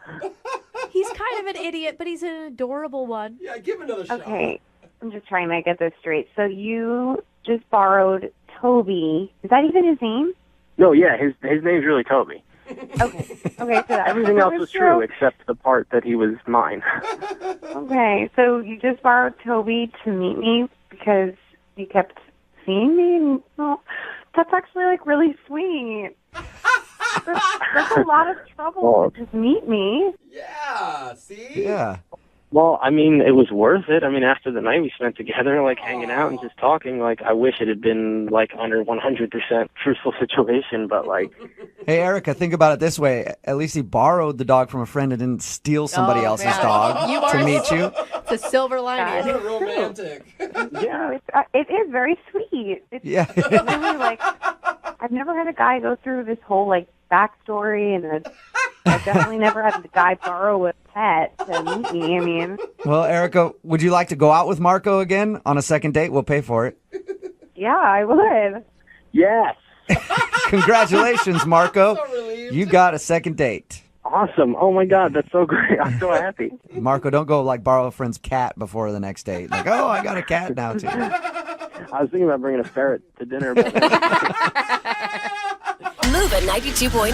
He's kind of an idiot, but he's an adorable one. Yeah, give another shot. Okay, I'm just trying to get this straight. So you just borrowed Toby. Is that even his name? No, yeah, his name's really Toby. Okay, so that everything else was true except the part that he was mine. Okay, so you just borrowed Toby to meet me because you kept seeing me? Well, that's actually really sweet. That's a lot of trouble to just meet me. Yeah, see? Yeah. Well, it was worth it. After the night we spent together, hanging out and just talking, I wish it had been, under 100% truthful situation, but, Hey, Erica, think about it this way. At least he borrowed the dog from a friend and didn't steal somebody else's dog to meet you. It's a silver lining. What a romantic. Yeah, it is very sweet. It's really, I've never had a guy go through this whole, backstory, and I've definitely never had a guy borrow a pet to meet me. Well, Erica, would you like to go out with Marco again on a second date? We'll pay for it. Yeah, I would. Yes. Congratulations, Marco. You got a second date. Awesome. Oh, my God. That's so great. I'm so happy. Marco, don't go borrow a friend's cat before the next date. Oh, I got a cat now, too. I was thinking about bringing a ferret to dinner. But... Move at 92.5.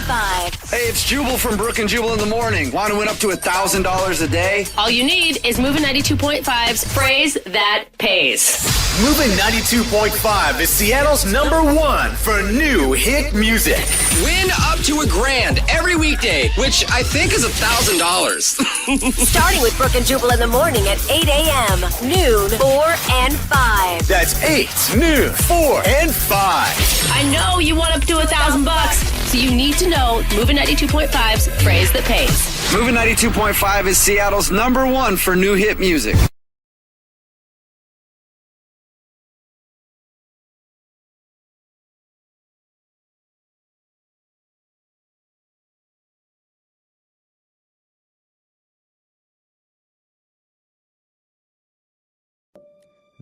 Hey, it's Jubal from Brooke and Jubal in the morning. Want to win up to $1,000 a day? All you need is Moving 92.5's Phrase That Pays. Moving 92.5 is Seattle's #1 for new hit music. Win up to $1,000 every weekday, which I think is $1,000. Starting with Brooke and Jubal in the morning at 8 a.m., noon, 4, and 5. That's 8, noon, 4, and 5. I know you want up to $1,000, so you need to know Moving 92.5's Phrase That Pays. Moving 92.5 is Seattle's #1 for new hit music.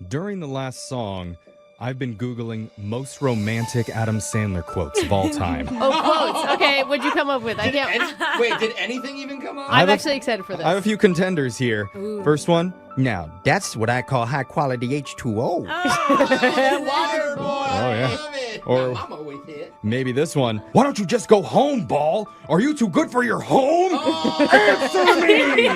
During the last song, I've been Googling most romantic Adam Sandler quotes of all time. Oh, quotes. Okay, what'd you come up with? I can't. Wait, did anything even come up? I'm actually excited for this. I have a few contenders here. Ooh. First one. Now, that's what I call high-quality H2O. Water boy. Oh, yeah. Love it. Or I'm always hit. maybe this one. Why don't you just go home, Ball? Are you too good for your home? Answer me!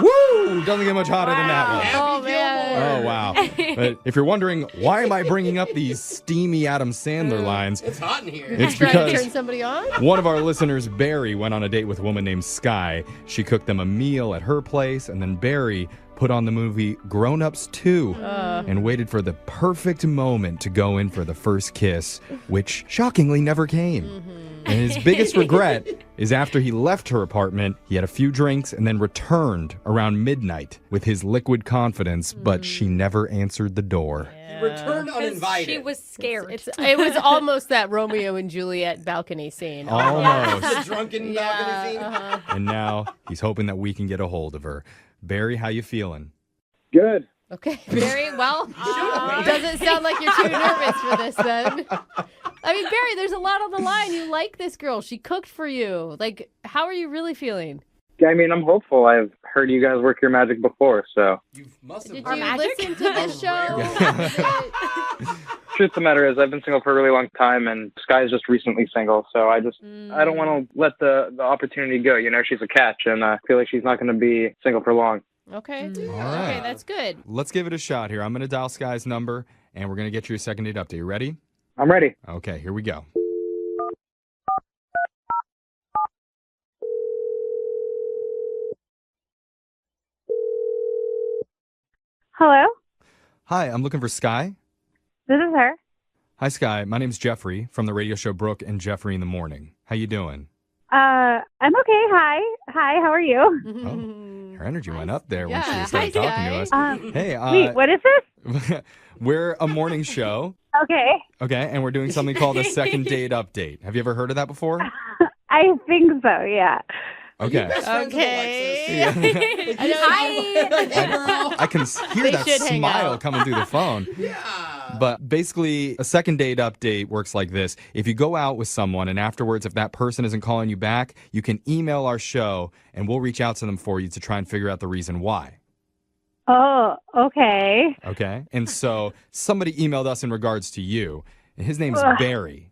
Woo! Doesn't get much hotter than that one. Oh, man. Oh, wow. But if you're wondering, why am I bringing up these steamy Adam Sandler lines? It's hot in here. It's Trying to because turn somebody on? one of our listeners, Barry, went on a date with a woman named Sky. She cooked them a meal at her place, and then Barry put on the movie Grown Ups 2 and waited for the perfect moment to go in for the first kiss, which shockingly never came. And his biggest regret is after he left her apartment, he had a few drinks and then returned around midnight with his liquid confidence, but she never answered the door. Returned uninvited. She was scared. It was almost that Romeo and Juliet balcony scene. Almost. The drunken balcony scene. And now he's hoping that we can get a hold of her. Barry, how you feeling? Good. Okay, Barry, well, doesn't sound like you're too nervous for this then. I mean, Barry, there's a lot on the line. You like this girl. She cooked for you. Like, how are you really feling? I mean, I'm hopeful. I've heard you guys work your magic before, so. Did you listen to the show? Truth of the matter is, I've been single for a really long time, and Sky's just recently single, so I don't want to let the opportunity go. You know, she's a catch, and I feel like she's not going to be single for long. Okay. All right. Okay, that's good. Let's give it a shot here. I'm going to dial Sky's number, and we're going to get you a second date update. You ready? I'm ready. Okay, here we go. Hello, Hi, I'm looking for Sky. this is her. Hi, Sky. My name's Jeffrey from the radio show Brooke and Jeffrey in the Morning. How you doing? I'm okay. Hi, how are you? Oh, her energy went up there when she Yeah. started Hi, talking to us. Sky. Hey, Wait, what is this? we're a morning show, Okay, okay, and we're doing something called a second date update. Have you ever heard of that before? I think so. Yeah. Okay. Okay. I can hear They that should hang smile out. coming through the phone. But basically, a second date update works like this. If you go out with someone and afterwards, if that person isn't calling you back, you can email our show and we'll reach out to them for you to try and figure out the reason why. Oh, okay. Okay? And so somebody emailed us in regards to you. And his name's Ugh. Barry.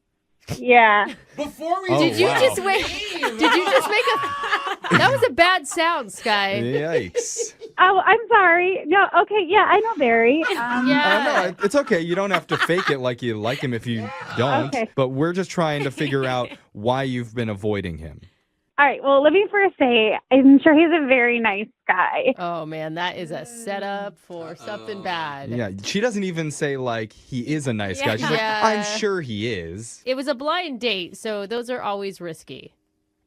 Yeah. Before we Oh, Did you wow. just wait? Did you just make a? That was a bad sound, Sky. Yikes. Oh, I'm sorry. No. Okay. Yeah, I know Barry. No, it's okay. You don't have to fake it like you like him if you don't. Okay. But we're just trying to figure out why you've been avoiding him. All right. Well, let me first say, I'm sure he's a very nice guy. Oh man, that is a setup for something bad. Yeah, she doesn't even say, like, he is a nice guy. She's like, Yeah. I'm sure he is. It was a blind date, so those are always risky.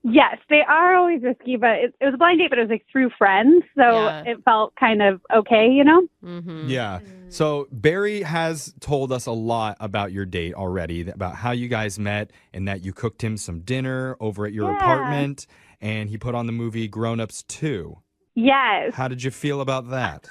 Yes, they are always risky, but it was a blind date, but it was like through friends, so Yeah. it felt kind of okay, you know? Mm-hmm. Yeah. So Barry has told us a lot about your date already, about how you guys met and that you cooked him some dinner over at your Yeah. apartment and he put on the movie Grown Ups 2. Yes. How did you feel about that?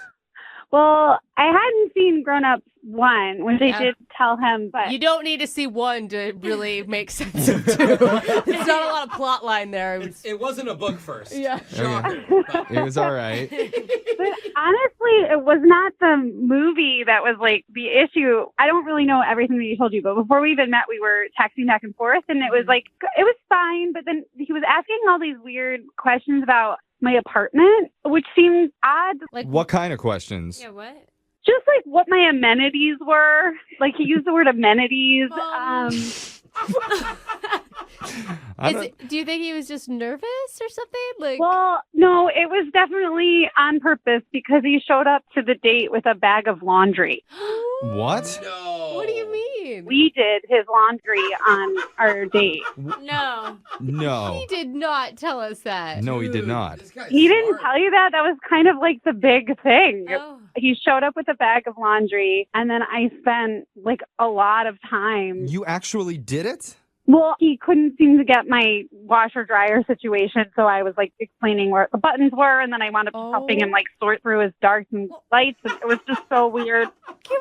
Well, I hadn't seen Grown Ups 1, which I Yeah. did tell him, but You don't need to see one to really make sense of two. It's not a lot of plot line there. It wasn't a book first. Yeah. It was all right. but honestly, it was not the movie that was like the issue. I don't really know everything that he told you, but before we even met, we were texting back and forth, and it was like, it was fine, but then he was asking all these weird questions about my apartment, which seemed odd. Like, What kind of questions? what? just like what my amenities were. Like he used the word amenities. Do you think he was just nervous or something? Like, Well, no, it was definitely on purpose because he showed up to the date with a bag of laundry. What? what do you mean? We did his laundry on our date. No. No. He did not tell us that. No, he did not. He didn't tell you that? That was kind of like the big thing. He showed up with a bag of laundry, and then I spent like a lot of time. You actually did it? Well, he couldn't seem to get my washer dryer situation, so I was like explaining where the buttons were, and then I wound up helping him like sort through his darks and lights, and it was just so weird.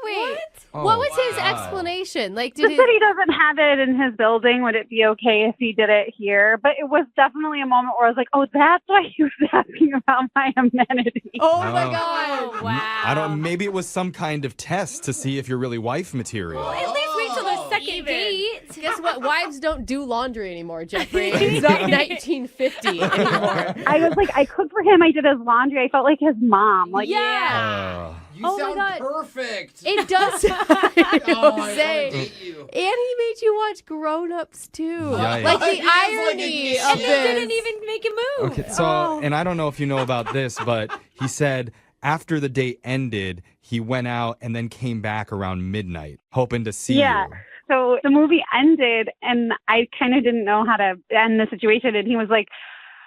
Wait, what was his explanation? Like, did Just that he doesn't have it in his building. Would it be okay if he did it here? But it was definitely a moment where I was like, oh, that's why he was asking about my amenity. Oh my God! Wow. I don't. Maybe it was some kind of test to see if you're really wife material. Well, at least wait till the second date. Guess what? Wives don't do laundry anymore, Jeffrey. It's not 1950 anymore. I was like, I cooked for him. I did his laundry. I felt like his mom. Like, You sound perfect. It does. I say. hate you. And he made you watch Grown Ups too. Yikes. Like the He is like irony a of And this. they didn't even make a move. Okay, so, and I don't know if you know about this, but he said after the date ended, he went out and then came back around midnight, hoping to see you. So the movie ended, and I kind of didn't know how to end the situation. And he was like,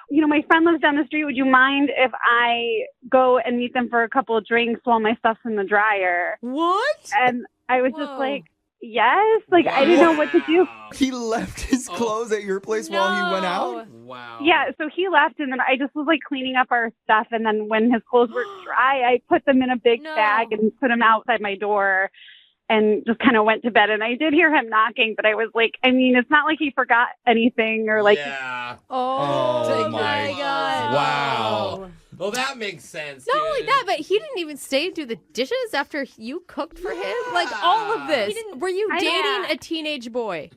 you know, my friend lives down the street. Would you mind if I go and meet them for a couple of drinks while my stuff's in the dryer? What? And I was just like, yes. Like, I didn't know what to do. He left his clothes at your place while he went out? Wow. Yeah, so he left, and then I just was like cleaning up our stuff. And then when his clothes were dry, I put them in a big bag and put them outside my door. And just kind of went to bed. And I did hear him knocking, but I was like, I mean, it's not like he forgot anything or like. Yeah. Oh my God. Wow. Well, that makes sense. Not only that, but he didn't even stay and do the dishes after you cooked for him. Like all of this. Were you dating a teenage boy?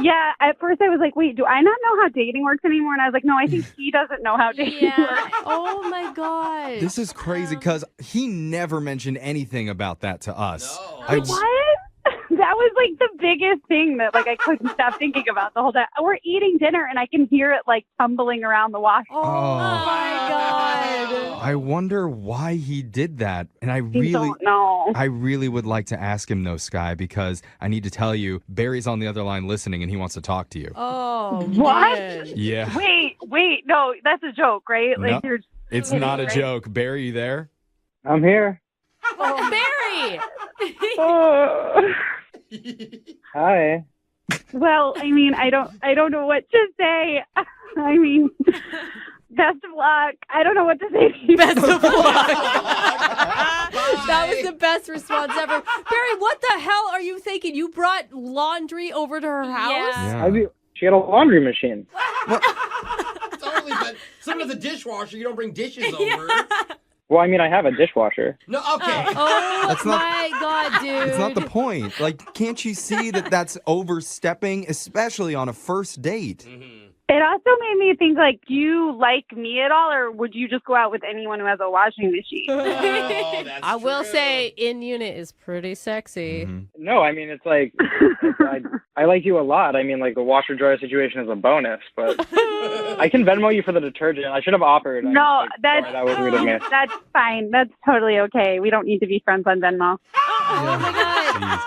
Yeah, at first I was like, wait, do I not know how dating works anymore? And I was like, no, I think he doesn't know how dating works. Oh my God. This is crazy because he never mentioned anything about that to us. What? That was like the biggest thing that like I couldn't stop thinking about the whole time. We're eating dinner and I can hear it like tumbling around the wash. Oh my God. I wonder why he did that. And I don't know. I really would like to ask him though, Sky, because I need to tell you, Barry's on the other line listening and he wants to talk to you. Oh, what? man. Yeah. Wait, no, that's a joke, right? No, Like you're. it's not a joke. Barry, you there? I'm here. Oh, Barry. Hi. Well, I mean, I don't know what to say. I mean, best of luck. I don't know what to say to you. Best of luck. That was the best response ever. Barry, what the hell are you thinking? You brought laundry over to her house? Yeah. She had a laundry machine. Totally, but some of the dishwasher, you don't bring dishes over. Well, I mean, I have a dishwasher. No, okay. Oh, That's not- my God, dude. It's not the point. Like, can't you see that that's overstepping, especially on a first date? It also made me think, like, do you like me at all, or would you just go out with anyone who has a washing machine? I will say, in unit is pretty sexy. No, I mean, it's like, I like you a lot. I mean, like, the washer dryer situation is a bonus, but I can Venmo you for the detergent. I should have offered. No, that was rude of me. That's fine. That's totally okay. We don't need to be friends on Venmo. Oh my God.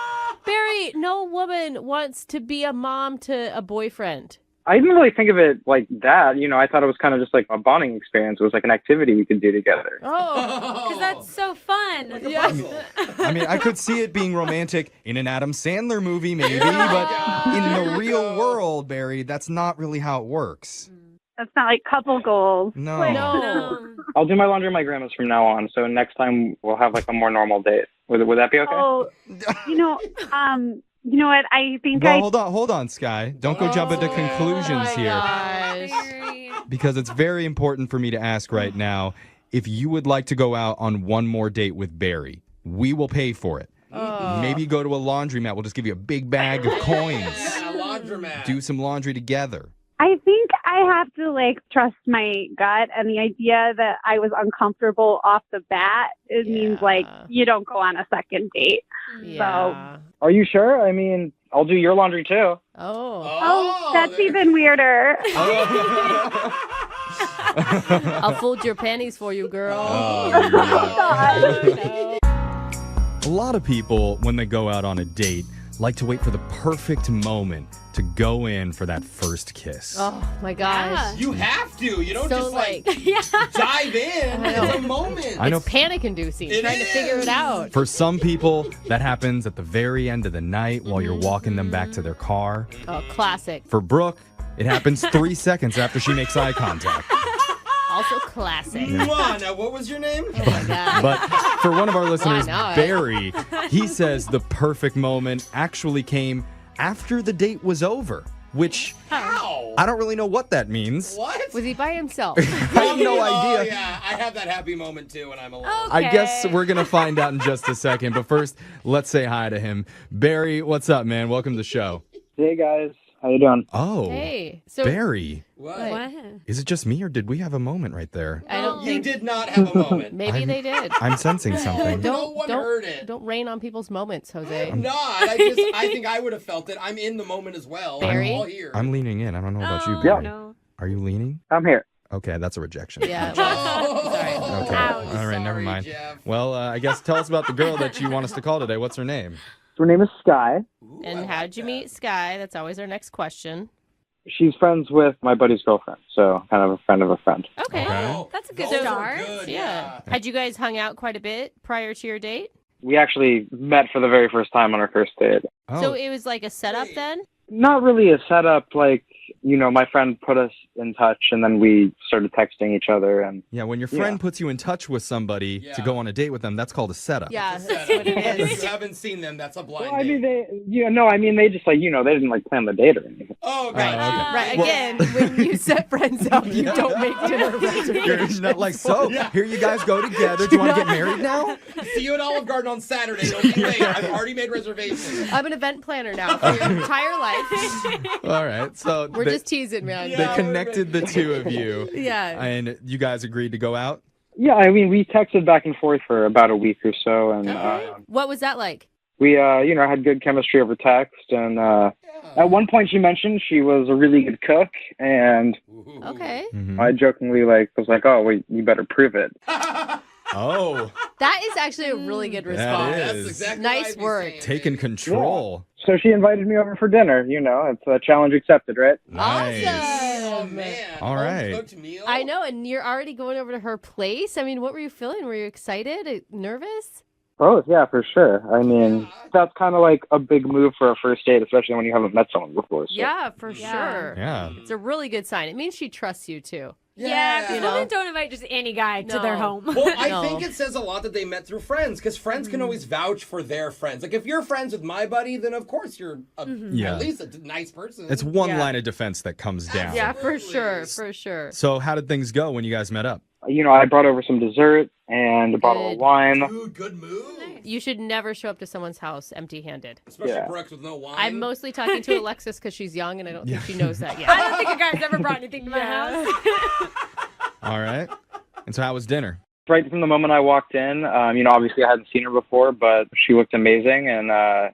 Barry, no woman wants to be a mom to a boyfriend. I didn't really think of it like that. You know, I thought it was kind of just like a bonding experience. It was like an activity we could do together. Oh, because that's so fun. I mean, I could see it being romantic in an Adam Sandler movie, maybe, but in the real world, Barry, that's not really how it works. That's not like couple goals. No. No. I'll do my laundry at my grandma's from now on. So next time we'll have like a more normal date. Would that be okay? Oh, you know what? I think Well, hold on, Sky. Don't go jump into conclusions here. Because it's very important for me to ask right now, if you would like to go out on one more date with Barry, we will pay for it. Maybe go to a laundromat. We'll just give you a big bag of coins. Yeah, laundromat. Do some laundry together. I think I have to like trust my gut, and the idea that I was uncomfortable off the bat, it means like you don't go on a second date. Yeah. So, Are you sure? I mean, I'll do your laundry too. oh, that's even weirder. I'll fold your panties for you, girl. A lot of people, when they go out on a date, like to wait for the perfect moment to go in for that first kiss? Oh my gosh. You have to. You don't So, just dive in. I know. It's a moment. I know. It's panic-inducing, It trying to figure it out. For some people, that happens at the very end of the night while you're walking them back to their car. Oh, classic. For Brooke, it happens 3 seconds after she makes eye contact. Also classic. Mwah. Now, what was your name? Oh my God. But for one of our listeners, not? Barry, he says the perfect moment actually came after the date was over, which How? I don't really know what that means. What? Was he by himself? I have no idea. Oh, yeah. I have that happy moment, too, when I'm alone. I guess we're going to find out in just a second. But first, let's say hi to him. Barry, what's up, man? Welcome to the show. Hey, guys. How you doing? Oh, Hey. So Barry. What? Is it just me or did we have a moment right there? I don't You think. did not have a moment. Maybe they did. I'm sensing something. No one heard it. Don't rain on people's moments, Jose. I'm not. I think I would have felt it. I'm in the moment as well. Barry? I'm all here. I'm leaning in. I don't know about you, Yeah. Barry. Are you leaning? I'm here. Okay, that's a rejection. Yeah. Sorry. Okay. All right, never mind. Well, I guess tell us about the girl that you want us to call today. What's her name? Her name is Sky. And how'd you meet Sky? That's always our next question. She's friends with my buddy's girlfriend, so kind of a friend of a friend. Okay. That's a good Those are start. good, Yeah. Had you guys hung out quite a bit prior to your date? We actually met for the very first time on our first date. So it was like a setup then? Not really a setup, like, my friend put us in touch, and then we started texting each other. And Yeah, when your friend puts you in touch with somebody to go on a date with them, that's called a setup. Yeah, that's what it If is. you haven't seen them, that's a blind Well, I mean, date. they just, they didn't, plan the date or anything. Oh, Right. okay. Right. Again, when you set friends up, you don't make dinner You're reservations. not like, so, here you guys go together. Do you want to get married now? See you at Olive Garden on Saturday. Don't be late. I've already made reservations. I'm an event planner now for your entire life. All right, so We're just teasing, man. they connected the two of you. Yeah. And you guys agreed to go out? Yeah, I mean, we texted back and forth for about a week or so, and What was that like? we, had good chemistry over text. And at one point, she mentioned she was a really good cook, and Okay. I jokingly was like, "Oh, wait, you better prove it." Oh, That is actually a really good response. that is. Nice work. Taking control. So she invited me over for dinner. It's a challenge accepted, right? Nice. Oh, man. All right. Home-cooked meal? I know, and you're already going over to her place. I mean, what were you feeling? Were you excited? Nervous? Oh, yeah, for sure. I mean, that's kind of like a big move for a first date, especially when you haven't met someone before. So. Yeah, for sure. Yeah. It's a really good sign. It means she trusts you too. Yeah, You know? women don't invite just any guy to their home. Well, I No. think it says a lot that they met through friends, because friends can always vouch for their friends. Like, if you're friends with my buddy, then of course you're Yeah. at least a nice person. It's one line of defense that comes down. Yeah, for sure, for sure. So how did things go when you guys met up? I brought over some dessert and a bottle of wine. Dude, good move. You should never show up to someone's house empty-handed. Especially Yeah. Brooks with no wine. I'm mostly talking to Alexis because she's young and I don't think she knows that yet. I don't think a guy's ever brought anything to my house. All right. And so how was dinner? Right from the moment I walked in, obviously I hadn't seen her before, but she looked amazing, and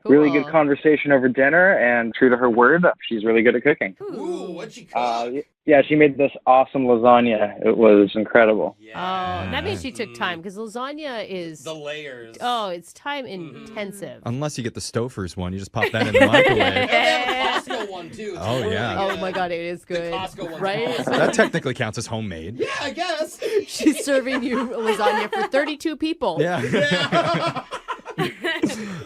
really good Cool. conversation over dinner, and true to her word, she's really good at cooking. Ooh, what'd she cook? Yeah, she made this awesome lasagna. It was incredible. Oh, that means she took time because lasagna is The layers. Oh, it's time intensive. Unless you get the Stouffer's one, you just pop that in the microwave. They have a Costco one, too. It's Oh, really yeah. Oh good. my god, it is good. Costco one's Right? awesome. That technically counts as homemade. Yeah, I guess. She's serving you lasagna for 32 people. Yeah. Yeah.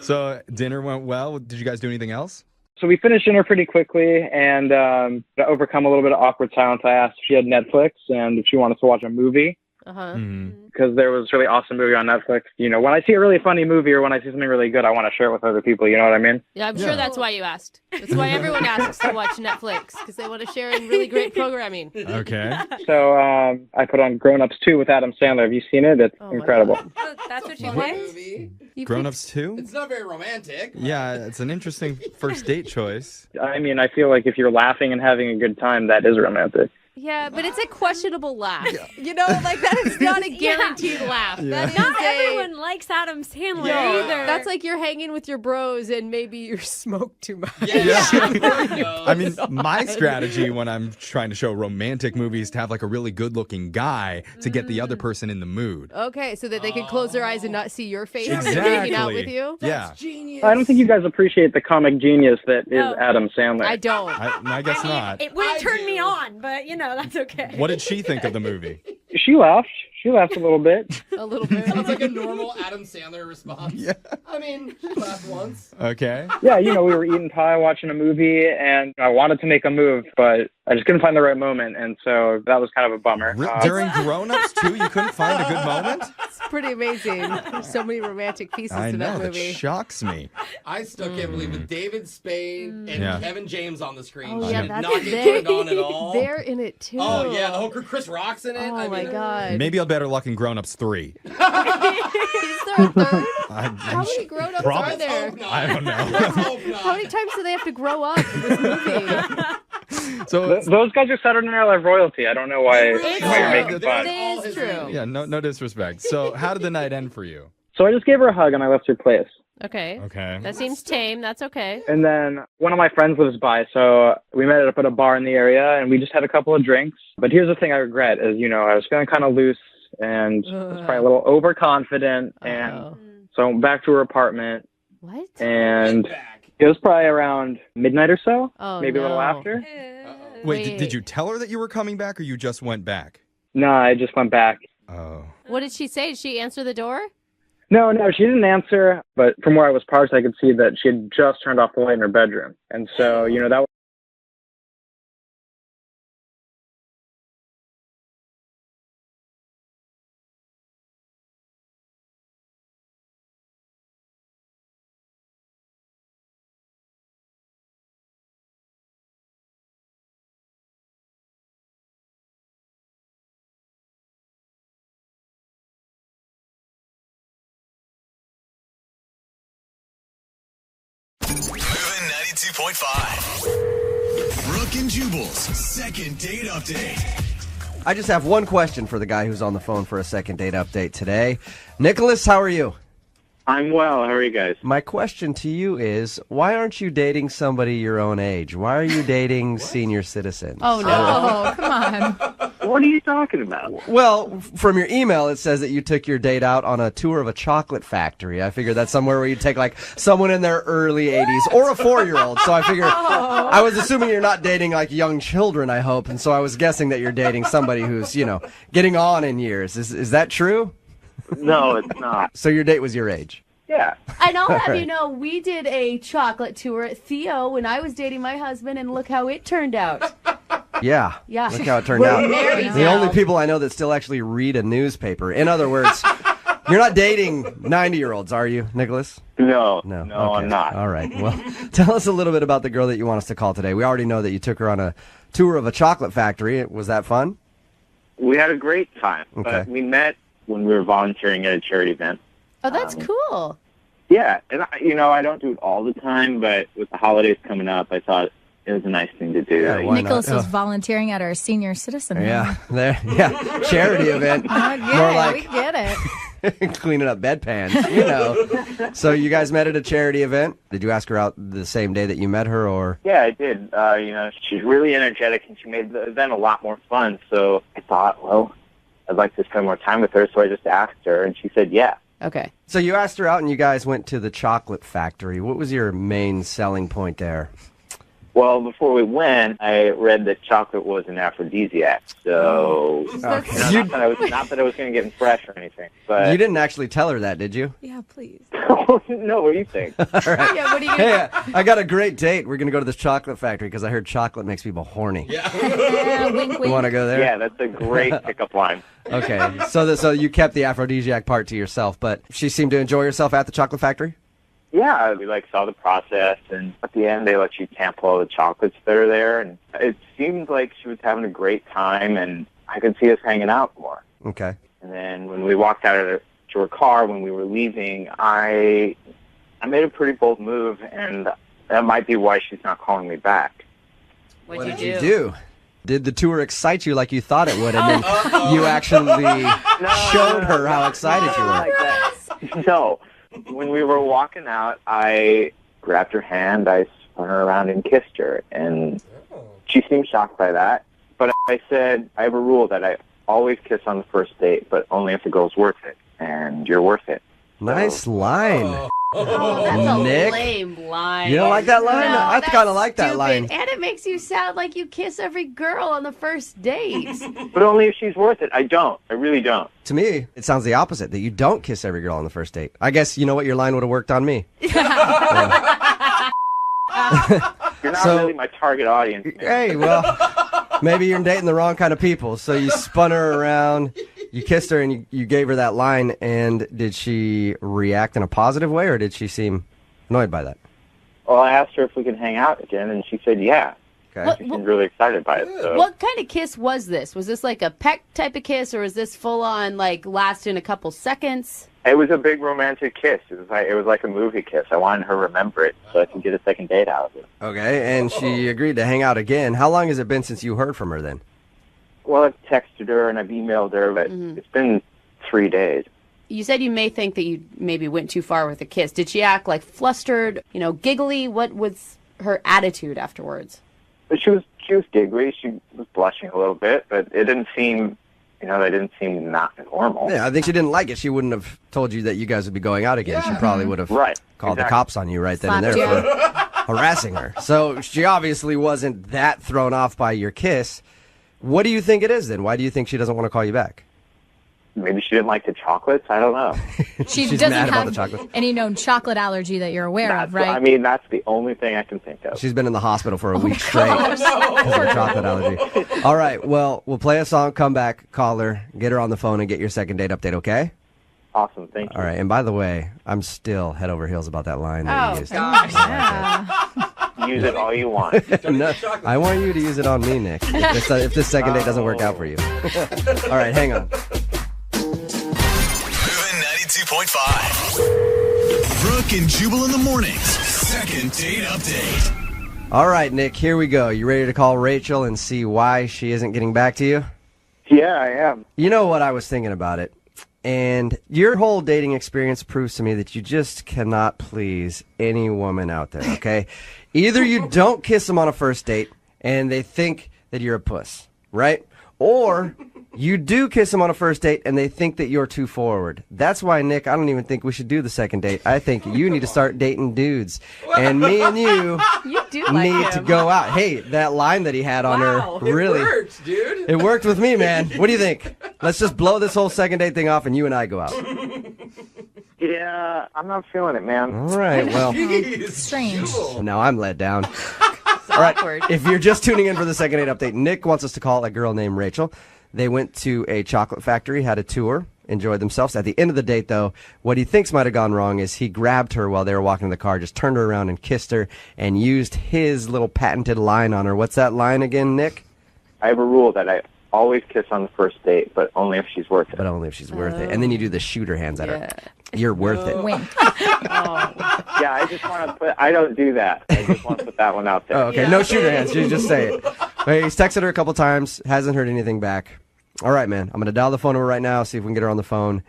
So dinner went well. Did you guys do anything else? So we finished dinner pretty quickly, and to overcome a little bit of awkward silence, I asked if she had Netflix and if she wanted to watch a movie. Uh-huh. Because there was a really awesome movie on Netflix. When I see a really funny movie or when I see something really good, I want to share it with other people. You know what I mean? Yeah, I'm sure that's why you asked. That's why everyone asks to watch Netflix because they want to share in really great programming. Okay. So I put on Grown Ups 2 with Adam Sandler. Have you seen it? It's Oh my incredible. Oh, that's what you Funny picked? movie. Grown Ups 2? It's not very romantic. Yeah, it's an interesting first date choice. I mean, I feel like if you're laughing and having a good time, that is romantic. Yeah, but it's a questionable laugh. You know, like that is not a guaranteed laugh. That is Not everyone likes Adam Sandler either. That's like you're hanging with your bros and maybe you smoke too much. I mean, my strategy when I'm trying to show romantic movies to have like a really good-looking guy to get the other person in the mood. Okay, so that they can close their eyes and not see your face Exactly. hanging out with you? Yeah. I don't think you guys appreciate the comic genius that is Adam Sandler. I don't. I guess not. It wouldn't turn me on, but that's okay. What did she think of the movie? She laughed. She laughed a little bit. A little bit. Sounds like a normal Adam Sandler response. Yeah. I mean, she laughed once. Okay. Yeah, we were eating pie, watching a movie, and I wanted to make a move, but I just couldn't find the right moment, and so that was kind of a bummer. During Grown-Ups, too, you couldn't find a good moment? It's pretty amazing. There's so many romantic pieces I to know, that movie. that shocks me. I still can't believe it. David Spade and Kevin James on the screen. Oh, She yeah, did that's not get turned on at all. They're in it, too. Oh, yeah, the whole crew. Chris Rock's in it. Oh, my God. Maybe I'll better luck in Grown-Ups 3. Is there a third? How many grown-ups Probably. are there? I don't know. How many times do they have to grow up in this movie? So those guys are Saturday Night Live royalty. I don't know why you're making fun. It is true. Yeah, no disrespect. So how did the night end for you? So I just gave her a hug and I left her place. Okay. Okay. That seems tame. That's okay. And then one of my friends lives by, so we met up at a bar in the area and we just had a couple of drinks. But here's the thing I regret is, I was feeling kind of loose and was probably a little overconfident. And so I went back to her apartment. What? And it was probably around midnight or so, Oh, maybe a little no. after. Wait, did you tell her that you were coming back or you just went back? No, I just went back. Oh. What did she say? Did she answer the door? No, she didn't answer, but from where I was parked, I could see that she had just turned off the light in her bedroom. And so, that was Moving 92.5. Brooke and Jubal's second date update. I just have one question for the guy who's on the phone for a second date update today. Nicholas, how are you? I'm well. How are you guys? My question to you is, why aren't you dating somebody your own age? Why are you dating senior citizens? Oh, no. Come on. What are you talking about? Well, from your email, it says that you took your date out on a tour of a chocolate factory. I figured that's somewhere where you take, like, someone in their early 80s or a 4-year-old. So I figured, I was assuming you're not dating, like, young children, I hope. And so I was guessing that you're dating somebody who's, getting on in years. Is that true? No, it's not. So your date was your age? Yeah. And I'll have Right. you know, we did a chocolate tour at Theo when I was dating my husband, and look how it turned out. Yeah. Yeah. Look how it turned We're out. married The now. only people I know that still actually read a newspaper. In other words, you're not dating 90-year-olds, are you, Nicholas? No, Okay. I'm not. All right. Well, tell us a little bit about the girl that you want us to call today. We already know that you took her on a tour of a chocolate factory. Was that fun? We had a great time. Okay. We met when we were volunteering at a charity event. Oh, that's cool. Yeah, and I don't do it all the time, but with the holidays coming up, I thought it was a nice thing to do. Nicholas was volunteering at our senior citizen home. Yeah. Charity event. More like we get it. cleaning up bedpans, So you guys met at a charity event. Did you ask her out the same day that you met her, or? Yeah, I did. She's really energetic, and she made the event a lot more fun. So I thought, well, I'd like to spend more time with her, so I just asked her, and she said, yeah. Okay. So you asked her out, and you guys went to the chocolate factory. What was your main selling point there? Well, before we went, I read that chocolate was an aphrodisiac. So, Okay. not that I was going to get fresh or anything. But You didn't actually tell her that, did you? Yeah, please. No, what do you think? All right. Yeah, what are you Hey, I got a great date. We're going to go to this chocolate factory because I heard chocolate makes people horny. Yeah, wink, You wink. want to go there? Yeah, that's a great pickup line. Okay. So you kept the aphrodisiac part to yourself, but she seemed to enjoy herself at the chocolate factory? Yeah, we saw the process, and at the end they let you sample all the chocolates that are there, and it seemed like she was having a great time, and I could see us hanging out more. Okay. And then when we walked out to her car, when we were leaving, I made a pretty bold move, and that might be why she's not calling me back. What'd you do? Did the tour excite you like you thought it would, and then you actually showed her how excited you were? No. When we were walking out, I grabbed her hand, I spun her around and kissed her, and she seemed shocked by that. But I said, I have a rule that I always kiss on the first date, but only if the girl's worth it, and you're worth it. Nice line. Oh, that's a Nick. lame line. You don't like that line? No, I kind of like that stupid. line. And it makes you sound like you kiss every girl on the first date. But only if she's worth it. I don't. I really don't. To me, it sounds the opposite, that you don't kiss every girl on the first date. I guess you know what, your line would have worked on me. You're not really my target audience. Man. Hey, well, maybe you're dating the wrong kind of people. So you spun her around, you kissed her, and you gave her that line. And did she react in a positive way, or did she seem annoyed by that? Well, I asked her if we could hang out again, and she said yeah. Okay. She seemed really excited by it. So. What kind of kiss was this? Was this like a peck type of kiss, or was this full on, like, lasting a couple seconds? It was a big romantic kiss. It was like a movie kiss. I wanted her to remember it so I could get a second date out of it. Okay, and she agreed to hang out again. How long has it been since you heard from her then? Well, I've texted her and I've emailed her, but it's been 3 days. You said you may think that you maybe went too far with the kiss. Did she act like flustered, giggly? What was her attitude afterwards? But she was giggly. She was blushing a little bit, but it didn't seem, that didn't seem not normal. Yeah, I think she didn't like it. She wouldn't have told you that you guys would be going out again. She probably would have called the cops on you right then and there for harassing her. So she obviously wasn't that thrown off by your kiss. What do you think it is then? Why do you think she doesn't want to call you back? Maybe she didn't like the chocolates. I don't know. She She's doesn't mad about have the chocolate. any known chocolate allergy that you're aware of, right? I mean, that's the only thing I can think of. She's been in the hospital for a week straight because of her chocolate allergy. All right, well, we'll play a song, come back, call her, get her on the phone, and get your second date update, okay? Awesome, thank you. All right, and by the way, I'm still head over heels about that line that you used. Use it all you want. No, I want you to use it on me, Nick, if this second date doesn't work out for you. All right, hang on. 92.5. Brooke and Jubal in the mornings. Second date update. All right, Nick, here we go. You ready to call Rachel and see why she isn't getting back to you? Yeah, I am. You know what, I was thinking about it. And your whole dating experience proves to me that you just cannot please any woman out there, okay? Either you don't kiss them on a first date and they think that you're a puss, right? Or you do kiss them on a first date and they think that you're too forward. That's why, Nick, I don't even think we should do the second date. I think you need to start dating dudes. And me and you need to go out. Hey, that line that he had on her, really. It worked, dude. It worked with me, man. What do you think? Let's just blow this whole second date thing off and you and I go out. Yeah, I'm not feeling it, man. All right, well. Strange. Now I'm let down. All right, if you're just tuning in for the second date update, Nick wants us to call a girl named Rachel. They went to a chocolate factory, had a tour, enjoyed themselves. At the end of the date, though, what he thinks might have gone wrong is he grabbed her while they were walking in the car, just turned her around and kissed her, and used his little patented line on her. What's that line again, Nick? I have a rule that I always kiss on the first date, but only if she's worth it. But only if she's worth it. And then you do the shooter hands at her. You're worth it. Wink. Yeah, I just want to put. I don't do that. I just want to put that one out there. Oh, okay, no shooter hands. You just say it. Okay, he's texted her a couple times, hasn't heard anything back. All right, man. I'm going to dial the phone number right now, see if we can get her on the phone,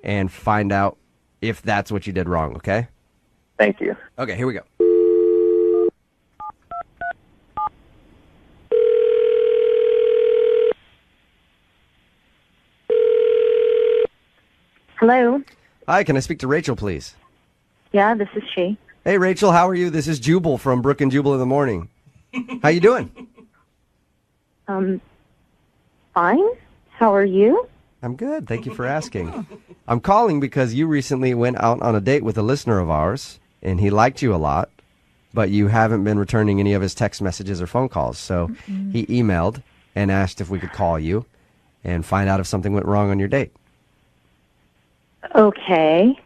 and find out if that's what you did wrong, okay? Thank you. Okay, here we go. Hello. Hi, can I speak to Rachel, please? Yeah, this is she. Hey, Rachel, how are you? This is Jubal from Brooke and Jubal in the morning. How you doing? Fine. How are you? I'm good. Thank you for asking. I'm calling because you recently went out on a date with a listener of ours, and he liked you a lot, but you haven't been returning any of his text messages or phone calls. So he emailed and asked if we could call you and find out if something went wrong on your date. Okay.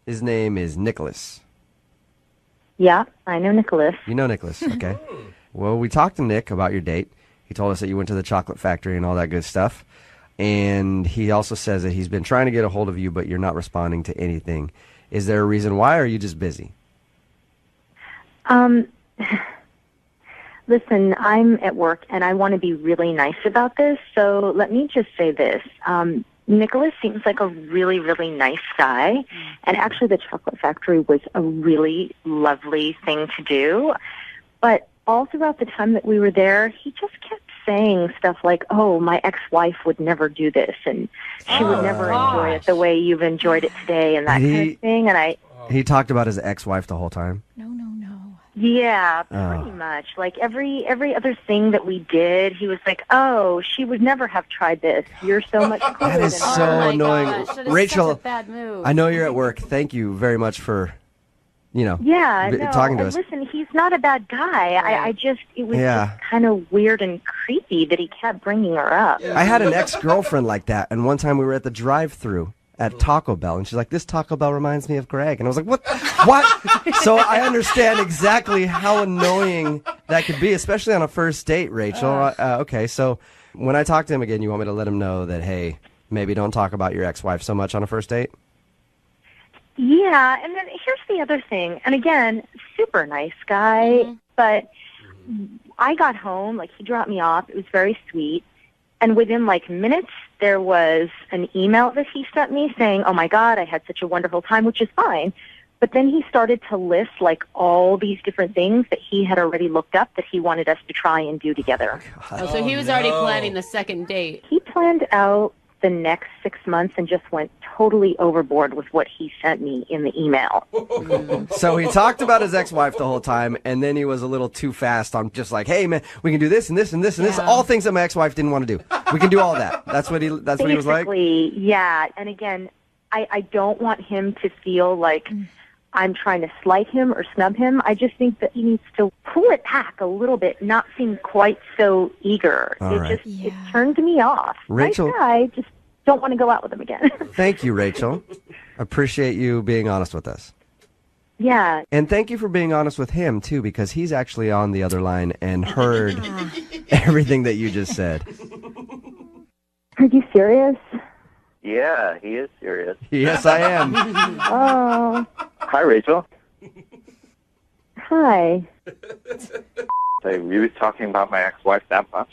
His name is Nicholas. Yeah, I know Nicholas. You know Nicholas, okay. Well, we talked to Nick about your date. He told us that you went to the chocolate factory and all that good stuff. And he also says that he's been trying to get a hold of you, but you're not responding to anything. Is there a reason why, or are you just busy? Listen, I'm at work, and I want to be really nice about this, so let me just say this. Nicholas seems like a really, really nice guy, and actually the chocolate factory was a really lovely thing to do. But all throughout the time that we were there, he just kept saying stuff like, oh, my ex-wife would never do this, and she would never enjoy it the way you've enjoyed it today, and that kind of thing. And He talked about his ex-wife the whole time. yeah, pretty much. Like every other thing that we did, he was like, "Oh, she would never have tried this. You're so much cooler That is than her." so annoying. Gosh, that is Rachel, such a bad move. I know you're at work. Thank you very much for, Yeah, no, talking to and us. listen, he's not a bad guy. It was just kind of weird and creepy that he kept bringing her up. I had an ex-girlfriend like that, and one time we were at the drive-thru at Taco Bell, and she's like, this Taco Bell reminds me of Greg. And I was like, what? So I understand exactly how annoying that could be, especially on a first date, Rachel. Okay, so when I talk to him again, you want me to let him know that, hey, maybe don't talk about your ex-wife so much on a first date? Yeah, and then here's the other thing. And again, super nice guy, but I got home, like he dropped me off. It was very sweet. And within like minutes, there was an email that he sent me saying, oh my God, I had such a wonderful time, which is fine. But then he started to list like all these different things that he had already looked up that he wanted us to try and do together. Oh, so he was already planning the second date. He planned out the next 6 months and just went totally overboard with what he sent me in the email. So he talked about his ex-wife the whole time, and then he was a little too fast on just like, hey, man, we can do this and this and this and this. All things that my ex-wife didn't want to do. We can do all that. That's what he was like? Basically, yeah. And again, I don't want him to feel like I'm trying to slight him or snub him. I just think that he needs to pull it back a little bit, not seem quite so eager. It turned me off. Rachel, nice guy, just don't want to go out with him again. Thank you, Rachel. Appreciate you being honest with us. Yeah. And thank you for being honest with him, too, because he's actually on the other line and heard everything that you just said. Are you serious? Yeah, he is serious. Yes, I am. Oh. Hi, Rachel. Hi. I really talking about my ex-wife that much?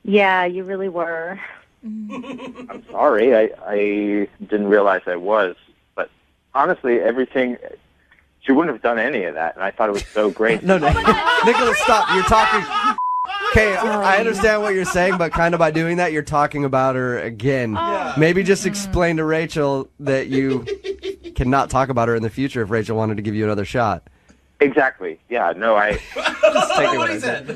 Yeah, you really were. I'm sorry. I didn't realize I was. But honestly, everything... She wouldn't have done any of that, and I thought it was so great. No, Nicholas, stop. You're talking... Okay, I understand what you're saying, but kind of by doing that, you're talking about her again. Maybe just explain to Rachel that you cannot talk about her in the future if Rachel wanted to give you another shot. Exactly. Yeah, no, I... Just take it what I said.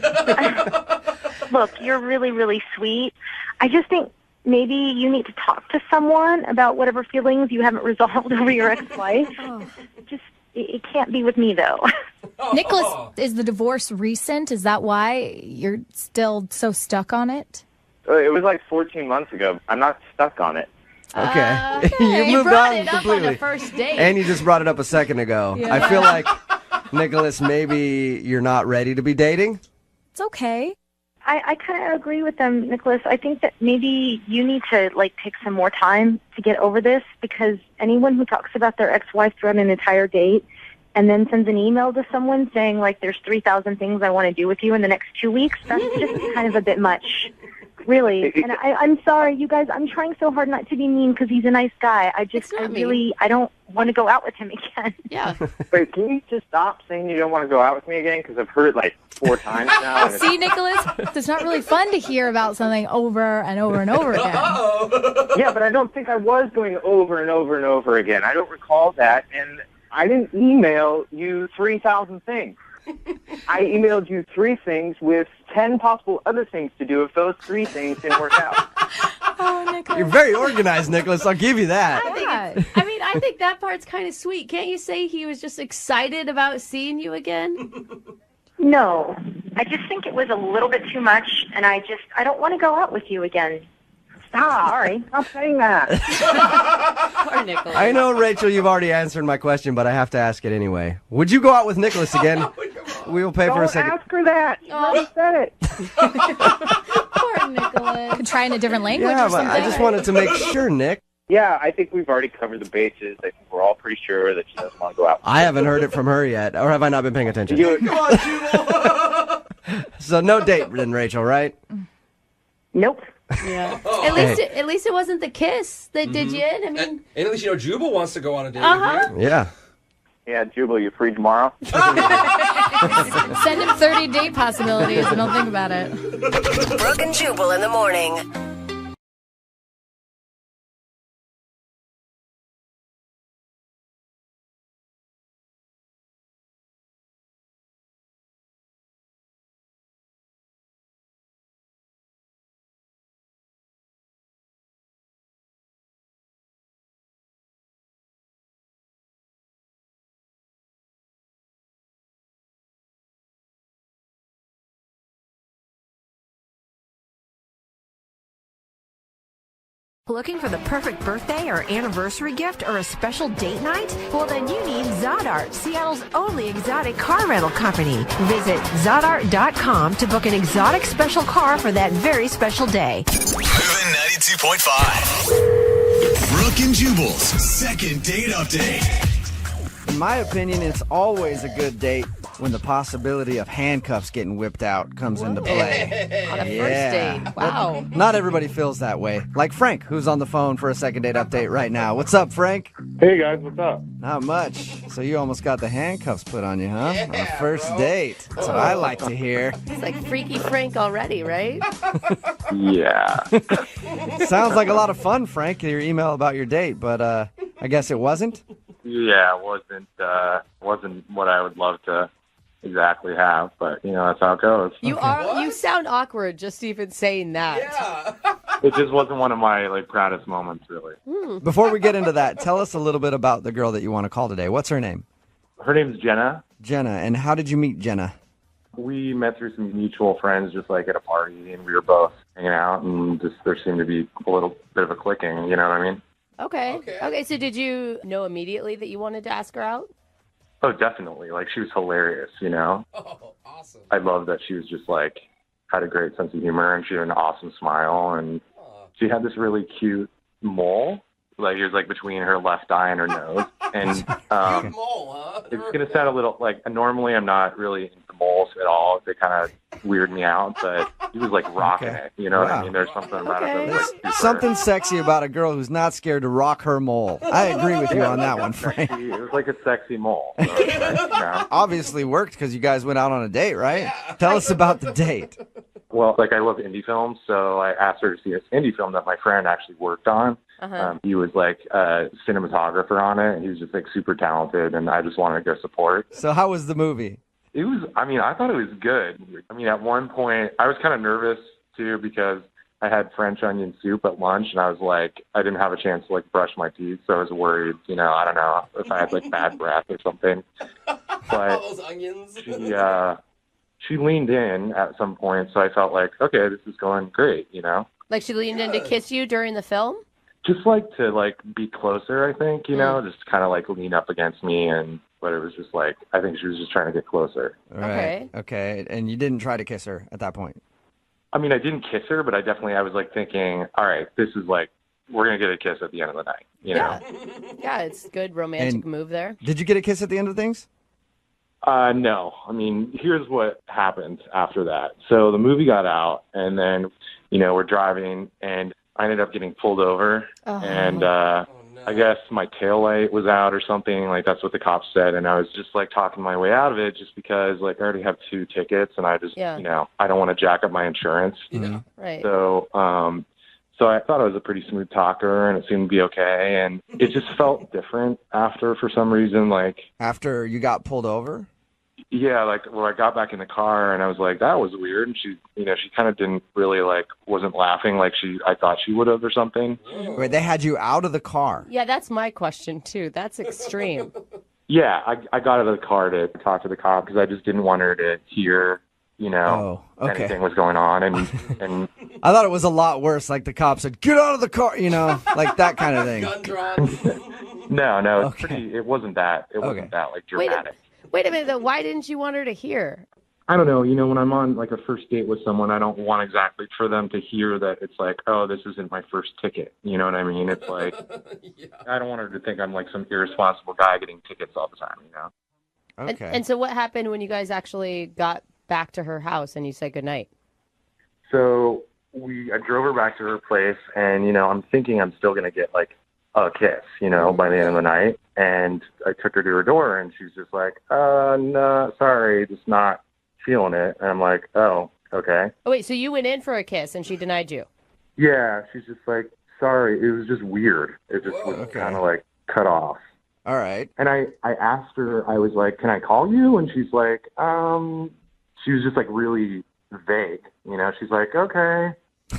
Look, you're really, really sweet. I just think maybe you need to talk to someone about whatever feelings you haven't resolved over your ex-wife. It can't be with me, though. Nicholas, is the divorce recent? Is that why you're still so stuck on it? It was like 14 months ago. I'm not stuck on it. Okay. You moved brought on it up completely. on the first date. And you just brought it up a second ago. Yeah. I feel like, Nicholas, maybe you're not ready to be dating? It's okay. I kind of agree with them, Nicholas. I think that maybe you need to take some more time to get over this, because anyone who talks about their ex-wife throughout an entire date and then sends an email to someone saying there's 3,000 things I want to do with you in the next 2 weeks, that's just kind of a bit much. Really. And I'm sorry, you guys, I'm trying so hard not to be mean because he's a nice guy. I don't want to go out with him again. Yeah. Wait, can you just stop saying you don't want to go out with me again? Because I've heard it 4 times now. And See, Nicholas, it's not really fun to hear about something over and over and over again. Yeah, but I don't think I was going over and over and over again. I don't recall that, and I didn't email you 3,000 things. I emailed you 3 things with 10 possible other things to do if those 3 things didn't work out. Oh, Nicholas. You're very organized, Nicholas. I'll give you that. I think that part's kind of sweet. Can't you say he was just excited about seeing you again? No. I just think it was a little bit too much, and I don't want to go out with you again. Stop. Sorry. Stop saying that. Poor Nicholas. I know, Rachel, you've already answered my question, but I have to ask it anyway. Would you go out with Nicholas again? We will pay for a second. Don't ask her that. You already said it. Poor Nicholas. Could try in a different language Yeah, or but something. I just wanted to make sure, Nick. Yeah, I think we've already covered the bases. I think we're all pretty sure that she doesn't want to go out. I haven't heard it from her yet, or have I not been paying attention? Come on, Jubal. So no date then, Rachel, right? Nope. Yeah. Oh. At least it wasn't the kiss that did you in. I mean, And at least Jubal wants to go on a date with you. Yeah. Yeah, Jubal, you free tomorrow? Send him 30 date possibilities and he'll think about it. Brooke and Jubal in the morning. Looking for the perfect birthday or anniversary gift or a special date night? Well, then you need Zodart, Seattle's only exotic car rental company. Visit Zodart.com to book an exotic special car for that very special day. Moving 92.5. Brooke and Jubal's second date update. In my opinion, it's always a good date when the possibility of handcuffs getting whipped out comes into play. On a first date. Wow. Not everybody feels that way. Like Frank, who's on the phone for a second date update right now. What's up, Frank? Hey, guys. What's up? Not much. So you almost got the handcuffs put on you, huh? On a first date. That's what I like to hear. It's like Freaky Frank already, right? Yeah. Sounds like a lot of fun, Frank, your email about your date, but I guess it wasn't? Yeah, it wasn't what I would love to exactly have, but that's how it goes. You sound awkward just even saying that. Yeah. It just wasn't one of my proudest moments, really. Before we get into that, tell us a little bit about the girl that you want to call today. What's her name? Her name's Jenna. Jenna. And how did you meet Jenna? We met through some mutual friends, just at a party, and we were both hanging out, and just there seemed to be a little bit of a clicking. You know what I mean? Okay. So did you know immediately that you wanted to ask her out? Oh, definitely. She was hilarious. Oh, awesome. I love that she was just had a great sense of humor, and she had an awesome smile, and she had this really cute mole. It was between her left eye and her nose. And Mole, huh? it's going to sound a little normally I'm not really into moles at all. They kind of weird me out, but he was rocking it. You know what I mean? There's something about it that was super... Something sexy about a girl who's not scared to rock her mole. I agree with you on that one, Frank. It was like a sexy mole. So, Obviously worked because you guys went out on a date, right? Yeah. Tell us about the date. Well, I love indie films, so I asked her to see this indie film that my friend actually worked on. He was a cinematographer on it, and he was just super talented, and I just wanted to go support. So how was the movie? It was, I thought it was good. At one point, I was kind of nervous, too, because I had French onion soup at lunch, and I was I didn't have a chance to brush my teeth, so I was worried, I don't know, if I had bad breath or something. But all those onions. she leaned in at some point, so I felt okay, this is going great, She leaned in to kiss you during the film? Just to be closer, I think, just kind of lean up against me, but it was just I think she was just trying to get closer. Right. Okay. And you didn't try to kiss her at that point? I didn't kiss her, but I was thinking, all right, this is we're going to get a kiss at the end of the night, you know? Yeah, it's a good romantic move there. Did you get a kiss at the end of things? No. Here's what happened after that. So the movie got out, and then, we're driving, and I ended up getting pulled over, and I guess my taillight was out or something. That's what the cops said, and I was just talking my way out of it just because I already have 2 tickets, and I just, I don't want to jack up my insurance. Yeah. Right. So, so I thought I was a pretty smooth talker, and it seemed to be okay, and it just felt different after for some reason. After you got pulled over? Yeah, I got back in the car and I was that was weird. And she, she kind of didn't really wasn't laughing I thought she would have or something. Wait, they had you out of the car? Yeah, that's my question too. That's extreme. Yeah, I got out of the car to talk to the cop because I just didn't want her to hear, anything was going on. And I thought it was a lot worse. The cop said, "Get out of the car," that kind of thing. Gun drawn. No, it wasn't that. It wasn't that dramatic. Wait a minute, though. Why didn't you want her to hear? I don't know. When I'm on a first date with someone, I don't want exactly for them to hear that it's oh, this isn't my first ticket. You know what I mean? It's Yeah. I don't want her to think I'm some irresponsible guy getting tickets all the time. Okay. And so what happened when you guys actually got back to her house and you said goodnight? So I drove her back to her place, and I'm thinking I'm still gonna get like a kiss, by the end of the night. And I took her to her door, and she's just like, no, sorry, just not feeling it. And I'm like, oh, okay. Oh, wait, so you went in for a kiss and she denied you? Yeah, she's just like, sorry, it was just weird. It just was kind of like cut off. All right. And I asked her, I was like, can I call you? And she's like, she was just like really vague. She's like, okay.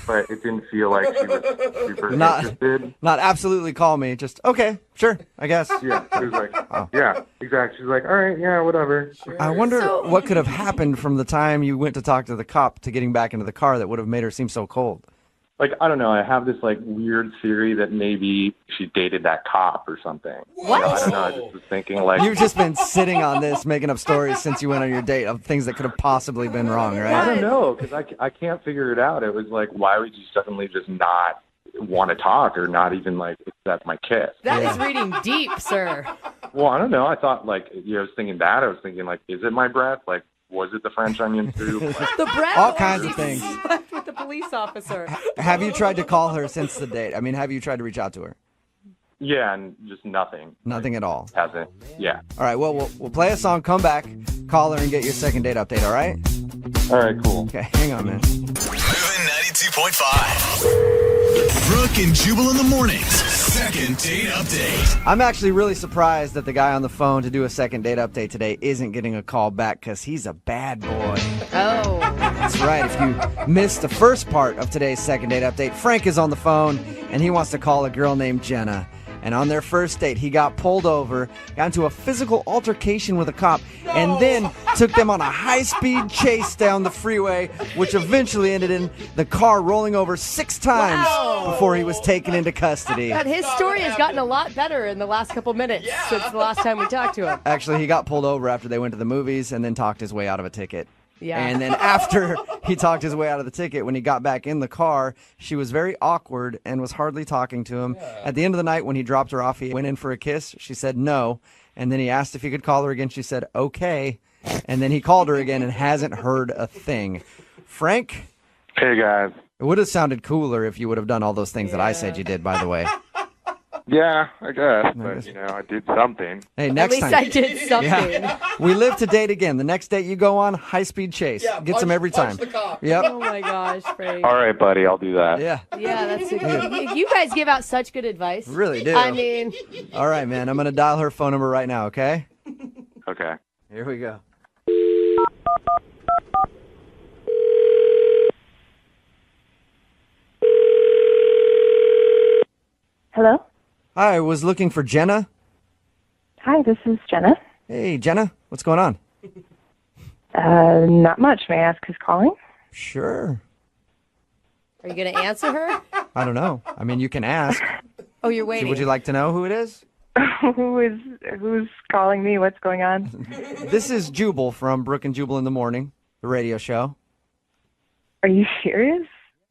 But it didn't feel like she was super interested. Not absolutely call me. Just, okay, sure, I guess. Yeah, she was like, yeah, exactly. She's like, all right, yeah, whatever. I wonder what could have happened from the time you went to talk to the cop to getting back into the car that would have made her seem so cold. Like, I don't know, I have this like weird theory that maybe she dated that cop or something. What? I don't know, I just was thinking like... You've just been sitting on this, making up stories since you went on your date of things that could have possibly been wrong, right? I don't know, because I can't figure it out. It was like, why would you suddenly just not want to talk or not even like accept my kiss? That is reading deep, sir. Well, I don't know. I thought like, I was thinking that. I was thinking like, is it my breath? Like, was it the French onion soup? The breath. All kinds of things. Slept with the police officer. Have you tried to call her since the date? I mean, have you tried to reach out to her? Yeah, and just nothing. Nothing at all. Hasn't. Yeah. All right, well, we'll play a song, come back, call her, and get your second date update, all right? All right, cool. Okay, hang on, man. Moving 92.5. Brooke and Jubal in the mornings. Second date update. I'm actually really surprised that the guy on the phone to do a second date update today isn't getting a call back because he's a bad boy. Oh. That's right. If you missed the first part of today's second date update, Frank is on the phone, and he wants to call a girl named Jenna. And on their first date, he got pulled over, got into a physical altercation with a cop, and then took them on a high-speed chase down the freeway, which eventually ended in the car rolling over 6 times before he was taken into custody. God, his story has gotten a lot better in the last couple minutes since the last time we talked to him. Actually, he got pulled over after they went to the movies and then talked his way out of a ticket. Yeah. And then after he talked his way out of the ticket, when he got back in the car, she was very awkward and was hardly talking to him. Yeah. At the end of the night, when he dropped her off, he went in for a kiss. She said no. And then he asked if he could call her again. She said, okay. And then he called her again and hasn't heard a thing. Frank? Hey, guys. It would have sounded cooler if you would have done all those things that I said you did, by the way. Yeah, I guess, but I did something. Hey, next time. At least I did something. Yeah. We live to date again. The next date you go on, high-speed chase. Gets him every time. The cop. Yep. Oh my gosh, Frank. All right, buddy, I'll do that. Yeah. Yeah, that's you guys give out such good advice. Really do. I mean. All right, man. I'm going to dial her phone number right now, okay? Okay. Here we go. Hello? Hi, I was looking for Jenna. Hi, this is Jenna. Hey, Jenna. What's going on? Not much. May I ask who's calling? Sure. Are you going to answer her? I don't know. I mean, you can ask. Oh, you're waiting. Would you like to know who it is? Who's calling me? What's going on? This is Jubal from Brooke and Jubal in the Morning, the radio show. Are you serious?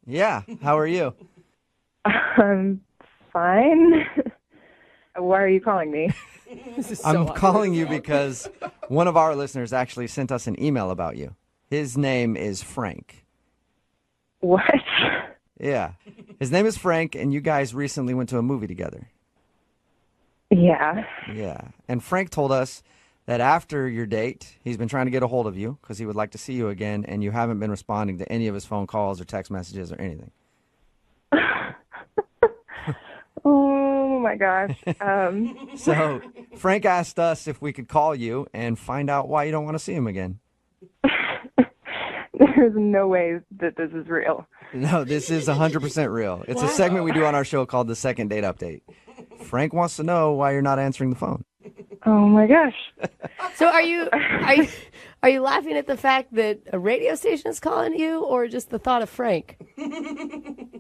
Yeah. How are you? I'm fine. Why are you calling me? I'm calling you because one of our listeners actually sent us an email about you. His name is Frank. What? Yeah. His name is Frank, and you guys recently went to a movie together. Yeah. Yeah. And Frank told us that after your date, he's been trying to get a hold of you because he would like to see you again, and you haven't been responding to any of his phone calls or text messages or anything. Oh, my gosh. So Frank asked us if we could call you and find out why you don't want to see him again. There's no way that this is real. No, this is 100% real. It's a segment we do on our show called the Second Date Update. Frank wants to know why you're not answering the phone. Oh my gosh. So are you laughing at the fact that a radio station is calling you, or just the thought of Frank?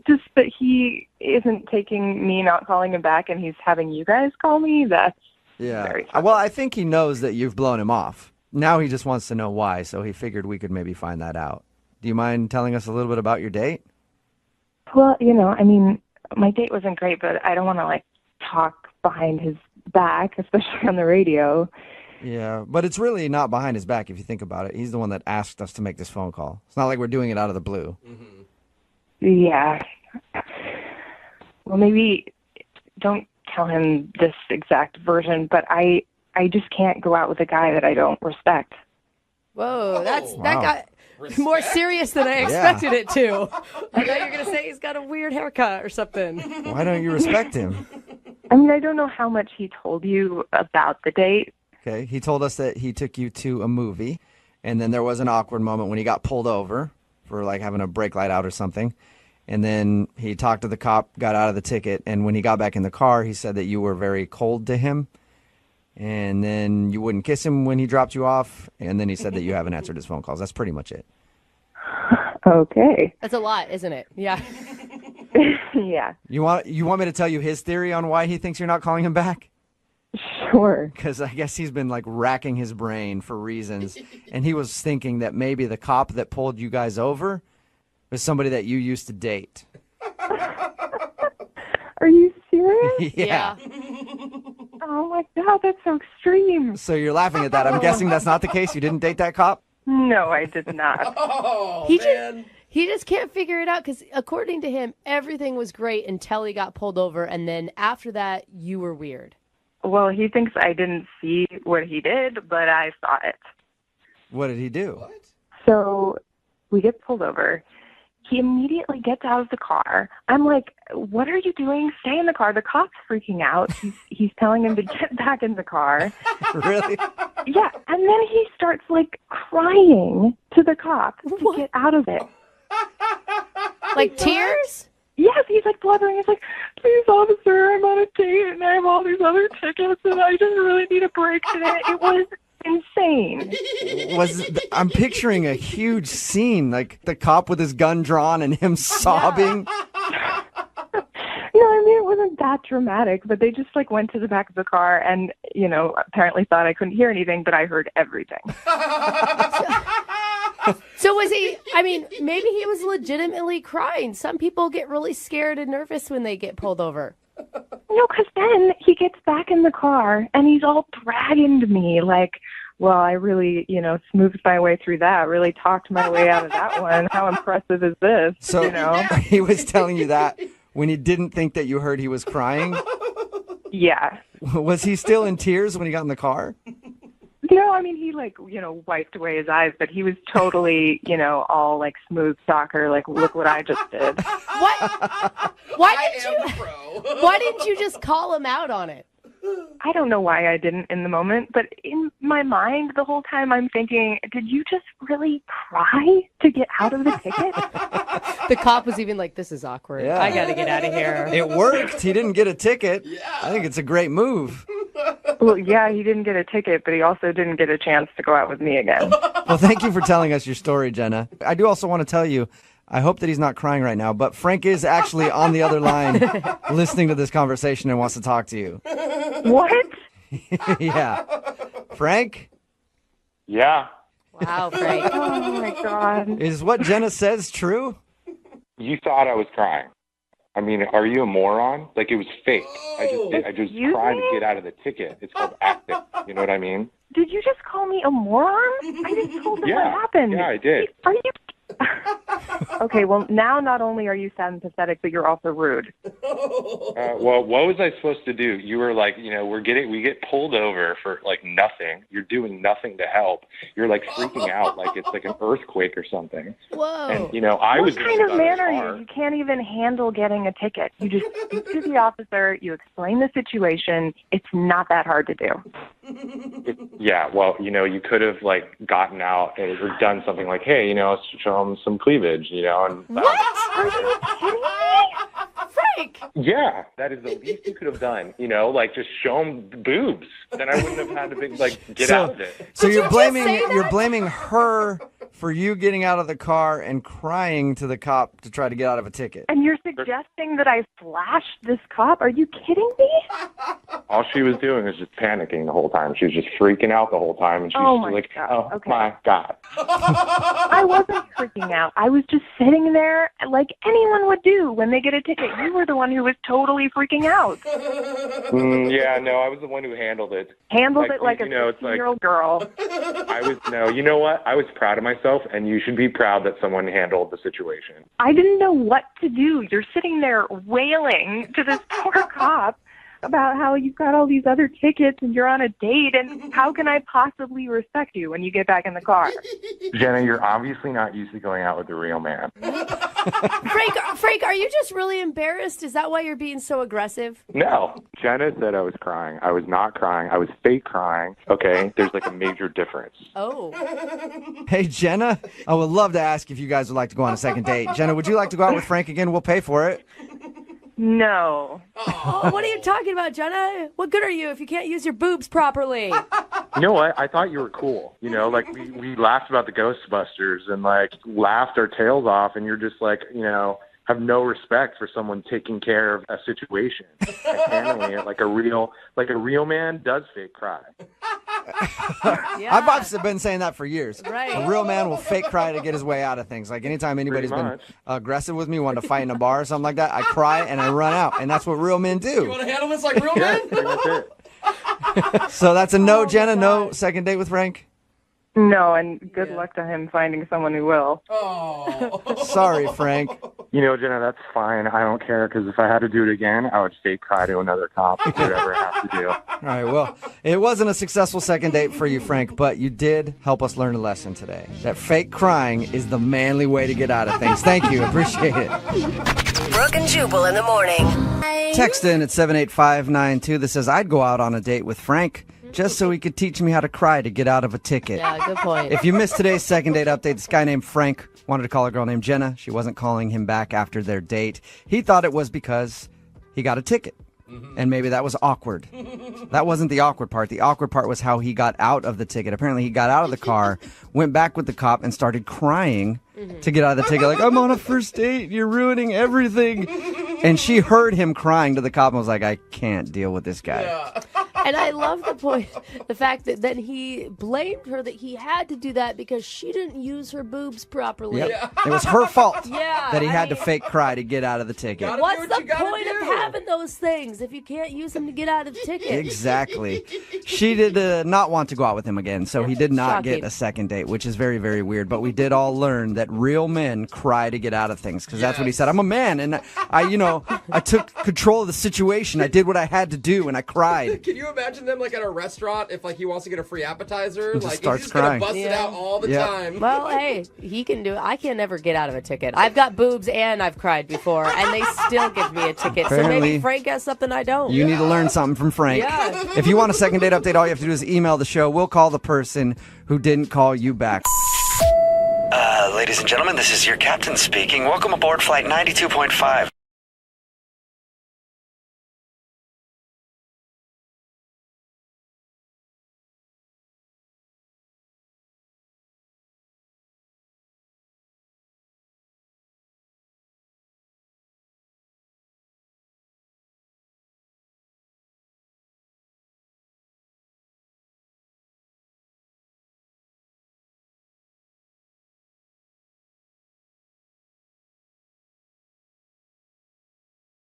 Just that he isn't taking me not calling him back and he's having you guys call me? That's very funny. Well, I think he knows that you've blown him off. Now he just wants to know why, so he figured we could maybe find that out. Do you mind telling us a little bit about your date? Well, I mean, my date wasn't great, but I don't want to, talk behind his back, especially on the radio. Yeah, but it's really not behind his back if you think about it. He's the one that asked us to make this phone call. It's not like we're doing it out of the blue. Yeah. Well, maybe don't tell him this exact version, but I just can't go out with a guy that I don't respect. Whoa, that Wow. got more serious than I expected it to. I thought you were going to say he's got a weird haircut or something. Why don't you respect him? I mean, I don't know how much he told you about the date. Okay, he told us that he took you to a movie, and then there was an awkward moment when he got pulled over for like having a brake light out or something. And then he talked to the cop, got out of the ticket, and when he got back in the car, he said that you were very cold to him. And then you wouldn't kiss him when he dropped you off, and then he said that you haven't answered his phone calls. That's pretty much it. Okay. That's a lot, isn't it? Yeah. Yeah. You want me to tell you his theory on why he thinks you're not calling him back? Sure. Because I guess he's been like racking his brain for reasons, and he was thinking that maybe the cop that pulled you guys over was somebody that you used to date. Are you serious? Yeah. Oh my God, that's so extreme. So you're laughing at that. I'm guessing that's not the case. You didn't date that cop? No, I did not. He just can't figure it out because according to him, everything was great until he got pulled over, and then after that, you were weird. Well, he thinks I didn't see what he did, but I saw it. What did he do? So we get pulled over. He immediately gets out of the car. I'm like, what are you doing? Stay in the car. The cop's freaking out. He's telling him to get back in the car. Really? Yeah. And then he starts like crying to the cop to get out of it. Like tears? Yes, he's like blubbering. He's like, please, officer, I'm on a date and I have all these other tickets and I just really need a break today. It was insane. I'm picturing a huge scene, like the cop with his gun drawn and him sobbing. No, I mean, it wasn't that dramatic, but they just like went to the back of the car and, you know, apparently thought I couldn't hear anything, but I heard everything. So was he, I mean, maybe he was legitimately crying. Some people get really scared and nervous when they get pulled over. No, because then he gets back in the car and he's all bragging to me like, well, I really, you know, smoothed my way through that, really talked my way out of that one. How impressive is this? So you know? he was telling you that when he didn't think that you heard he was crying? Yeah. Was he still in tears when he got in the car? No, I mean, he like, you know, wiped away his eyes, but he was totally, you know, all like smooth soccer, like, look what I just did. Why didn't you just call him out on it? I don't know why I didn't in the moment, but in my mind the whole time I'm thinking, did you just really cry to get out of the ticket? The cop was even like, this is awkward. Yeah. I got to get out of here. It worked. He didn't get a ticket. I think it's a great move. Well, yeah, he didn't get a ticket, but he also didn't get a chance to go out with me again. Well, thank you for telling us your story, Jenna. I do also want to tell you, I hope that he's not crying right now, but Frank is actually on the other line listening to this conversation and wants to talk to you. What? Yeah. Frank? Yeah. Wow, Frank. Oh, my God. Is what Jenna says true? You thought I was crying. I mean, are you a moron? Like, it was fake. I just tried to get out of the ticket. It's called acting. You know what I mean? Did you just call me a moron? I just told them what Yeah. happened. Yeah, I did. Are you... Okay, well, now not only are you sad and pathetic, but you're also rude. Well, what was I supposed to do? You were like, you know, we get pulled over for like nothing. You're doing nothing to help. You're like freaking out like it's like an earthquake or something. Whoa. And, you know, I was What kind of about man as are far. you? You can't even handle getting a ticket. You just speak to the officer, you explain the situation. It's not that hard to do. Yeah, well, you know, you could have like gotten out or done something like, hey, you know, show them some cleavage, you know. And What? Are you kidding me? Frank! Yeah, that is the least you could have done. You know, like just show them boobs. Then I wouldn't have had to be like get out of it. So you're blaming her for you getting out of the car and crying to the cop to try to get out of a ticket. And you're suggesting that I flashed this cop? Are you kidding me? all she was doing was just panicking the whole time. She was just freaking out the whole time, and she Oh was my like, God. "Oh Okay. my God!" I wasn't freaking out. I was just sitting there like anyone would do when they get a ticket. You were the one who was totally freaking out. Yeah, no, I was the one who handled it. Handled it like you a know, it's like 16-year-old girl. you know what? I was proud of myself, and you should be proud that someone handled the situation. I didn't know what to do. You're sitting there wailing to this poor cop about how you've got all these other tickets and you're on a date, and how can I possibly respect you when you get back in the car? Jenna, you're obviously not used to going out with a real man. Frank, are you just really embarrassed? Is that why you're being so aggressive? No. Jenna said I was crying. I was not crying. I was fake crying. Okay? There's like a major difference. Oh. Hey, Jenna, I would love to ask if you guys would like to go on a second date. Jenna, would you like to go out with Frank again? We'll pay for it. No. Oh, what are you talking about, Jenna? What good are you if you can't use your boobs properly? You know what? I thought you were cool. You know, like we laughed about the Ghostbusters and like laughed our tails off, and you're just like, you know, have no respect for someone taking care of a situation and handling it like a real man does fake cry. I've been saying that for years. Right. A real man will fake cry to get his way out of things. Like anytime anybody's Pretty been much. aggressive with me, wanting to fight in a bar or something like that, I cry and I run out. And that's what real men do. You want to handle this like real men? Pretty much it. So that's a no, Jenna, no second date with Frank? No, and good luck to him finding someone who will. Oh. Sorry, Frank. You know, Jenna, that's fine. I don't care, because if I had to do it again, I would fake cry to another cop, do whatever I have to do. All right, well, it wasn't a successful second date for you, Frank, but you did help us learn a lesson today. That fake crying is the manly way to get out of things. Thank you. Appreciate it. Brooke and Jubal in the morning. Text in at 78592 that says, I'd go out on a date with Frank just so he could teach me how to cry to get out of a ticket. Yeah, good point. If you missed today's second date update, this guy named Frank wanted to call a girl named Jenna. She wasn't calling him back after their date. He thought it was because he got a ticket. And maybe that was awkward. That wasn't the awkward part. The awkward part was how he got out of the ticket. Apparently, he got out of the car, went back with the cop, and started crying to get out of the ticket. Like, I'm on a first date. You're ruining everything. And she heard him crying to the cop and was like, I can't deal with this guy. Yeah. And I love the fact that then he blamed her that he had to do that because she didn't use her boobs properly. Yep. Yeah. It was her fault Yeah, that he had to fake cry to get out of the ticket. What's the point of having those things if you can't use them to get out of the ticket? Exactly. She did not want to go out with him again, so he did not Shocking. get a second date, which is very, very weird. But we did all learn that real men cry to get out of things, because that's what he said. I'm a man, and I took control of the situation. I did what I had to do, and I cried. Can you imagine them like at a restaurant if like he wants to get a free appetizer? Just Like starts he's just crying. gonna bust it out all the time. Well, hey, he can do it. I can never get out of a ticket. I've got boobs and I've cried before, and they still give me a ticket. So Apparently, maybe Frank has something I don't. You need to learn something from Frank. Yeah. If you want a second date update, all you have to do is email the show. We'll call the person who didn't call you back. Ladies and gentlemen, this is your captain speaking. Welcome aboard Flight 92.5.